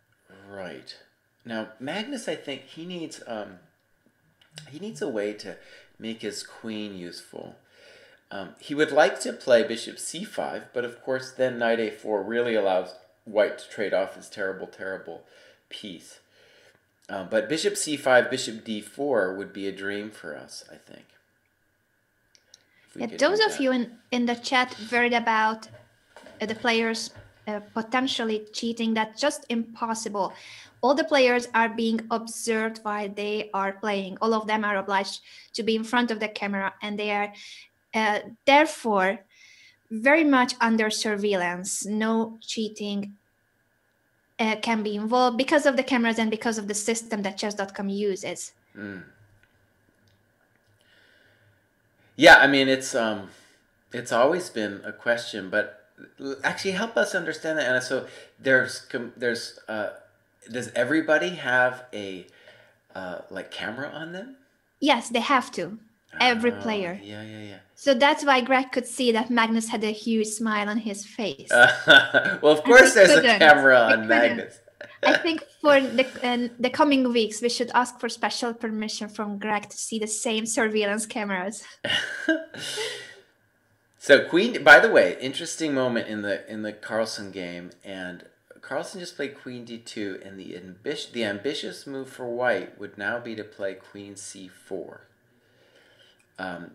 Right. Now, Magnus, I think he needs a way to make his queen useful. He would like to play bishop c5, but of course then knight a4 really allows white to trade off his terrible, terrible piece. But bishop c5, bishop d4 would be a dream for us, I think.
Yeah, those of you in the chat worried about the players potentially cheating. That's just impossible. All the players are being observed while they are playing. All of them are obliged to be in front of the camera, and they are therefore very much under surveillance. No cheating can be involved because of the cameras and because of the system that Chess.com uses.
Yeah, I mean it's always been a question, but actually help us understand that, Anna. So does everybody have a like camera on them?
Yes, they have to. Every player.
Yeah.
So that's why Greg could see that Magnus had a huge smile on his face.
Well, of course there's a camera on Magnus.
I think for the coming weeks, we should ask for special permission from Greg to see the same surveillance cameras.
So Queen, by the way, interesting moment in the Carlsen game, and Carlsen just played Queen D2, and the ambitious move for White would now be to play Queen C4.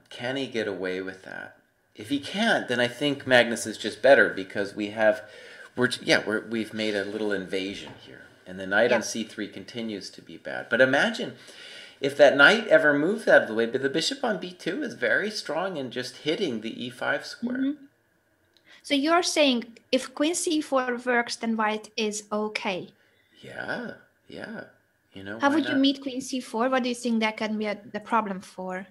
Can he get away with that? If he can't, then I think Magnus is just better because we've made a little invasion here, and the knight on C3 continues to be bad. But imagine if that knight ever moves out of the way, but the bishop on B2 is very strong in just hitting the E5 square.
Mm-hmm. So you're saying if Queen C4 works, then White is okay?
Yeah. You know,
how would you meet Queen C4? What do you think that can be the problem for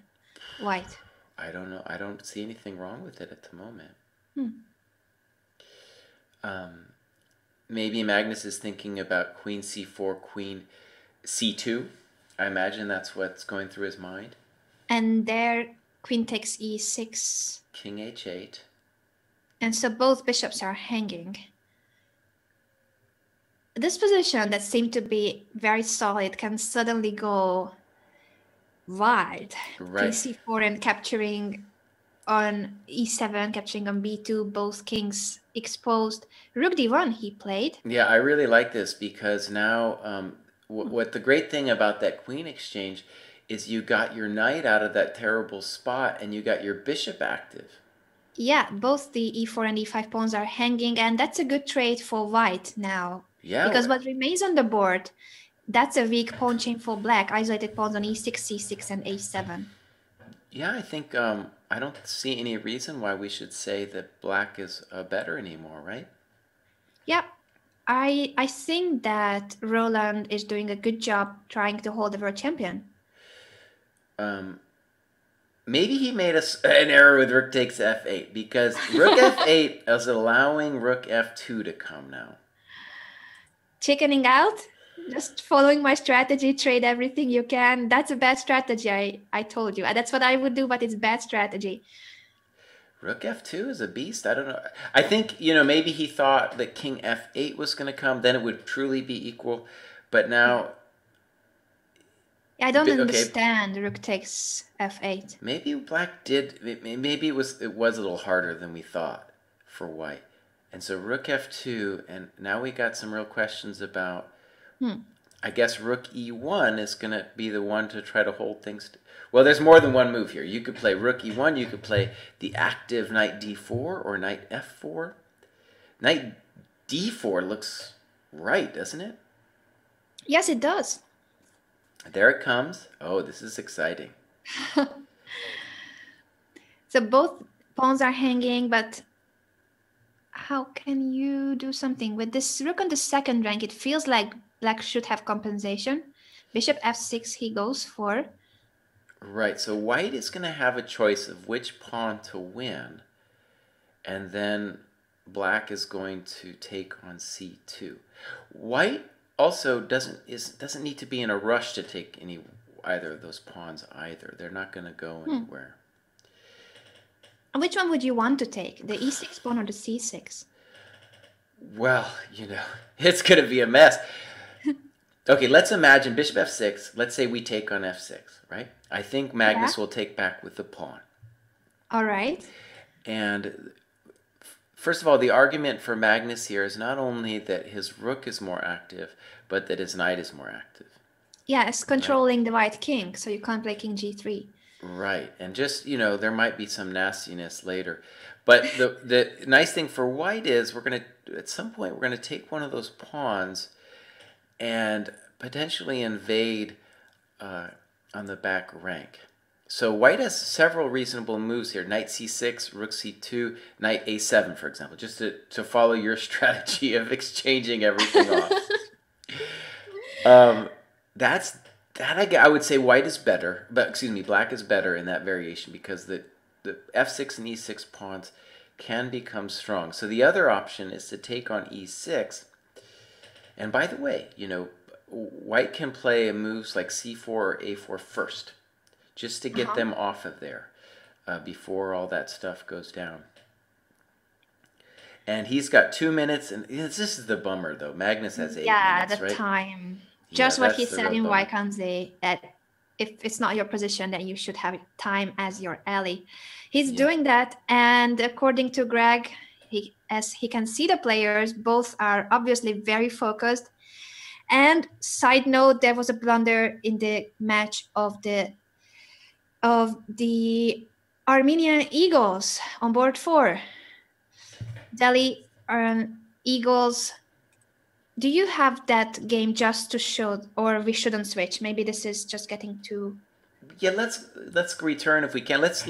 White?
I don't know. I don't see anything wrong with it at the moment. Maybe Magnus is thinking about Queen C4, Queen C2. I imagine that's what's going through his mind.
And there, Queen takes E6.
King H8.
And so both bishops are hanging. This position that seemed to be very solid can suddenly go wild.
Right.
King C4 and capturing on E7, capturing on B2, both kings exposed. Rook D1 he played.
Yeah, I really like this because now what the great thing about that queen exchange is you got your knight out of that terrible spot and you got your bishop active.
Yeah, both the E4 and E5 pawns are hanging, and that's a good trade for White now.
Yeah.
Because what remains on the board, that's a weak pawn chain for Black, isolated pawns on E6, C6, and A7.
Yeah, I think I don't see any reason why we should say that Black is better anymore, right?
Yeah, I think that Roland is doing a good job trying to hold the world champion.
Maybe he made an error with Rook takes F8 because Rook F8 is allowing Rook F2 to come now.
Chickening out? Just following my strategy, trade everything you can. That's a bad strategy, I told you. That's what I would do, but it's bad strategy.
Rook F2 is a beast. I don't know. I think, maybe he thought that King F8 was going to come. Then it would truly be equal. But now...
I don't understand Rook takes F8.
Maybe Black did... Maybe it was a little harder than we thought for White. And so Rook F2, and now we got some real questions about... I guess Rook E1 is going to be the one to try to hold things... Well, there's more than one move here. You could play Rook E1, you could play the active Knight D4 or Knight F4. Knight D4 looks right, doesn't it?
Yes, it does.
There it comes. Oh, this is exciting.
So both pawns are hanging, but how can you do something? With this Rook on the second rank, it feels like Black should have compensation. Bishop F6 he goes for.
Right, so White is going to have a choice of which pawn to win, and then Black is going to take on C2. White also doesn't need to be in a rush to take either of those pawns either. They're not going to go anywhere.
And which one would you want to take, the E6 pawn or the C6?
Well, it's going to be a mess. Okay, let's imagine Bishop F6. Let's say we take on F6, right? I think Magnus will take back with the pawn.
All right.
And first of all, the argument for Magnus here is not only that his rook is more active, but that his knight is more active.
Yeah, it's controlling the white king, so you can't play King G3.
Right. And just, there might be some nastiness later. But the nice thing for white is at some point, we're going to take one of those pawns and potentially invade on the back rank. So white has several reasonable moves here. Knight c6, rook c2, knight a7, for example, just to follow your strategy of exchanging everything off. That's that I would say white is better, but excuse me, black is better in that variation because the f6 and e6 pawns can become strong. So the other option is to take on e6. And by the way, white can play moves like c4 or a4 first, just to get them off of there before all that stuff goes down. And he's got 2 minutes, and this is the bummer, though. Magnus has 8 minutes,
Yeah, the
right?
time.
Yeah,
Just what he
that's the
said
real
in
bummer.
Waikanze, that if it's not your position, then you should have time as your ally. He's
Yeah.
doing that, and according to Greg, as he can see the players, both are obviously very focused. And side note, there was a blunder in the match of the Armenian Eagles on board 4. Delhi Eagles. Do you have that game just to show, or we shouldn't switch? Maybe this is just getting too.
Yeah, let's return if we can. Let's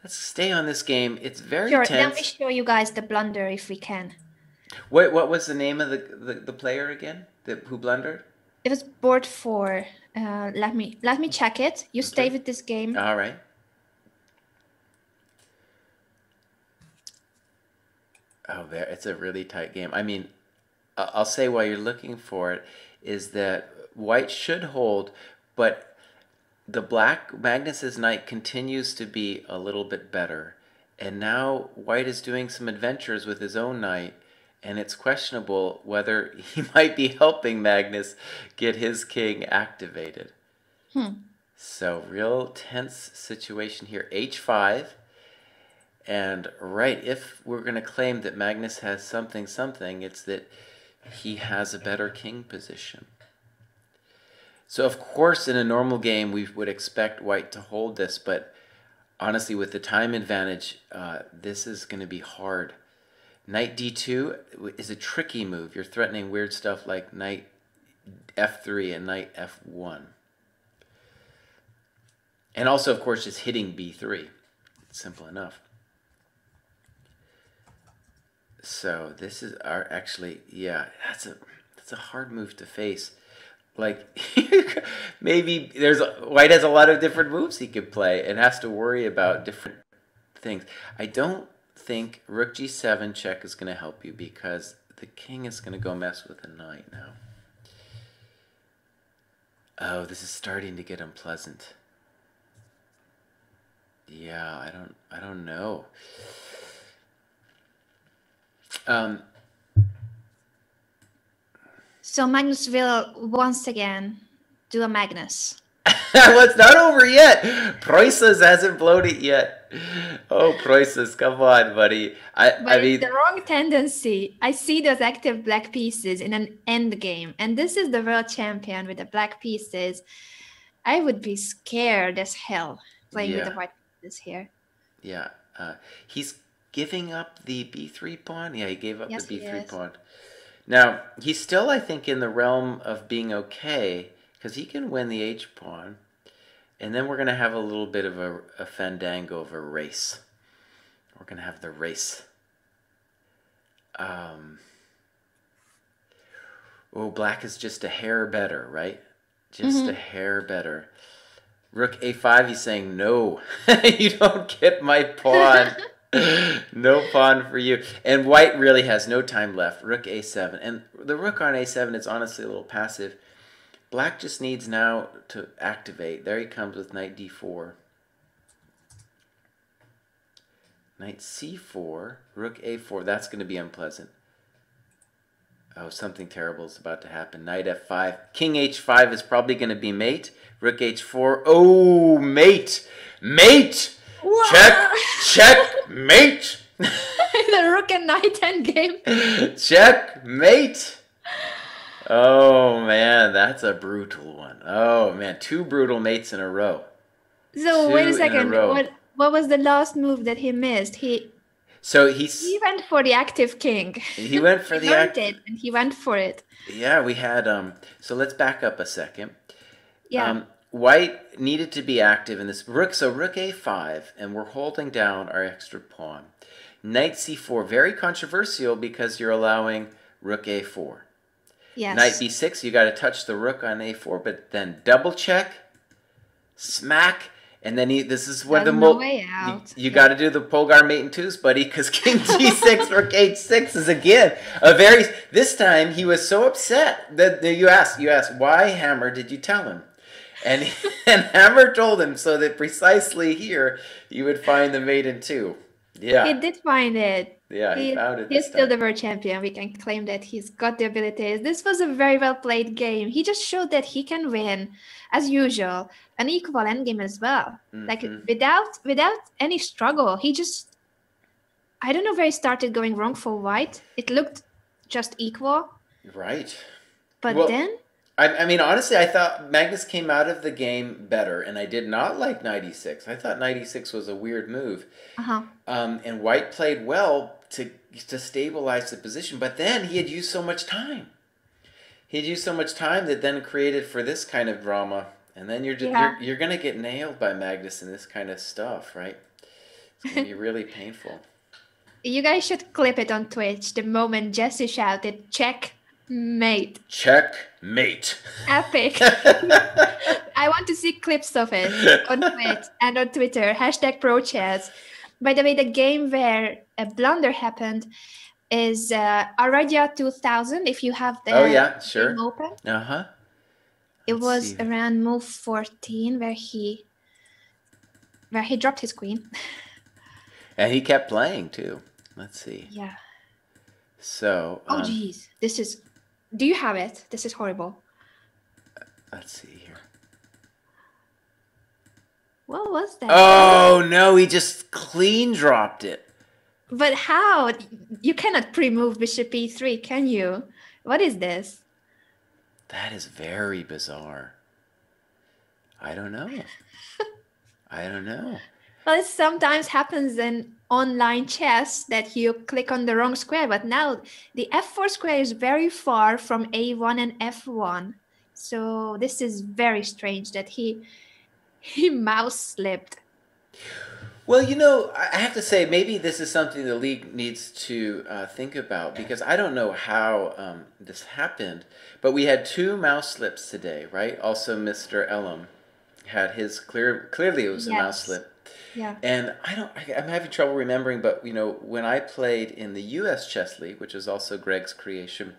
stay on this game. It's very
Sure.
tense.
Then we show you guys the blunder if we can.
What was the name of the player again? Who blundered?
It was board 4. Let me check it. You stay with this game.
All right. Oh, there. It's a really tight game. I mean, I'll say while you're looking for it is that white should hold, but the black Magnus's knight continues to be a little bit better. And now white is doing some adventures with his own knight, and it's questionable whether he might be helping Magnus get his king activated. So real tense situation here. H5. And right, if we're going to claim that Magnus has something, it's that he has a better king position. So of course, in a normal game, we would expect white to hold this, but honestly, with the time advantage, this is going to be hard. Knight d2 is a tricky move. You're threatening weird stuff like knight f3 and knight f1. And also, of course, just hitting b3. It's simple enough. So this is that's a hard move to face. Like maybe white has a lot of different moves he could play and has to worry about different things. I don't think rook g7 check is going to help you because the king is going to go mess with the knight now. Oh, this is starting to get unpleasant. Yeah, I don't know.
So Magnus will once again do a Magnus.
Well, it's not over yet. Preußes hasn't blown it yet. Oh, Preußes, come on, buddy. I mean,
the wrong tendency. I see those active black pieces in an end game, and this is the world champion with the black pieces. I would be scared as hell playing with the white pieces here.
Yeah, he's giving up the b3 pawn. Yeah, he gave up the b3 pawn. Now, he's still, I think, in the realm of being okay, because he can win the h pawn. And then we're going to have a little bit of a fandango of a race. We're going to have the race. Black is just a hair better, right? Just a hair better. Rook a5, he's saying, no, you don't get my pawn. No pawn for you. And white really has no time left. Rook a7. And the rook on a7 is honestly a little passive. Black just needs now to activate. There he comes with knight d4. Knight c4. Rook a4. That's going to be unpleasant. Oh, something terrible is about to happen. Knight f5. King h5 is probably going to be mate. Rook h4. Oh, mate. Mate. Whoa. Check, mate.
The rook and knight endgame.
Check, mate. Oh, man, that's a brutal one. Oh, man, 2 brutal mates in a row.
So wait a
Two in a
second.
row.
What was the last move that he missed?
So
He went for the active king.
he went for
He
the
learned
act.
it and he went for it.
Yeah, we had so let's back up a second.
Yeah.
White needed to be active in this rook. So rook a5, and we're holding down our extra pawn. Knight c4, very controversial because you're allowing rook a4.
Yes.
Knight b6, you got to touch the rook on a4, but then double check, smack, and then this is where
There's no way out.
you got to do the Polgar mate in twos, buddy, because king g6, rook h6 is again a very. This time he was so upset that you asked why, Hammer, did you tell him? And Hammer told him so that precisely here you would find the mate in two. Yeah.
He did find it.
Yeah, he found it.
He's still the world champion. We can claim that he's got the abilities. This was a very well played game. He just showed that he can win, as usual, an equal endgame as well. Like without any struggle. He just, I don't know where he started going wrong for White. It looked just equal.
Right.
But then.
I mean, honestly, I thought Magnus came out of the game better, and I did not like knight e6. I thought knight e6 was a weird move. And White played well to stabilize the position, but then he had used so much time. He had used so much time that then created for this kind of drama, and then you're going to get nailed by Magnus in this kind of stuff, right? It's going to be really painful.
You guys should clip it on Twitch the moment Jesse shouted, checkmate.
Checkmate.
Epic. I want to see clips of it on Twitch and on Twitter. #ProChess. By the way, the game where a blunder happened is Aradia 2000. If you have the game open. It was around move 14 where he dropped his queen.
And he kept playing too. Let's see.
Yeah.
So.
Oh geez, this is. Do you have it? This is horrible.
Let's see here.
What was that?
Oh no, he just clean dropped it.
But how? You cannot pre-move bishop e3, can you? What is this?
That is very bizarre. I don't know. I don't know.
Well, it sometimes happens in online chess that you click on the wrong square, but now the f4 square is very far from a1 and f1. So this is very strange that he mouse slipped.
Well, you know, I have to say, maybe this is something the league needs to think about, because I don't know how this happened, but we had 2 mouse slips today, right? Also, Mr. Elam had his clearly it was a mouse slip.
Yeah.
And I'm having trouble remembering, but you know, when I played in the U.S. Chess League, which is also Greg's creation,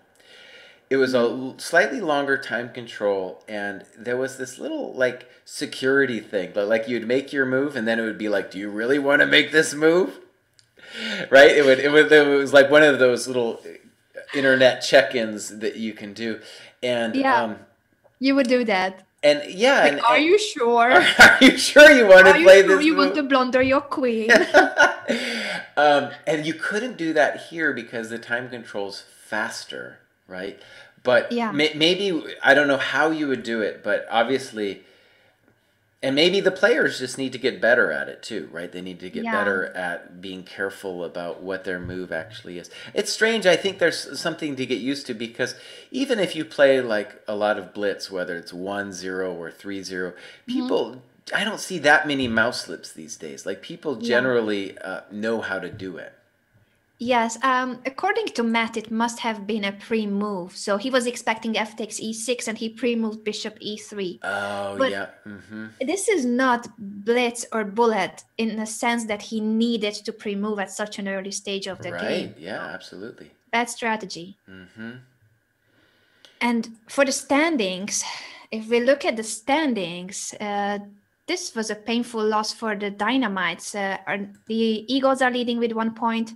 it was a slightly longer time control, and there was this little like security thing, like you'd make your move, and then it would be like, do you really want to make this move? Right? It was like one of those little internet check-ins that you can do, and
you would do that.
And yeah,
like, are you sure?
Are you sure you want to play this?
You want to blunder your queen?
And you couldn't do that here because the time control's faster, right? But maybe I don't know how you would do it, but obviously, and maybe the players just need to get better at it too, right? They need to get better at being careful about what their move actually is. It's strange. I think there's something to get used to, because even if you play like a lot of blitz, whether it's 1-0 or 3-0, people, I don't see that many mouse slips these days. Like people generally know how to do it.
Yes, according to Matt, it must have been a pre-move. So he was expecting f takes e6, and he pre-moved bishop e3.
Oh, but yeah.
This is not blitz or bullet in the sense that he needed to pre-move at such an early stage of the game.
Right, yeah, absolutely.
Bad strategy. And for the standings, if we look at the standings, this was a painful loss for the Dynamites. The Eagles are leading with 1 point.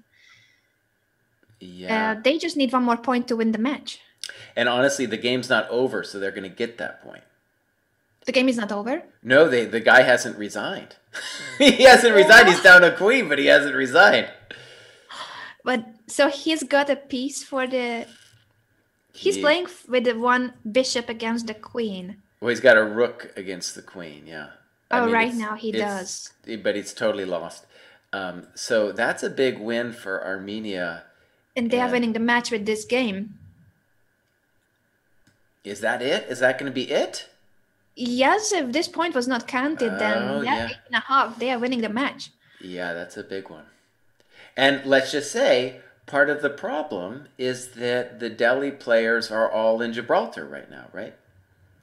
Yeah.
They just need 1 more point to win the match.
And honestly, the game's not over, so they're going to get that point.
The game is not over?
No, the guy hasn't resigned. He hasn't resigned. He's down a queen, but he hasn't resigned.
But so he's got a piece for the... He's playing with the 1 bishop against the queen.
Well, he's got a rook against the queen, yeah. I
Oh,
mean,
right now he does.
but it's totally lost. So that's a big win for Armenia.
And they are
And
winning the match with this game.
is that it? Is that going to be it?
Yes, if this point was not counted,
Oh,
then yeah,
yeah.
8.5, they are winning the match.
Yeah, that's a big one. And let's just say part of the problem is that the Delhi players are all in Gibraltar right now, right?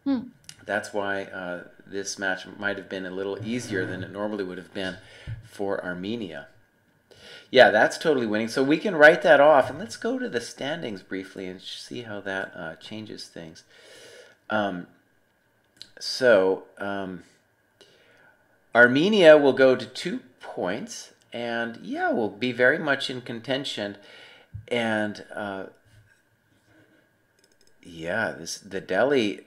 Hmm.
That's why this match might have been a little easier than it normally would have been for Armenia. Yeah, that's totally winning. So we can write that off. And let's go to the standings briefly and see how that changes things. Um, so Armenia will go to 2 points. And yeah, will be very much in contention. And yeah, the Delhi,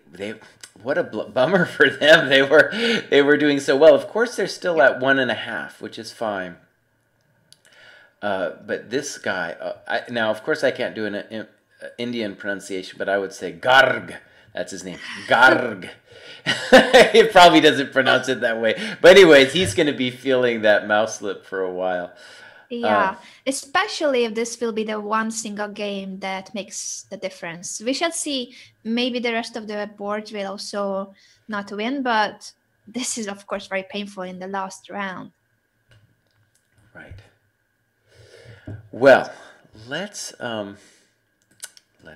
what a bummer for them. They were doing so well. Of course, they're still at 1.5, which is fine. But this guy, now of course I can't do an Indian pronunciation, but I would say Garg. That's his name, Garg. It probably doesn't pronounce it that way, but anyways, he's going to be feeling that mouse slip for a while.
Yeah, especially if this will be the one single game that makes the difference. We shall see. Maybe the rest of the board will also not win, but this is of course very painful in the last round.
Right. Well, let's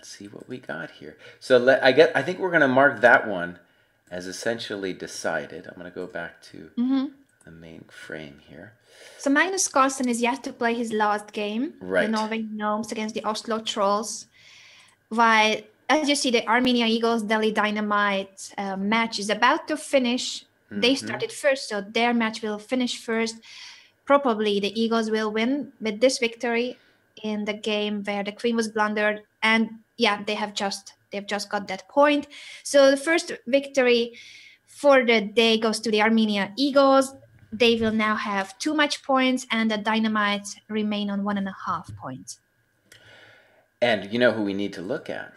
see what we got here. So I think we're going to mark that one as essentially decided. I'm going to go back to the main frame here.
So Magnus Carlsen is yet to play his last game,
Right.
the Norway Gnomes against the Oslo Trolls. While, as you see, the Armenia Eagles Delhi Dynamite match is about to finish. They started first, so their match will finish first. Probably the Eagles will win with this victory in the game where the queen was blundered, and yeah, they've just got that point. So the first victory for the day goes to the Armenia Eagles. They will now have 2 match points, and the Dynamites remain on 1.5 points.
And you know who we need to look at?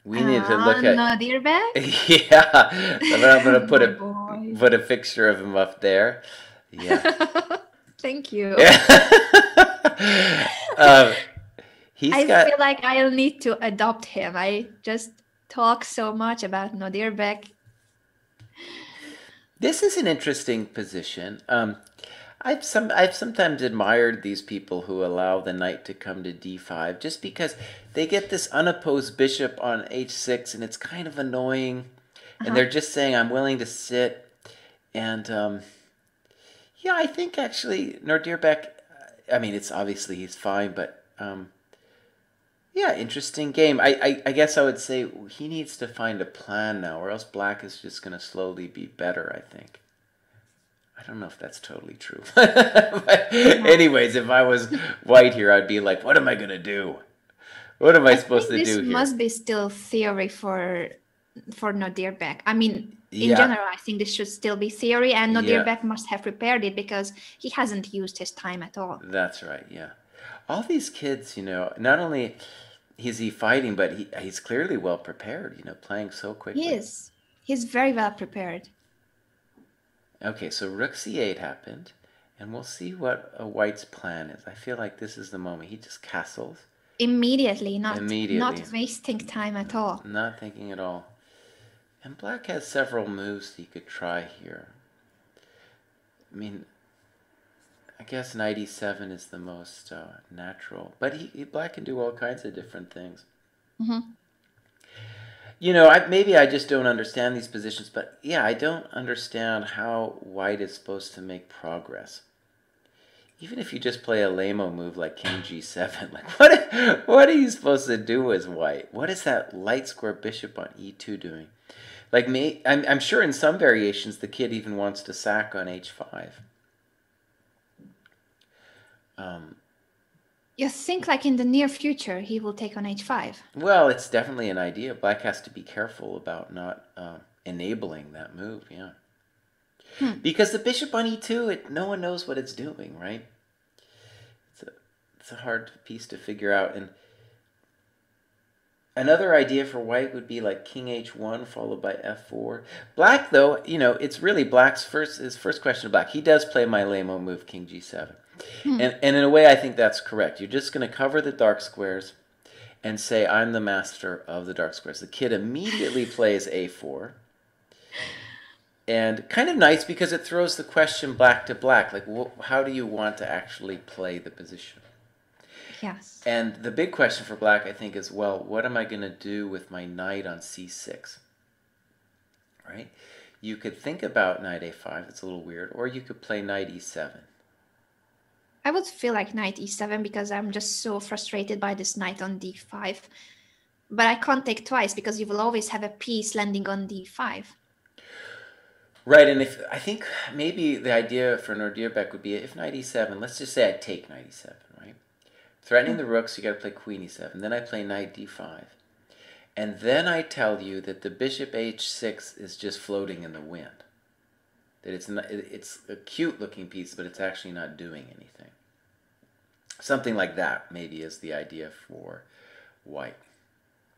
We need to look at
Nodirbek?
Yeah, I'm going to put a picture of him up there. Yeah.
Thank you.
I
feel like I'll need to adopt him. I just talk so much about Nodirbek.
This is an interesting position. I've sometimes admired these people who allow the knight to come to d5 just because they get this unopposed bishop on h6 and it's kind of annoying. And they're just saying, I'm willing to sit. And yeah, I think actually Nordierbeck, I mean, it's obviously he's fine, but yeah, interesting game. I guess I would say he needs to find a plan now, or else black is just going to slowly be better, I think. I don't know if that's totally true. But anyways, if I was white here, I'd be like, what am I going to do? What am I supposed to do here?
This must be still theory for Nodirbek. I mean, in general, I think this should still be theory, and Nodirbek must have prepared it because he hasn't used his time at all.
That's right, yeah. All these kids, you know, not only is he fighting, but he's clearly well prepared, you know, playing so quickly.
He is. He's very well prepared.
Okay, so rook c8 happened, and we'll see what a white's plan is. I feel like this is the moment. He just castles.
Immediately, not wasting time at all.
Not thinking at all. And black has several moves he could try here. I mean, I guess knight e7 is the most natural. But black can do all kinds of different things. You know, maybe I just don't understand these positions, but yeah, I don't understand how white is supposed to make progress. Even if you just play a lame-o move like king g7, like what are you supposed to do as white? What is that light square bishop on e2 doing? Like I'm sure in some variations the kid even wants to sack on h5.
You think like in the near future he will take on h5?
Well, it's definitely an idea. Black has to be careful about not enabling that move, yeah. Because the bishop on e2, no one knows what it's doing, right? It's a hard piece to figure out. And Another idea for white would be like king h1 followed by f4. Black, though, it's really black's first question of black. He does play my lame-o move, king g7.
Hmm.
And in a way, I think that's correct. You're just going to cover the dark squares and say, I'm the master of the dark squares. The kid immediately plays a4. And kind of nice because it throws the question black to black. Like, how do you want to actually play the position?
Yes.
And the big question for black, I think, is, well, what am I going to do with my knight on c6? Right? You could think about knight a5. It's a little weird. Or you could play knight e7.
I would feel like knight e7 because I'm just so frustrated by this knight on d5. But I can't take twice because you will always have a piece landing on d5.
Right, and I think maybe the idea for Nordirbeck would be if knight e7, let's just say I take knight e7, right? Threatening the rooks, you got to play queen e7. Then I play knight d5. And then I tell you that the bishop h6 is just floating in the wind. That it's a cute looking piece, but it's actually not doing anything. Something like that maybe is the idea for white,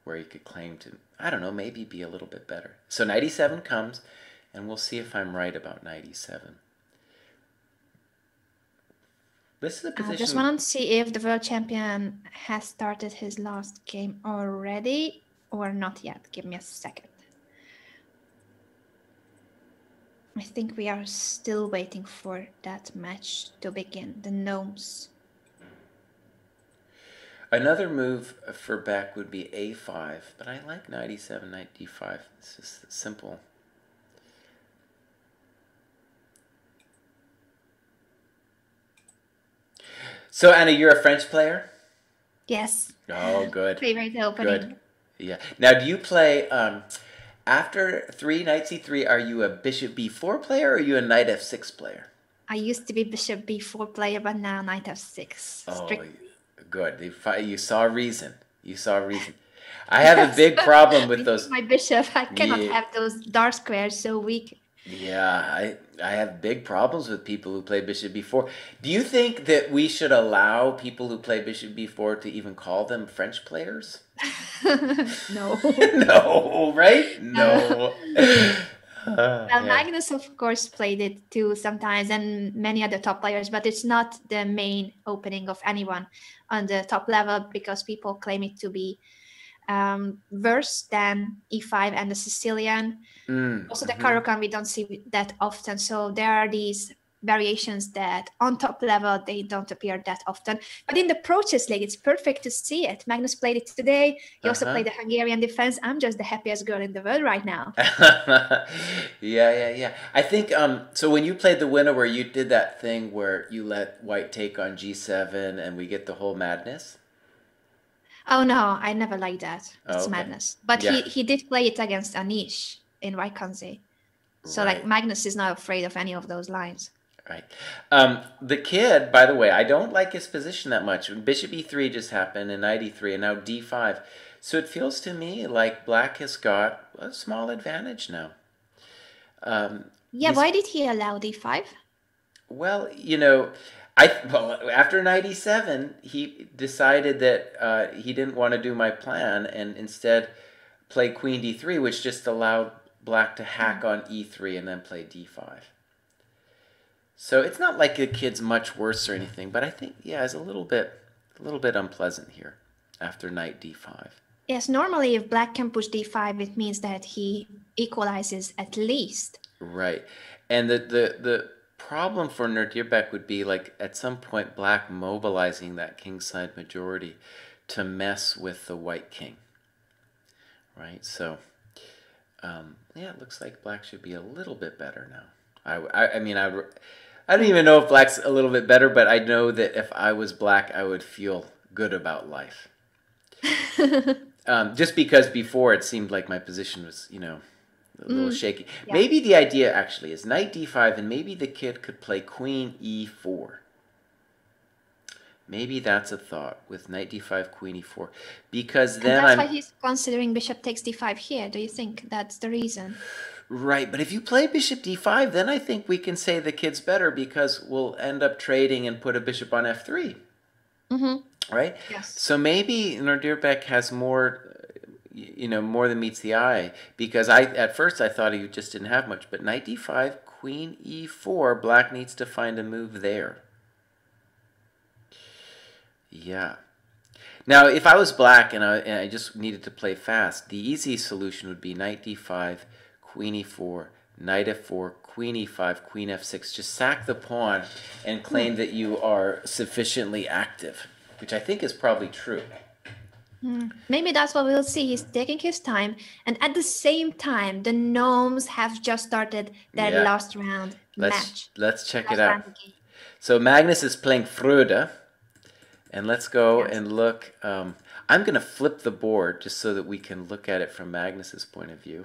where you could claim to, I don't know, maybe be a little bit better. So knight e7 comes, and we'll see if I'm right about knight e7. This is a position.
I just want to see if the world champion has started his last game already or not yet. Give me a second. I think we are still waiting for that match to begin. The Gnomes.
Another move for Beck would be a5, but I like knight e7, knight d5. It's just simple. So, Anna, you're a French player?
Yes.
Oh, good.
Favorite opening.
Good. Yeah. Now, do you play, after 3, knight c3, are you a bishop b4 player or are you a knight f6 player?
I used to be bishop b4 player, but now knight f6.
Oh, good. You saw reason. You saw reason. I have a big problem with those.
My bishop, I cannot have those dark squares so weak.
Yeah, I have big problems with people who play bishop b4. Do you think that we should allow people who play bishop b4 to even call them French players?
No.
No, right? No.
Well, yeah. Magnus, of course, played it too sometimes, and many other top players, but it's not the main opening of anyone on the top level because people claim it to be worse than e5 and the Sicilian. Also, the Caro-Kann we don't see that often. So there are these variations that on top level, they don't appear that often. But in the Pro Chess League, it's perfect to see it. Magnus played it today. He also played the Hungarian defense. I'm just the happiest girl in the world right now.
Yeah. I think, so when you played the winner where you did that thing where you let white take on g7 and we get the whole madness?
Oh, no, I never liked that. It's madness. But yeah. he did play it against Anish in Vaikanzi. So, like, Magnus is not afraid of any of those lines.
Right. The kid, by the way, I don't like his position that much. Bishop e3 just happened, and knight e3, and now d5. So it feels to me like black has got a small advantage now.
Why did he allow d5?
Well, after knight e7, he decided that he didn't want to do my plan and instead play queen d3, which just allowed black to hack on e3 and then play d5. So it's not like the kid's much worse or anything, but I think, it's a little bit unpleasant here after knight d5.
Yes, normally if black can push d5, it means that he equalizes at least.
Right. And the problem for Nordirbeck would be, like, at some point black mobilizing that kingside majority to mess with the white king. Right? So, it looks like black should be a little bit better now. I don't even know if black's a little bit better, but I know that if I was black, I would feel good about life. Just because before it seemed like my position was, a little shaky. Yeah. Maybe the idea actually is knight d5, and maybe the kid could play queen e4. Maybe that's a thought with knight d5, queen e4, because then
that's why he's considering bishop takes d5 here. Do you think that's the reason?
Right, but if you play bishop d5, then I think we can say the kid's better because we'll end up trading and put a bishop on f3. Right?
Yes.
So maybe Nordirbeck has more you know, more than meets the eye, because at first I thought he just didn't have much, but knight d5, queen e4, black needs to find a move there. Yeah. Now, if I was black and I just needed to play fast, the easy solution would be knight d5, queen e4, knight f4, queen e5, queen f6. Just sack the pawn and claim that you are sufficiently active, which I think is probably true.
Maybe that's what we'll see. He's taking his time. And at the same time, the Gnomes have just started their last round match.
Let's check it out. So Magnus is playing Frode. And let's go and look. I'm going to flip the board just so that we can look at it from Magnus's point of view.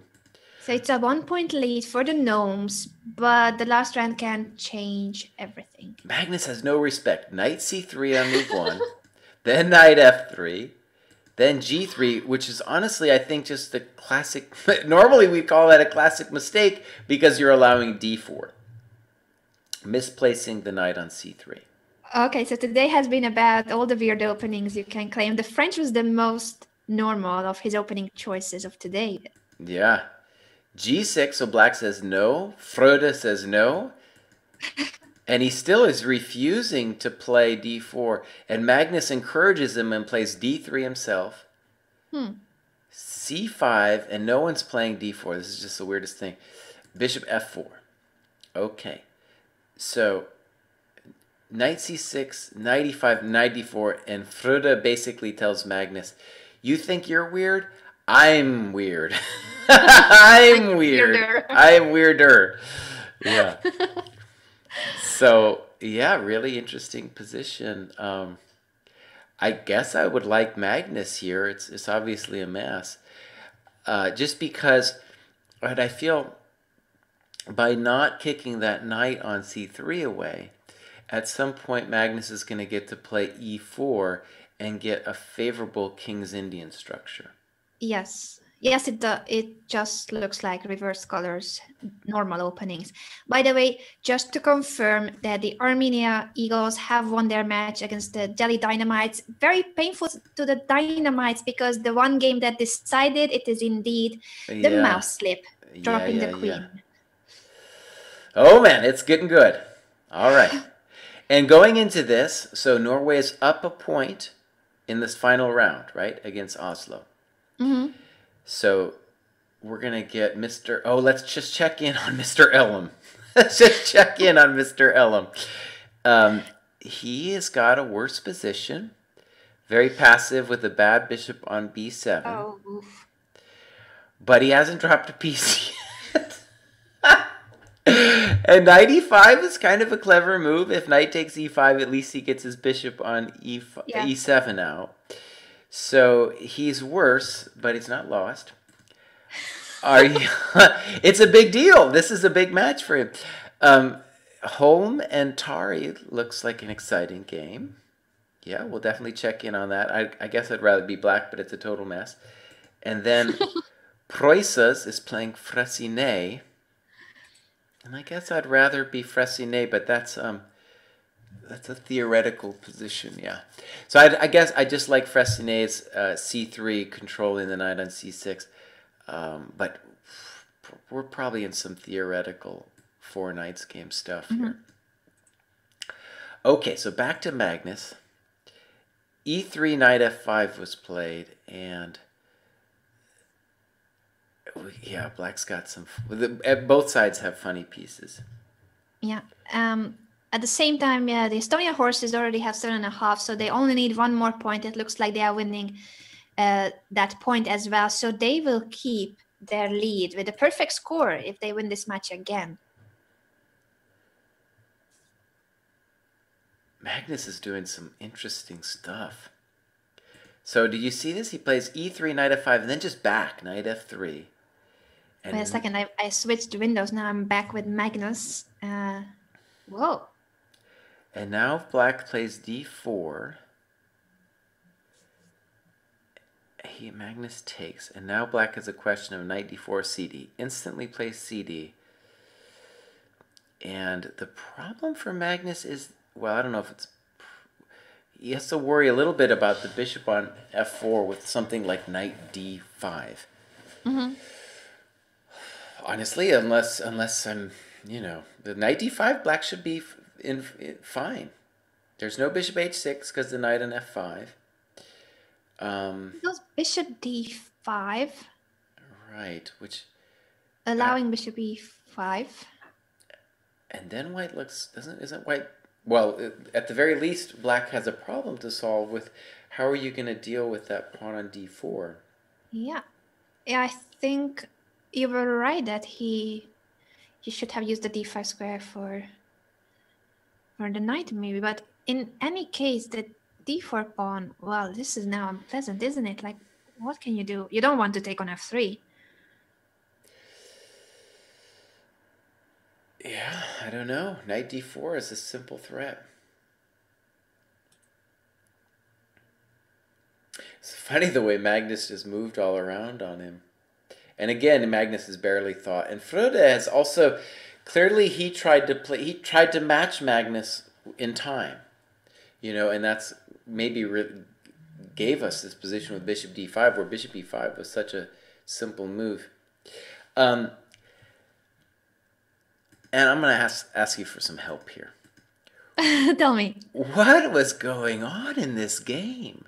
So it's a 1-point lead for the Gnomes, but the last round can change everything.
Magnus has no respect. Knight c3 on move 1, then knight f3, then g3, which is honestly, I think, just the classic. Normally we call that a classic mistake because you're allowing d4. Misplacing the knight on c3.
Okay, so today has been about all the weird openings you can claim. The French was the most normal of his opening choices of today.
Yeah. G6, so black says no. Frode says no. And he still is refusing to play d4. And Magnus encourages him and plays d3 himself. C5, and no one's playing d4. This is just the weirdest thing. Bishop f4. Okay. So knight c6, knight e5, knight d4, and Frode basically tells Magnus, you think you're weird? I'm weird. I'm weird. I'm weirder. Yeah. So, yeah, really interesting position. I guess I would like Magnus here. It's obviously a mess. Just because what I feel, by not kicking that knight on c3 away, at some point Magnus is going to get to play e4 and get a favorable King's Indian structure.
Yes. Yes, it just looks like reverse colors, normal openings. By the way, just to confirm that the Armenia Eagles have won their match against the Delhi Dynamites. Very painful to the Dynamites because the one game that decided it is indeed the mouse slip, dropping the queen.
Yeah. Oh man, it's getting good. All right. And going into this, so Norway is up a point in this final round, right, against Oslo. So we're going to get Mr. Oh, let's just check in on Mr. Elam. Let's just check in on Mr. Elam. He has got a worse position. Very passive with a bad bishop on b7.
Oh, oof.
But he hasn't dropped a piece yet. And knight e5 is kind of a clever move. If knight takes e5, at least he gets his bishop on e7 out. So he's worse, but he's not lost. It's a big deal. This is a big match for him. Holm and Tari looks like an exciting game. Yeah, we'll definitely check in on that. I guess I'd rather be black, but it's a total mess. And then Proisas is playing Fressinet. And I guess I'd rather be Fressinet, but that's a theoretical position, yeah. So I guess I just like Fressinet's c3 controlling the knight on c6. But we're probably in some theoretical four knights game stuff here. Okay, so back to Magnus. e3, knight f5 was played, and yeah, black's got some. Both sides have funny pieces.
Yeah. At the same time, yeah, the Estonia horses already have 7.5, so they only need one more point. It looks like they are winning that point as well. So they will keep their lead with a perfect score if they win this match again.
Magnus is doing some interesting stuff. So did you see this? He plays e3, knight f5, and then just back, knight f3.
Wait a second, I switched windows. Now I'm back with Magnus. Whoa.
And now if black plays d4, Magnus takes. And now black has a question of knight d4, cd. Instantly plays cd. And the problem for Magnus is, well, I don't know if it's, he has to worry a little bit about the bishop on f4 with something like knight d5.
Mm-hmm.
Honestly, unless I'm, the knight d5, black should be fine. There's no bishop h6 because the knight on f5.
Goes bishop d5,
Right, which
allowing bishop e5.
and then white isn't white. Well, at the very least, black has a problem to solve with how are you going to deal with that pawn on d4.
Yeah, I think you were right that he should have used the d5 square for the knight maybe, but in any case, the d4 pawn, well, this is now unpleasant, isn't it? Like, what can you do? You don't want to take on f3.
Yeah, I don't know. Knight d4 is a simple threat. It's funny the way Magnus just moved all around on him. And again, Magnus has barely thought. And Frode has also, clearly he tried to match Magnus in time. And that's maybe gave us this position with bishop d5, where bishop e5 was such a simple move. And I'm going to ask you for some help here.
Tell me.
What was going on in this game?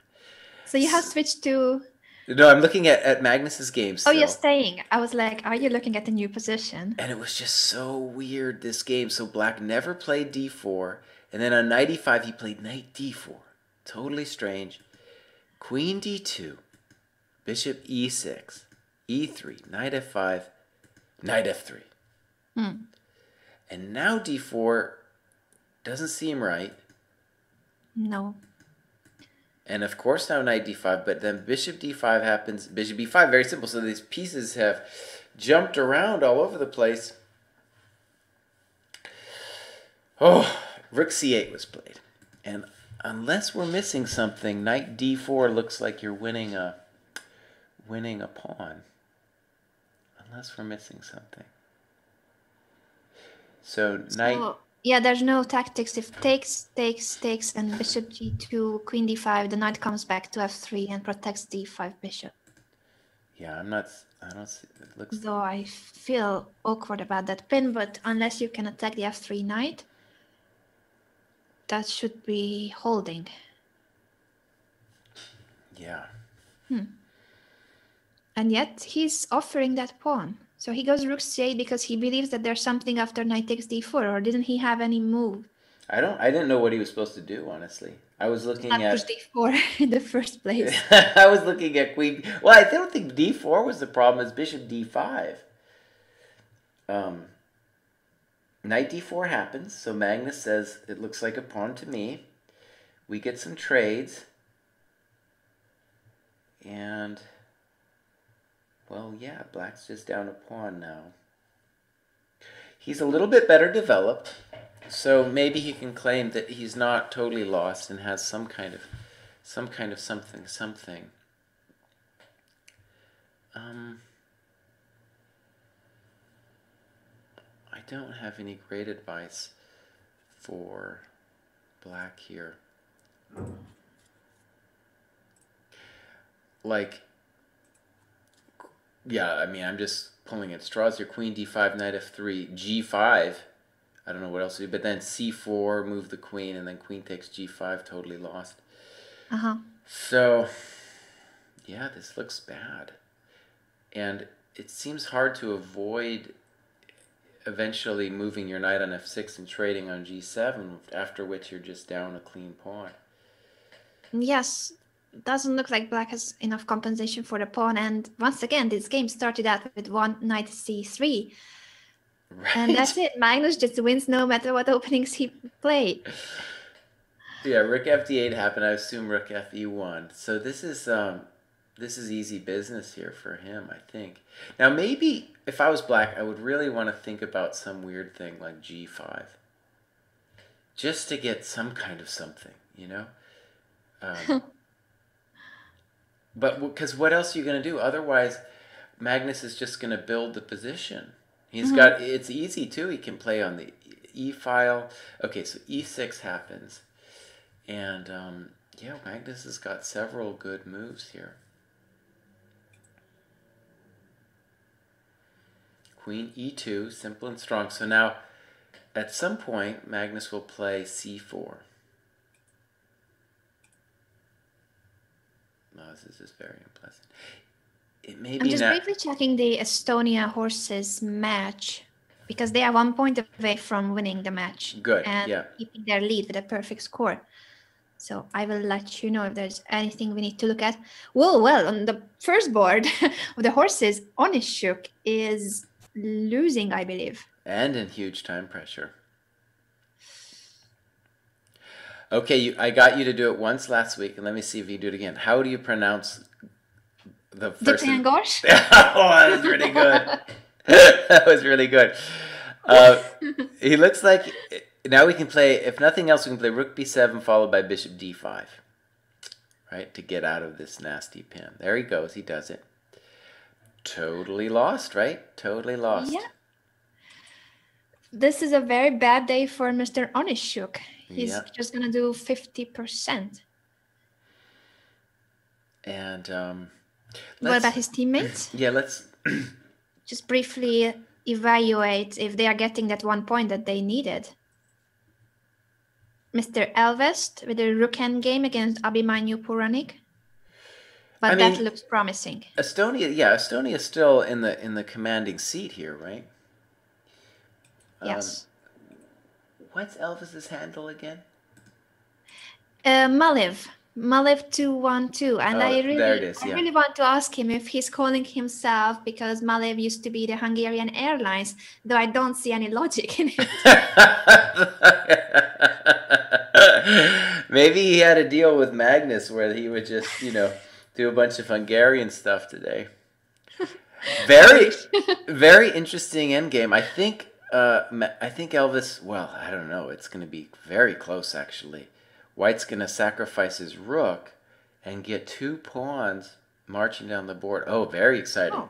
So you have switched to...
No, I'm looking at Magnus's game still.
Oh, you're staying. I was like, are you looking at the new position?
And it was just so weird, this game. So black never played d4. And then on knight e5, he played knight d4. Totally strange. Queen d2. Bishop e6. e3. Knight f5. Knight f3. And now d4 doesn't seem right.
No.
And of course now knight d5, but then bishop d5 happens. Bishop e5, very simple. So these pieces have jumped around all over the place. Oh, rook c8 was played. And unless we're missing something, knight d4 looks like you're winning a pawn. Unless we're missing something. So knight...
Yeah, there's no tactics. If takes, and bishop g2, queen d5, the knight comes back to f3 and protects d5 bishop.
Yeah, I don't see... It looks...
Though I feel awkward about that pin, but unless you can attack the f3 knight, that should be holding.
Yeah.
And yet he's offering that pawn. So he goes rook c8 because he believes that there's something after knight takes d4, or didn't he have any move?
I didn't know what he was supposed to do, honestly. I was looking at...
push d4 in the first place.
I was looking at queen... Well, I don't think d4 was the problem. It's bishop d5. Knight d4 happens, so Magnus says, it looks like a pawn to me. We get some trades. And... well, yeah, black's just down a pawn now. He's a little bit better developed, so maybe he can claim that he's not totally lost and has some kind of something. I don't have any great advice for black here. Like... yeah, I mean, I'm just pulling at straws here. Queen d5, knight f3, g5. I don't know what else to do. But then c4, move the queen, and then queen takes g5, totally lost. So, yeah, this looks bad. And it seems hard to avoid eventually moving your knight on f6 and trading on g7, after which you're just down a clean pawn.
Yes. Doesn't look like black has enough compensation for the pawn, and once again this game started out with one knight c3,
right.
And that's it. Magnus just wins no matter what openings he played.
Yeah, rook fd8 happened. I assume rook fe1. So this is easy business here for him, I think. Now maybe if I was black, I would really want to think about some weird thing like g5, just to get some kind of something, But because what else are you going to do? Otherwise, Magnus is just going to build the position. He's got... it's easy, too. He can play on the e file. Okay, so e6 happens. And yeah, Magnus has got several good moves here. Queen e2, simple and strong. So now, at some point, Magnus will play c4. Oh, this is just very unpleasant. It may
I'm
be
just
not
briefly checking the Estonia horses match because they are 1 point away from winning the match.
good.
And
Yeah.
keeping their lead with a perfect score. So I will let you know if there's anything we need to look at. Well, on the first board of the horses, Onishuk is losing, I believe.
And in huge time pressure. Okay, I got you to do it once last week, and let me see if you do it again. How do you pronounce the first?
Depengos?
Oh, that was really good. That was really good. He looks like now we can play. If nothing else, we can play Rook b7 followed by Bishop d5, right, to get out of this nasty pin. There he goes. He does it. Totally lost, right? Totally lost.
Yeah. This is a very bad day for Mr. Onishuk. He's just gonna do 50%.
And
what about his teammates?
Yeah, let's
just briefly evaluate if they are getting that 1 point that they needed. Mr. Elvest with a rook endgame against Abimanyu Puranik. But that looks promising.
Estonia, yeah, Estonia is still in the commanding seat here, right?
Yes.
What's Elvis's handle again?
Malev 212, and I really want to ask him if he's calling himself because Malev used to be the Hungarian Airlines, though I don't see any logic in it.
Maybe he had a deal with Magnus where he would just, do a bunch of Hungarian stuff today. Very, very interesting endgame. I think Elvis. Well, I don't know. It's going to be very close, actually. White's going to sacrifice his rook and get 2 pawns marching down the board. Oh, very exciting. Oh.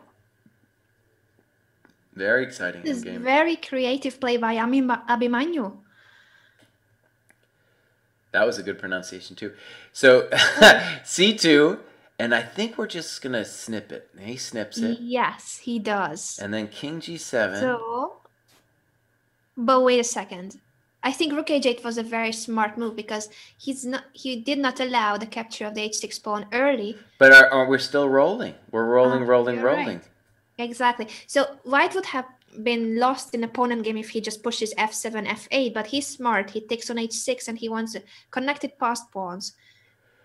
Very exciting
this
endgame.
Very creative play by Abimanyu.
That was a good pronunciation, too. So, c2, and I think we're just going to snip it. He snips it.
Yes, he does.
And then king g7.
So, but wait a second. I think rook h8 was a very smart move because he did not allow the capture of the h6 pawn early.
But we're still rolling. We're rolling.
Right. Exactly. So white would have been lost in a pawn endgame if he just pushes f7, f8. But he's smart. He takes on h6 and he wants connected passed pawns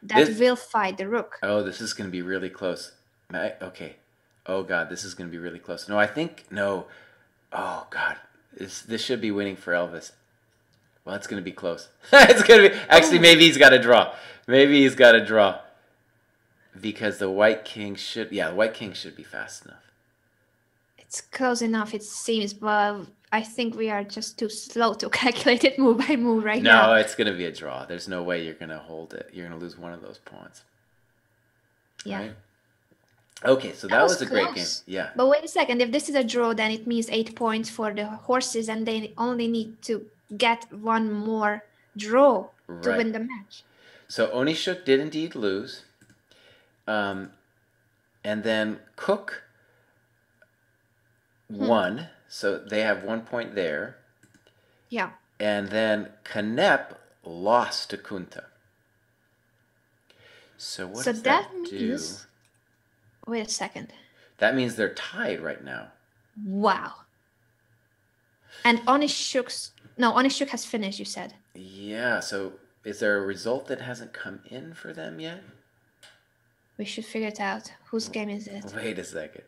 that will fight the rook.
Oh, this is going to be really close. Okay. Oh, God, this is going to be really close. No, I think, no. Oh, God. This should be winning for Elvis. Well, it's going to be close. It's going to be... Actually, maybe he's got a draw. Maybe he's got a draw. Because the white king should... Yeah, the white king should be fast enough.
It's close enough, it seems, but I think we are just too slow to calculate it move by move now.
No, it's going to be a draw. There's no way you're going to hold it. You're going to lose one of those pawns.
Yeah.
Right? Okay, so that was a great game. Yeah.
But wait a second. If this is a draw, then it means 8 points for the horses, and they only need to get one more draw to win the match.
So Onishuk did indeed lose. And then Cook won. So they have 1 point there.
Yeah.
And then Kanep lost to Kunta. So what does that do?
Wait a second.
That means they're tied right now.
Wow. And Onishuk has finished, you said.
Yeah, so is there a result that hasn't come in for them yet?
We should figure it out. Whose game is it?
Wait a second.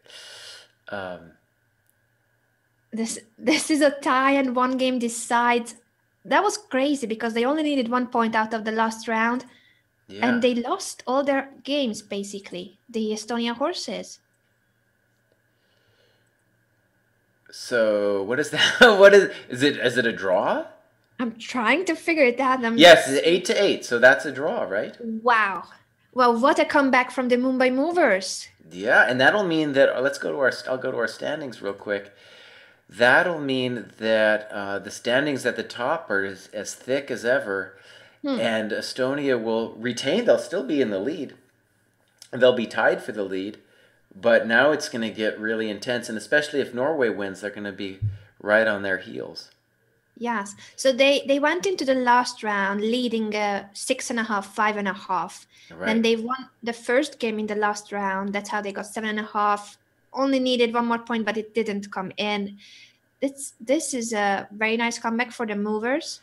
This is a tie and one game decides. That was crazy because they only needed 1 point out of the last round. Yeah. And they lost all their games, basically. The Estonia horses.
So what is that? Is it a draw?
I'm trying to figure it out.
Yes, it's 8-8, so that's a draw, right?
Wow. Well, what a comeback from the Mumbai Movers.
Yeah, and that'll mean that I'll go to our standings real quick. That'll mean that the standings at the top are as thick as ever,
Hmm.
and Estonia will retain. They'll still be in the lead. They'll be tied for the lead, but now it's going to get really intense, and especially if Norway wins, they're going to be right on their heels.
Yes. So they went into the last round leading 6.5, 5.5. Then
Right.
they won the first game in the last round. That's how they got 7.5. Only needed one more point, but it didn't come in. This is a very nice comeback for the movers.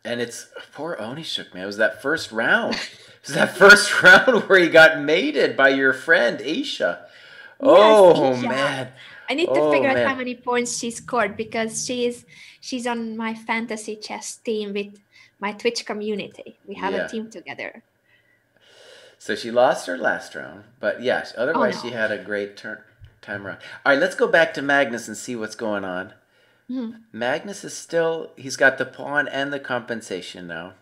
And it's poor Onishuk, man. It was that first round. It was that first round where he got mated by your friend Aisha.
Yes,
Oh
Isha.
man.
I need to
Oh
figure out how
man.
many points she scored because she's on my fantasy chess team with my Twitch community. We have a
Yeah.
team together.
So she lost her last round, but yes,
Oh
otherwise she
no.
had a great time around. All right, let's go back to Magnus and see what's going on.
Mhm.
Magnus is still, he's got the pawn and the compensation now,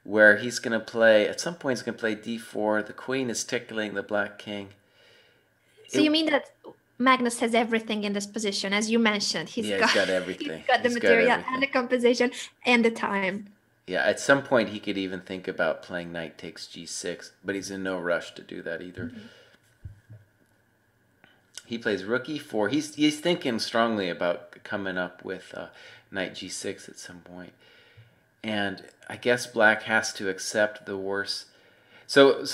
where he's going to play, at some point he's going to play d4. The queen is tickling the black king.
So you mean that Magnus has everything in this position, as you mentioned.
Yeah, he's got everything.
He's got the
He's got
material and
everything.
the composition and the time.
Yeah, at some point he could even think about playing knight takes g6, but he's in no rush to do that either.
Mhm.
He plays rook e4. He's thinking strongly about coming up with knight g6 at some point. And I guess black has to accept the worst. So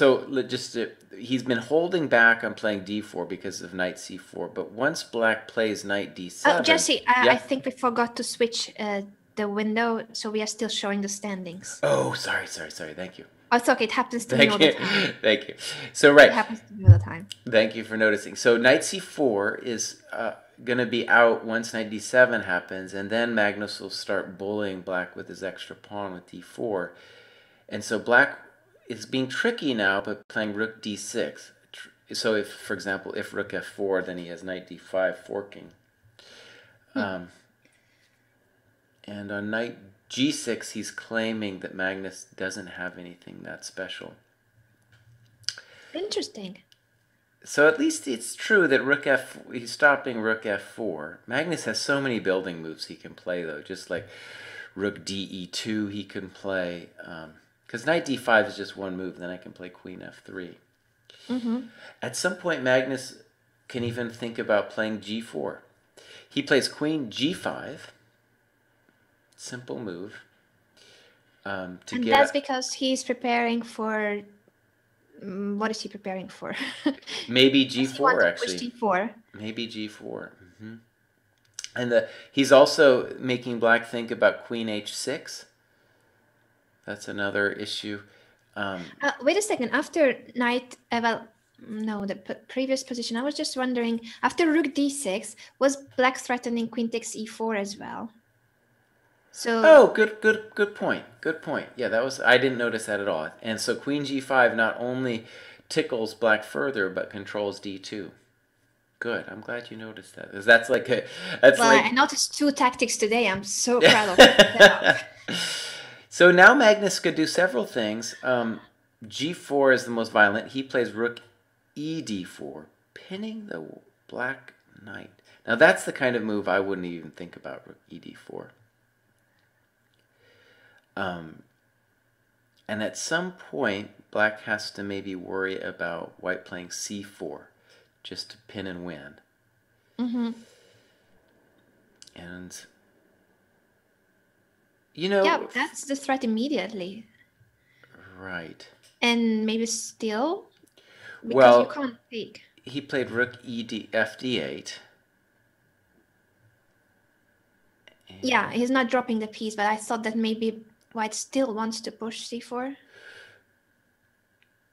he's been holding back on playing d4 because of knight c4. But once black plays knight d7,
Oh, Jesse, I
yeah.
think we forgot to switch the window, so we are still showing the standings.
Oh, sorry. Thank you.
Oh, it's okay. It happens to me all the time.
Thank you. So right.
It happens to me all the time.
Thank you for noticing. So knight c4 is going to be out once knight d7 happens, and then Magnus will start bullying black with his extra pawn with d4. And so black is being tricky now, but playing rook d6. So if, for example, if rook f4, then he has knight d5 forking. And on knight g6, he's claiming that Magnus doesn't have anything that special.
Interesting.
So at least it's true that he's stopping rook f4. Magnus has so many building moves he can play, though, just like rook de2 he can play. Because knight d5 is just one move, then I can play queen f3.
Mm-hmm.
At some point, Magnus can even think about playing g4. He plays queen g5. Simple move.
And that's because he's preparing for... what is he preparing for?
Maybe
g4,
actually.
g4.
Maybe g4. And he's also making black think about queen h6. That's another issue.
Wait a second. After knight... no, the previous position. I was just wondering, after rook d6, was black threatening queen takes e4 as well? So
Good point. Good point. Yeah, I didn't notice that at all. And so queen g5 not only tickles black further, but controls d2. Good. I'm glad you noticed that. Because that's like
I noticed two tactics today. I'm so proud of myself.
So now Magnus could do several things. G4 is the most violent. He plays rook e d4, pinning the black knight. Now that's the kind of move I wouldn't even think about, rook e d4. And at some point, black has to maybe worry about white playing c4, just to pin and win.
Mm-hmm.
And, you know...
Yeah, that's the threat immediately.
Right.
And maybe still? Because you can't take.
He played rook fd8.
Yeah, he's not dropping the piece, but I thought that maybe white still wants to push c4.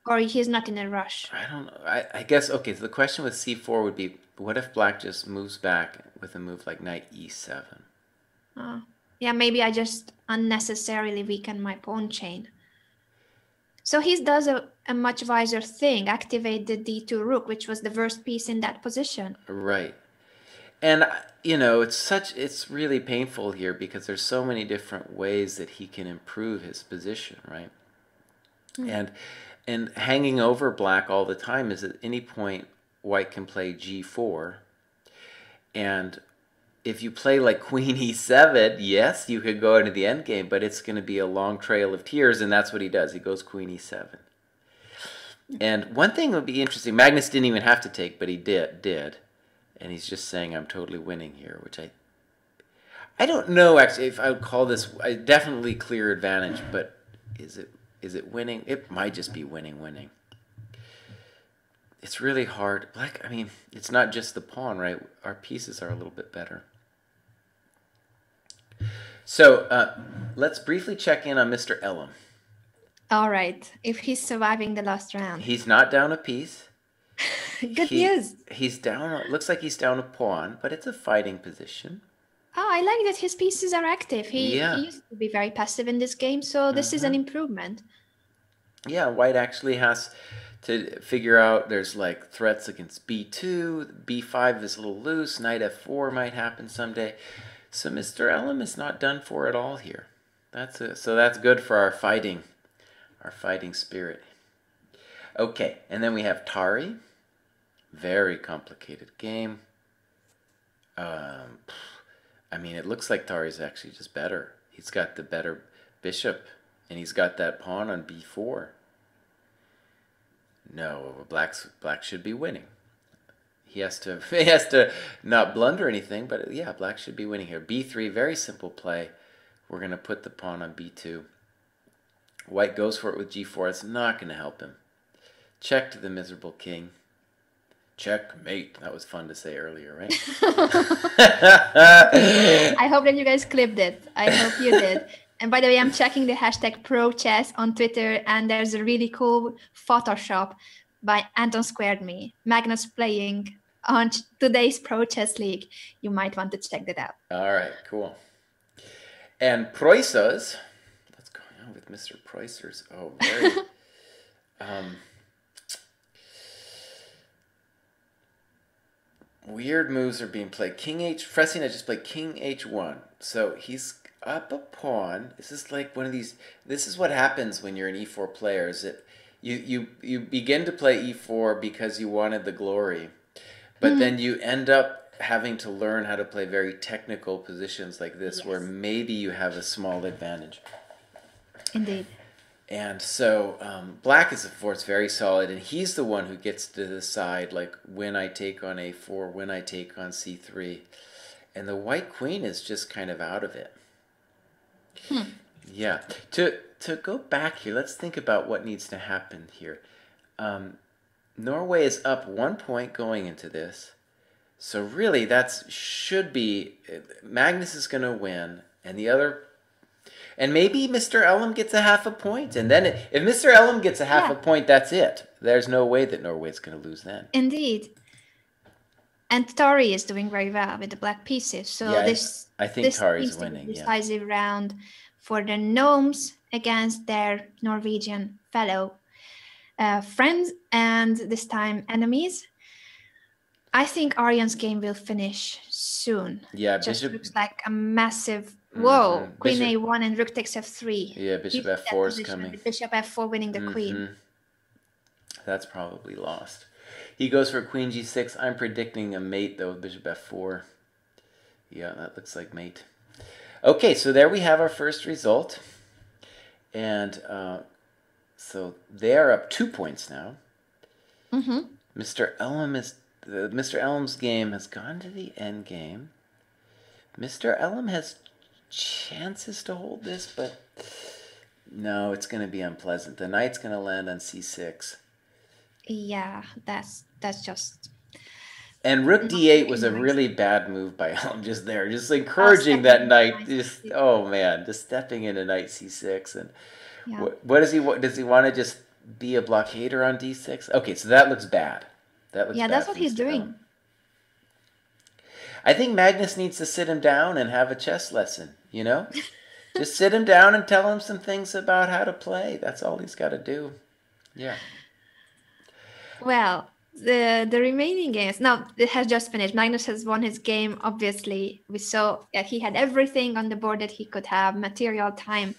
Or he's not in a rush.
I don't know. I guess, okay, so the question with c4 would be, what if black just moves back with a move like knight e7?
Yeah, maybe I just unnecessarily weaken my pawn chain. So he does a much wiser thing, activate the d2 rook, which was the worst piece in that position.
Right. And, you know, it's really painful here because there's so many different ways that he can improve his position, right? And hanging over black all the time is at any point white can play g4. And if you play like Queen E7, yes, you could go into the endgame, but it's going to be a long trail of tears, and that's what he does. He goes Queen E7. And one thing would be interesting, Magnus didn't even have to take, but he did. And he's just saying, I'm totally winning here, which I don't know, actually, if I would call this a definitely clear advantage, but is it winning? It might just be winning. It's really hard. Black, I mean, it's not just the pawn, right? Our pieces are a little bit better. So let's briefly check in on Mr. Elam.
All right. If he's surviving the last round.
He's not down a piece.
Good news.
He's down, looks like he's down a pawn, but it's a fighting position.
Oh, I like that his pieces are active. He used to be very passive in this game, so this is an improvement.
Yeah, white actually has to figure out there's like threats against b2, b5 is a little loose, knight f4 might happen someday. So Mr. Elam is not done for at all here. So that's good for our fighting spirit. Okay, and then we have Tari. Very complicated game. I mean, it looks like Tari's actually just better. He's got the better bishop, and he's got that pawn on b4. No, black should be winning. He has to not blunder anything, but yeah, black should be winning here. b3, very simple play. We're going to put the pawn on b2. White goes for it with g4. It's not going to help him. Check to the miserable king. Checkmate. That was fun to say earlier, right?
I hope that you guys clipped it. I hope you did. And by the way, I'm checking the hashtag ProChess on Twitter, and there's a really cool Photoshop by Anton Squared Me. Magnus playing on today's ProChess League. You might want to check that out.
All right, cool. And Preußers, what's going on with Mr. Preußers? Oh, very... weird moves are being played. King H, Fressina just played King H1. So he's up a pawn. This is like one of these, this is what happens when you're an E4 player, is that you begin to play E4 because you wanted the glory. But then you end up having to learn how to play very technical positions like this, where maybe you have a small advantage.
Indeed.
And so black is, of course, very solid, and he's the one who gets to decide, like, when I take on a4, when I take on c3. And the white queen is just kind of out of it. Yeah. To go back here, let's think about what needs to happen here. Norway is up 1 point going into this. So really, should be, Magnus is going to win, and the other... And maybe Mr. Elam gets a half a point. And then if Mr. Elam gets a half a point, that's it. There's no way that Norway's going to lose then.
Indeed. And Tari is doing very well with the black pieces. So
yeah, I think Tari's winning.
Decisive round for the Gnomes against their Norwegian fellow friends and this time enemies. I think Aryan's game will finish soon.
Yeah,
just
Bishop
looks like a massive... Whoa, Queen A1 and Rook takes F3.
Yeah, Bishop F4 is coming.
Bishop F4 winning the Queen.
That's probably lost. He goes for Queen G6. I'm predicting a mate, though, Bishop F4. Yeah, that looks like mate. Okay, so there we have our first result. And so they're up 2 points now. Mr. Elam's game has gone to the end game. Mr. Elam has chances to hold this, but no, it's going to be unpleasant. The knight's going to land on c6.
Yeah, that's just...
And Rook d8 was a really bad move by Elam just there. Just encouraging that knight. Just, oh, man, just stepping into knight c6. And what does he want? Does he want to just be a blockader on d6? Okay, so that looks bad. That looks bad.
That's what he's doing.
Elam. I think Magnus needs to sit him down and have a chess lesson, you know? Just sit him down and tell him some things about how to play. That's all he's got to do. Yeah.
Well, the remaining games... Now, it has just finished. Magnus has won his game, obviously. We saw that he had everything on the board that he could have. Material, time,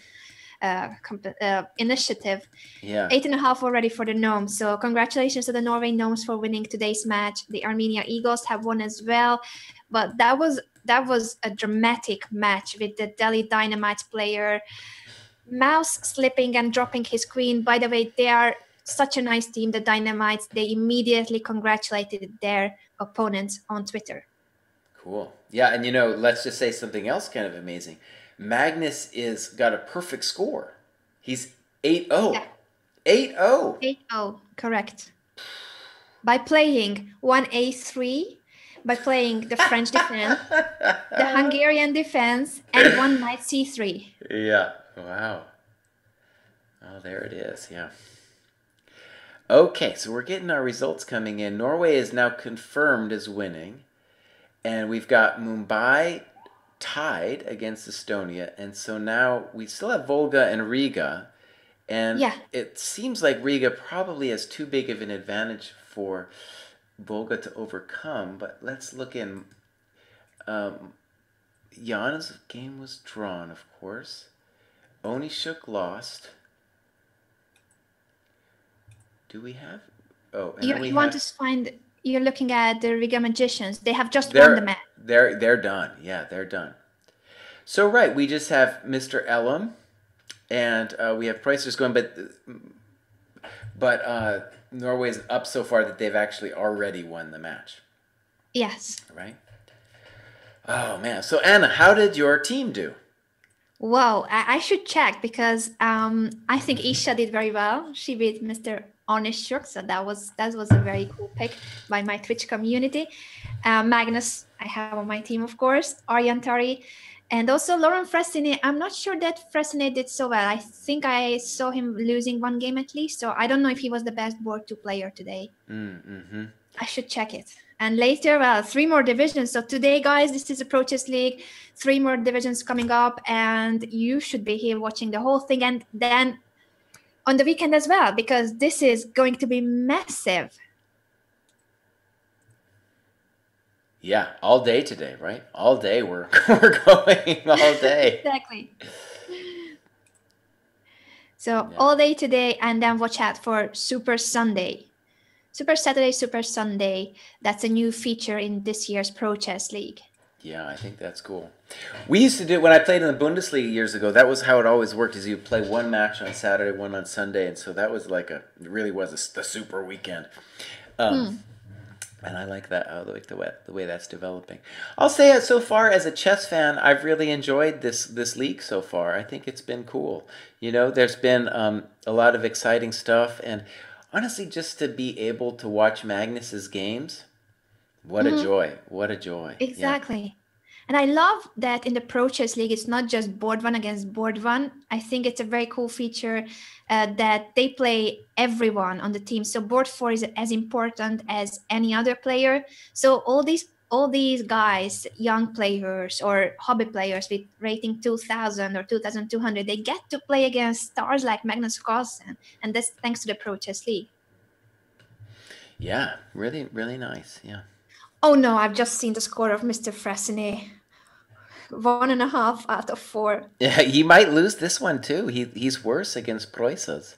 initiative.
Yeah.
8.5 already for the Gnomes. So congratulations to the Norway Gnomes for winning today's match. The Armenia Eagles have won as well. But that was that was a dramatic match with the Delhi Dynamite player mouse slipping and dropping his queen. By the way, they are such a nice team, the Dynamites. They immediately congratulated their opponents on Twitter.
Cool. Yeah, and let's just say something else kind of amazing. Magnus is got a perfect score. He's 8-0.
Yeah.
8-0.
8-0, correct. By playing one A3, by playing the French defense, the Hungarian defense, and one knight C3.
Yeah. Wow. Oh, there it is. Yeah. Okay, so we're getting our results coming in. Norway is now confirmed as winning. And we've got Mumbai tied against Estonia. And so now we still have Volga and Riga. And it seems like Riga probably has too big of an advantage for Volga to overcome. But let's look in. Jana's game was drawn, of course. Onishuk lost. Do we have? Oh, and
you want to find. You're looking at the Riga Magicians. They have just won the match.
They're done. Yeah, they're done. So right, we just have Mr. Elam, and we have Pricers going, but Norway's up so far that they've actually already won the match.
Yes.
Right. Oh man. So Anna, how did your team do?
Wow, I should check because I think Isha did very well. She beat Mr. Onishuk, so that was a very cool pick by my Twitch community. Magnus, I have on my team, of course. Ariantari, and also Lauren Fressinet. I'm not sure that Fressinet did so well. I think I saw him losing one game at least, so I don't know if he was the best board 2 player today.
Mm-hmm.
I should check it. And later, 3 more divisions. So today, guys, this is a Pro Chess League. 3 more divisions coming up, and you should be here watching the whole thing. And then on the weekend as well, because this is going to be massive.
Yeah, all day today, right? All day we're going all day.
Exactly. So all day today, and then watch out for Super Sunday. Super Saturday, Super Sunday. That's a new feature in this year's Pro Chess League.
Yeah, I think that's cool. We used to do, when I played in the Bundesliga years ago, that was how it always worked, is you play one match on Saturday, one on Sunday, and so that was like it really was the super weekend. And I like that, the way that's developing. I'll say it so far, as a chess fan, I've really enjoyed this league so far. I think it's been cool. There's been a lot of exciting stuff, and honestly, just to be able to watch Magnus's games, what a joy. What a joy.
Exactly. Yeah. And I love that in the Pro Chess League, it's not just board 1 against board 1. I think it's a very cool feature that they play everyone on the team. So board 4 is as important as any other player. So all these guys, young players or hobby players with rating 2000 or 2200, they get to play against stars like Magnus Carlsen. And that's thanks to the Pro Chess League.
Yeah, really, really nice. Yeah.
Oh no, I've just seen the score of Mr. Fressinet. 1.5 out of 4.
Yeah, he might lose this one too. He's worse against Preußes.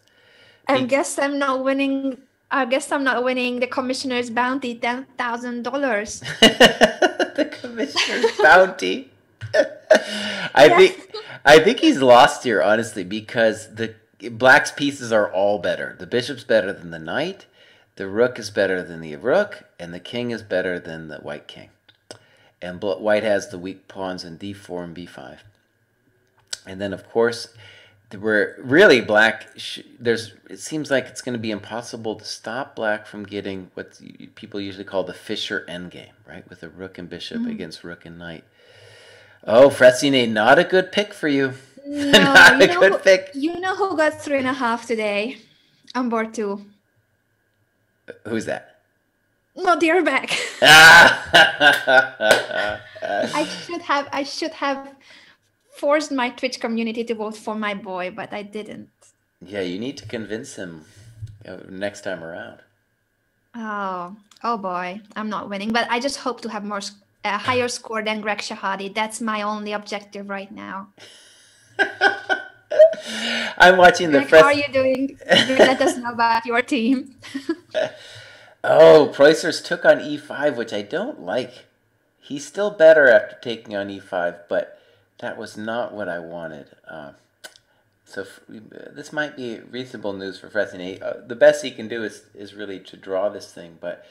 I guess I'm not winning. I guess I'm not winning the commissioner's bounty, $10,000.
The commissioner's bounty. I think he's lost here, honestly, because the Black's pieces are all better. The bishop's better than the knight. The rook is better than the rook, and the king is better than the white king. And white has the weak pawns in d4 and b5. And then, of course, we're really Black. It seems like it's going to be impossible to stop Black from getting what people usually call the Fischer endgame, right? With a rook and bishop against rook and knight. Oh, Fressinet, not a good pick for you.
No,
not a good pick.
You know who got 3.5 today on board 2?
Who's that?
No, dear back.
I
I should have forced my Twitch community to vote for my boy, but I didn't.
Yeah, you need to convince him next time around.
Oh boy, I'm not winning, but I just hope to have a higher score than Greg Shahadi. That's my only objective right now.
I'm watching the.
How are you doing? Let us know about your team.
Oh, Preußers took on e5, which I don't like. He's still better after taking on e5, but that was not what I wanted. So this might be reasonable news for Fressinet. The best he can do is really to draw this thing, but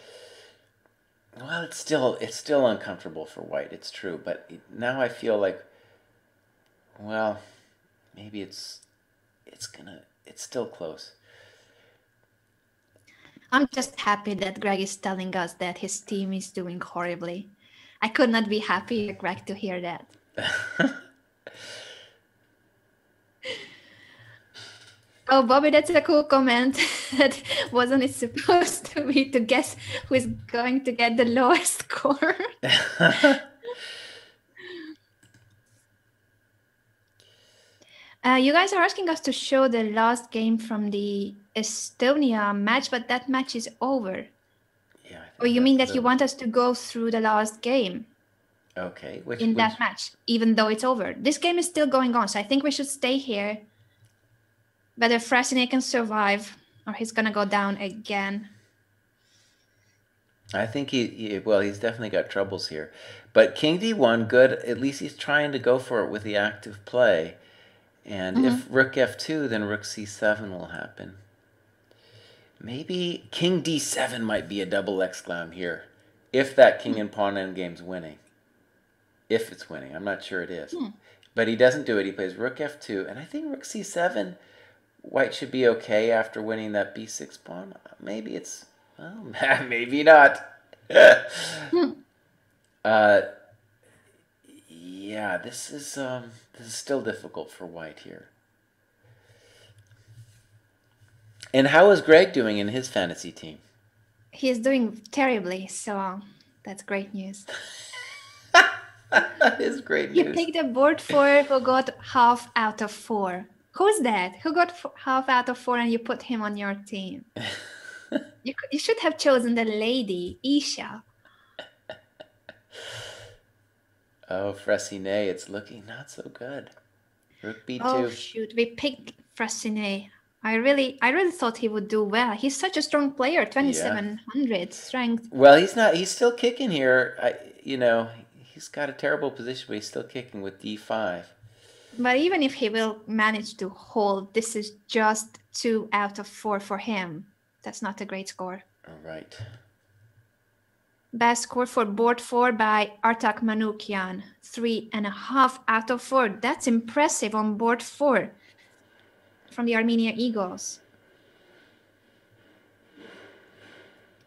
well, it's still uncomfortable for white. It's true, but now I feel like, well, maybe it's still close.
I'm just happy that Greg is telling us that his team is doing horribly. I could not be happier, Greg, to hear that. Oh, Bobby, that's a cool comment. That wasn't it supposed to be to guess who is going to get the lowest score? You guys are asking us to show the last game from the Estonia match, but that match is over.
Yeah.
Or you mean that you want us to go through the last game?
Okay.
That match, even though it's over. This game is still going on, so I think we should stay here. Whether Fressinet can survive or he's gonna go down again.
I think he's definitely got troubles here. But King D1, good. At least he's trying to go for it with the active play. And if Rook F2, then Rook C7 will happen. Maybe King D7 might be a double exclam here. If that king and pawn endgame's winning. If it's winning. I'm not sure it is. But he doesn't do it. He plays Rook F2. And I think Rook C7, white should be okay after winning that B6 pawn. Maybe it's... Well, maybe not. Yeah, this is still difficult for white here. And how is Greg doing in his fantasy team?
He is doing terribly, so that's great news.
That is great news.
You picked a board 4 who got half out of 4. Who's that? Who got half out of 4 and you put him on your team? You should have chosen the lady, Isha.
Oh, Fressinet, it's looking not so good. Rook B2.
Oh shoot, we picked Fressinet. I really thought he would do well. He's such a strong player, 2700 strength.
Well, he's not. He's still kicking here. He's got a terrible position, but he's still kicking with D5.
But even if he will manage to hold, this is just 2 out of 4 for him. That's not a great score.
All right.
Best score for board 4 by Artak Manukyan. 3.5 out of 4. That's impressive on board 4 from the Armenia Eagles.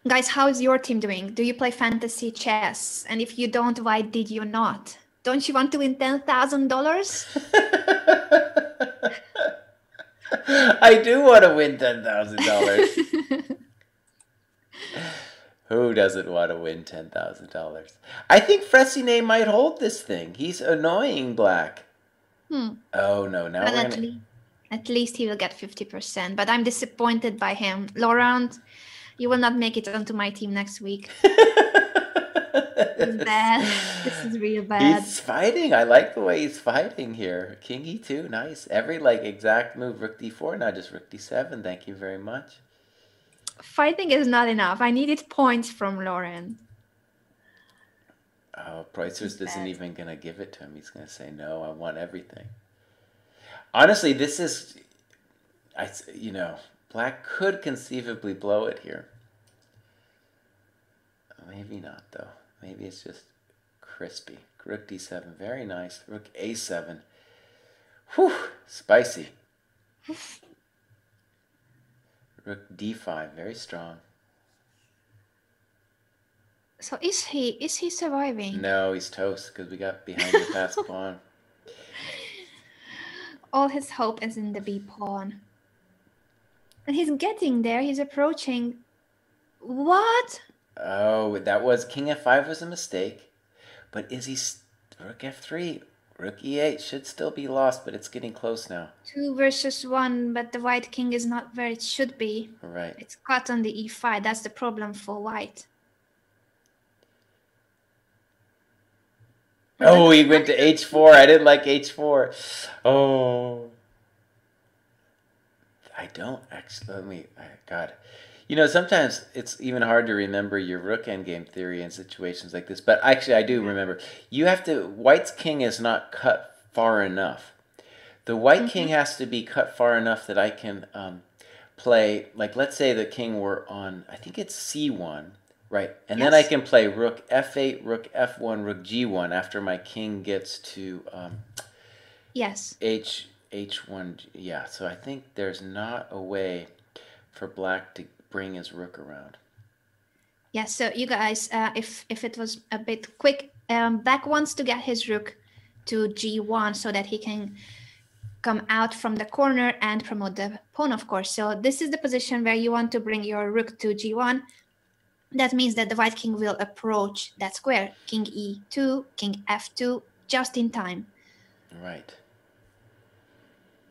Guys, how is your team doing? Do you play fantasy chess? And if you don't, why did you not? Don't you want to win $10,000?
I do want to win $10,000. Who doesn't want to win $10,000? I think Fressinet might hold this thing. He's annoying black. Oh no! Now
at least he will get 50%. But I'm disappointed by him. Laurent, you will not make it onto my team next week. This is bad. This is real bad.
He's fighting. I like the way he's fighting here. King E2, nice. Every exact move. Rook D4, not just Rook D7. Thank you very much.
Fighting is not enough. I needed points from Laurent.
Oh, Preussers isn't even going to give it to him. He's going to say, no, I want everything. Honestly, this is, black could conceivably blow it here. Maybe not, though. Maybe it's just crispy. Rook D7, very nice. Rook A7. Whew, spicy. Rook D5, very strong.
So is he surviving?
No, he's toast because we got behind the fast pawn.
All his hope is in the B pawn. And he's getting there. He's approaching. What?
Oh, that was King F5 was a mistake. But is he Rook F3? Rook E8 should still be lost, but it's getting close now.
2 versus 1, but the white king is not where it should be.
Right.
It's caught on the E5. That's the problem for white.
Oh, he went to H4. I didn't like H4. Oh. I don't actually. God. You know, sometimes it's even hard to remember your rook endgame theory in situations like this. But actually, I do remember. You have to. White's king is not cut far enough. The white king
Mm-hmm.
has to be cut far enough that I can play. Like, let's say the king were on. I think it's c1, right? And then I
Yes.
can play rook f8, rook f1, rook g1 after my king gets to
Yes.
h1. Yeah. So I think there's not a way for black to bring his rook around.
Yes. So you guys, if it was a bit quick, Black wants to get his rook to g1 so that he can come out from the corner and promote the pawn, of course. So this is the position where you want to bring your rook to g1. That means that the white king will approach that square, king e2, king f2, just in time.
Right.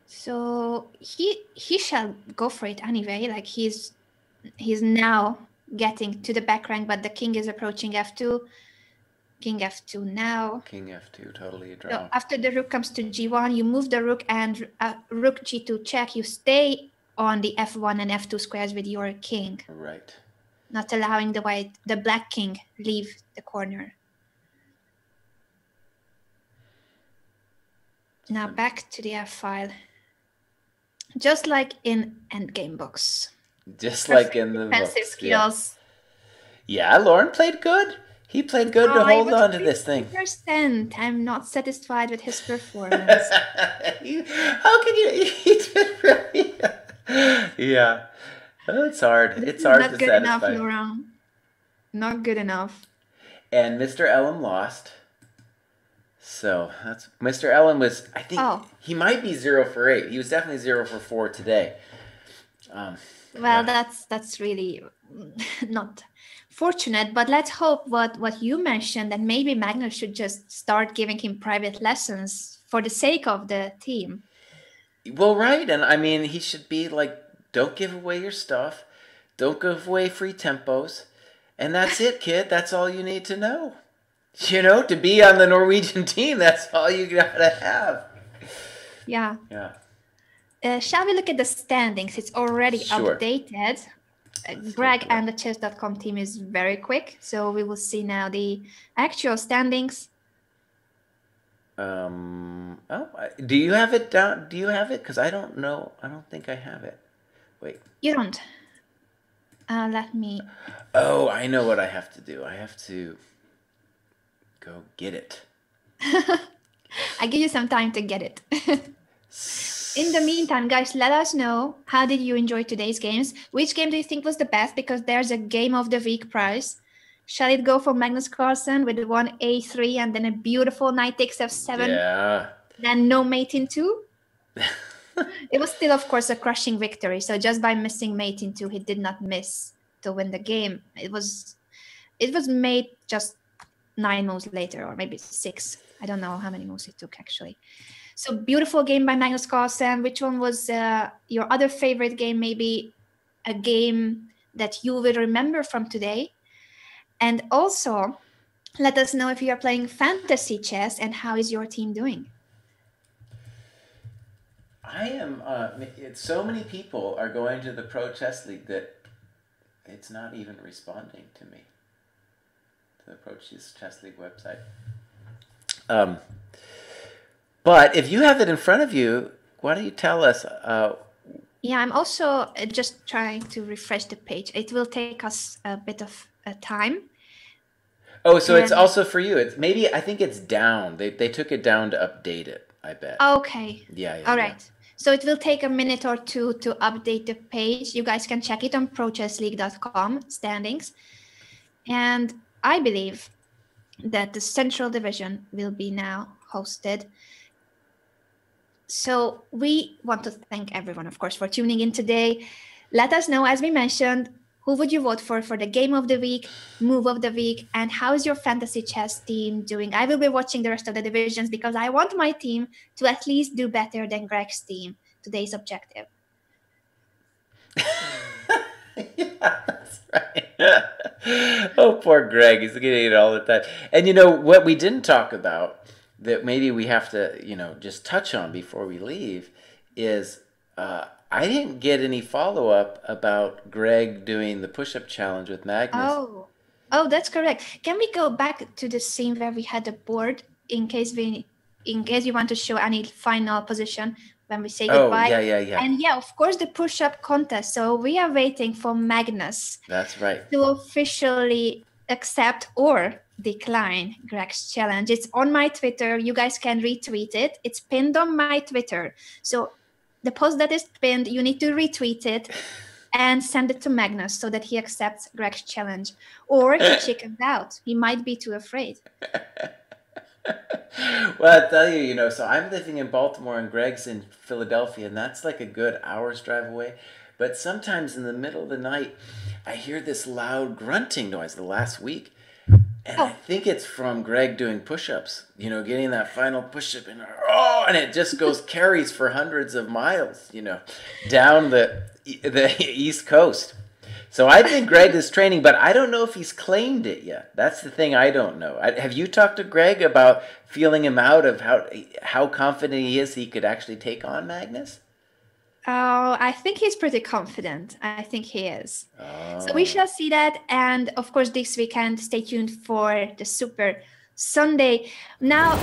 So he shall go for it anyway. Like he's now getting to the back rank, but the king is approaching f2. King f2 now.
King f2, totally a
So
draw.
after the rook comes to g1, you move the rook and rook g2 check. You stay on the f1 and f2 squares with your king,
Right.
not allowing the black king leave the corner. Now back to the f file. Just like in endgame books.
Just like in the
Defensive
books. Yeah.
skills.
Yeah, Lauren played good. He played good to hold on to this thing.
50%. I'm not satisfied with his performance.
How can you? He did really. Yeah, it's hard. It's hard
Not
to
good enough,
satisfy.
Laurent. Not good enough.
And Mr. Ellen lost. So that's Mr. Ellen was. I think he might be 0 for 8. He was definitely 0 for 4 today.
Well,
yeah.
that's really not fortunate, but let's hope what you mentioned, that maybe Magnus should just start giving him private lessons for the sake of the team.
Well, right, and I mean, he should be like, don't give away your stuff, don't give away free tempos, and that's it, kid. That's all you need to know. You know, to be on the Norwegian team, that's all you gotta have.
Yeah.
Yeah.
Shall we look at the standings? It's already updated. Greg and the Chess.com team is very quick, so we will see now the actual standings.
Do you have it down? Do you have it? Because I don't know. I don't think I have it. Wait.
You don't. Let me.
Oh, I know what I have to do. I have to go get it.
I give you some time to get it. In the meantime, guys, let us know, how did you enjoy today's games? Which game do you think was the best? Because there's a Game of the Week prize. Shall it go for Magnus Carlsen with one a3 and then a beautiful knight takes f7?
Yeah.
Then no mate in 2? It was still, of course, a crushing victory. So just by missing mate in 2, he did not miss to win the game. It was made just 9 moves later, or maybe 6. I don't know how many moves it took, actually. So beautiful game by Magnus Carlsen. Which one was your other favorite game? Maybe a game that you will remember from today. And also, let us know if you are playing fantasy chess and how is your team doing.
I am. So many people are going to the Pro Chess League that it's not even responding to me. To the Pro Chess League website. But if you have it in front of you, why don't you tell us?
Yeah, I'm also just trying to refresh the page. It will take us a bit of time.
Oh, so it's also for you. It's maybe, I think it's down. They took it down to update it, I bet.
Okay.
Yeah.
All right. So it will take a minute or two to update the page. You guys can check it on prochessleague.com standings. And I believe that the Central Division will be now hosted. So we want to thank everyone, of course, for tuning in today. Let us know, as we mentioned, who would you vote for the Game of the Week, Move of the Week, and how is your fantasy chess team doing? I will be watching the rest of the divisions because I want my team to at least do better than Greg's team. Today's objective.
Yeah, that's right. Oh, poor Greg. He's getting it all the time. And you know, what we didn't talk about that maybe we have to, just touch on before we leave is I didn't get any follow up about Greg doing the push up challenge with Magnus.
Oh, oh, that's correct. Can we go back to the scene where we had the board in case you want to show any final position when we say
Oh,
goodbye?
yeah, yeah, yeah.
And yeah, of course, the push-up contest. So we are waiting for Magnus
That's right.
to officially accept or decline Greg's challenge. It's on my Twitter. You guys can retweet it. It's pinned on my Twitter. So the post that is pinned, you need to retweet it and send it to Magnus so that he accepts Greg's challenge. Or he chickens out. He might be too afraid.
Well, I tell you, so I'm living in Baltimore and Greg's in Philadelphia, and that's like a good hour's drive away. But sometimes in the middle of the night, I hear this loud grunting noise the last week. And I think it's from Greg doing push-ups, getting that final push-up and it just goes carries for hundreds of miles, down the East Coast. So I think Greg is training, but I don't know if he's claimed it yet. That's the thing I don't know. Have you talked to Greg about feeling him out of how confident he is he could actually take on Magnus?
Oh, I think he's pretty confident. I think he is.
Oh.
So we shall see that. And of course, this weekend, stay tuned for the Super Sunday. Now,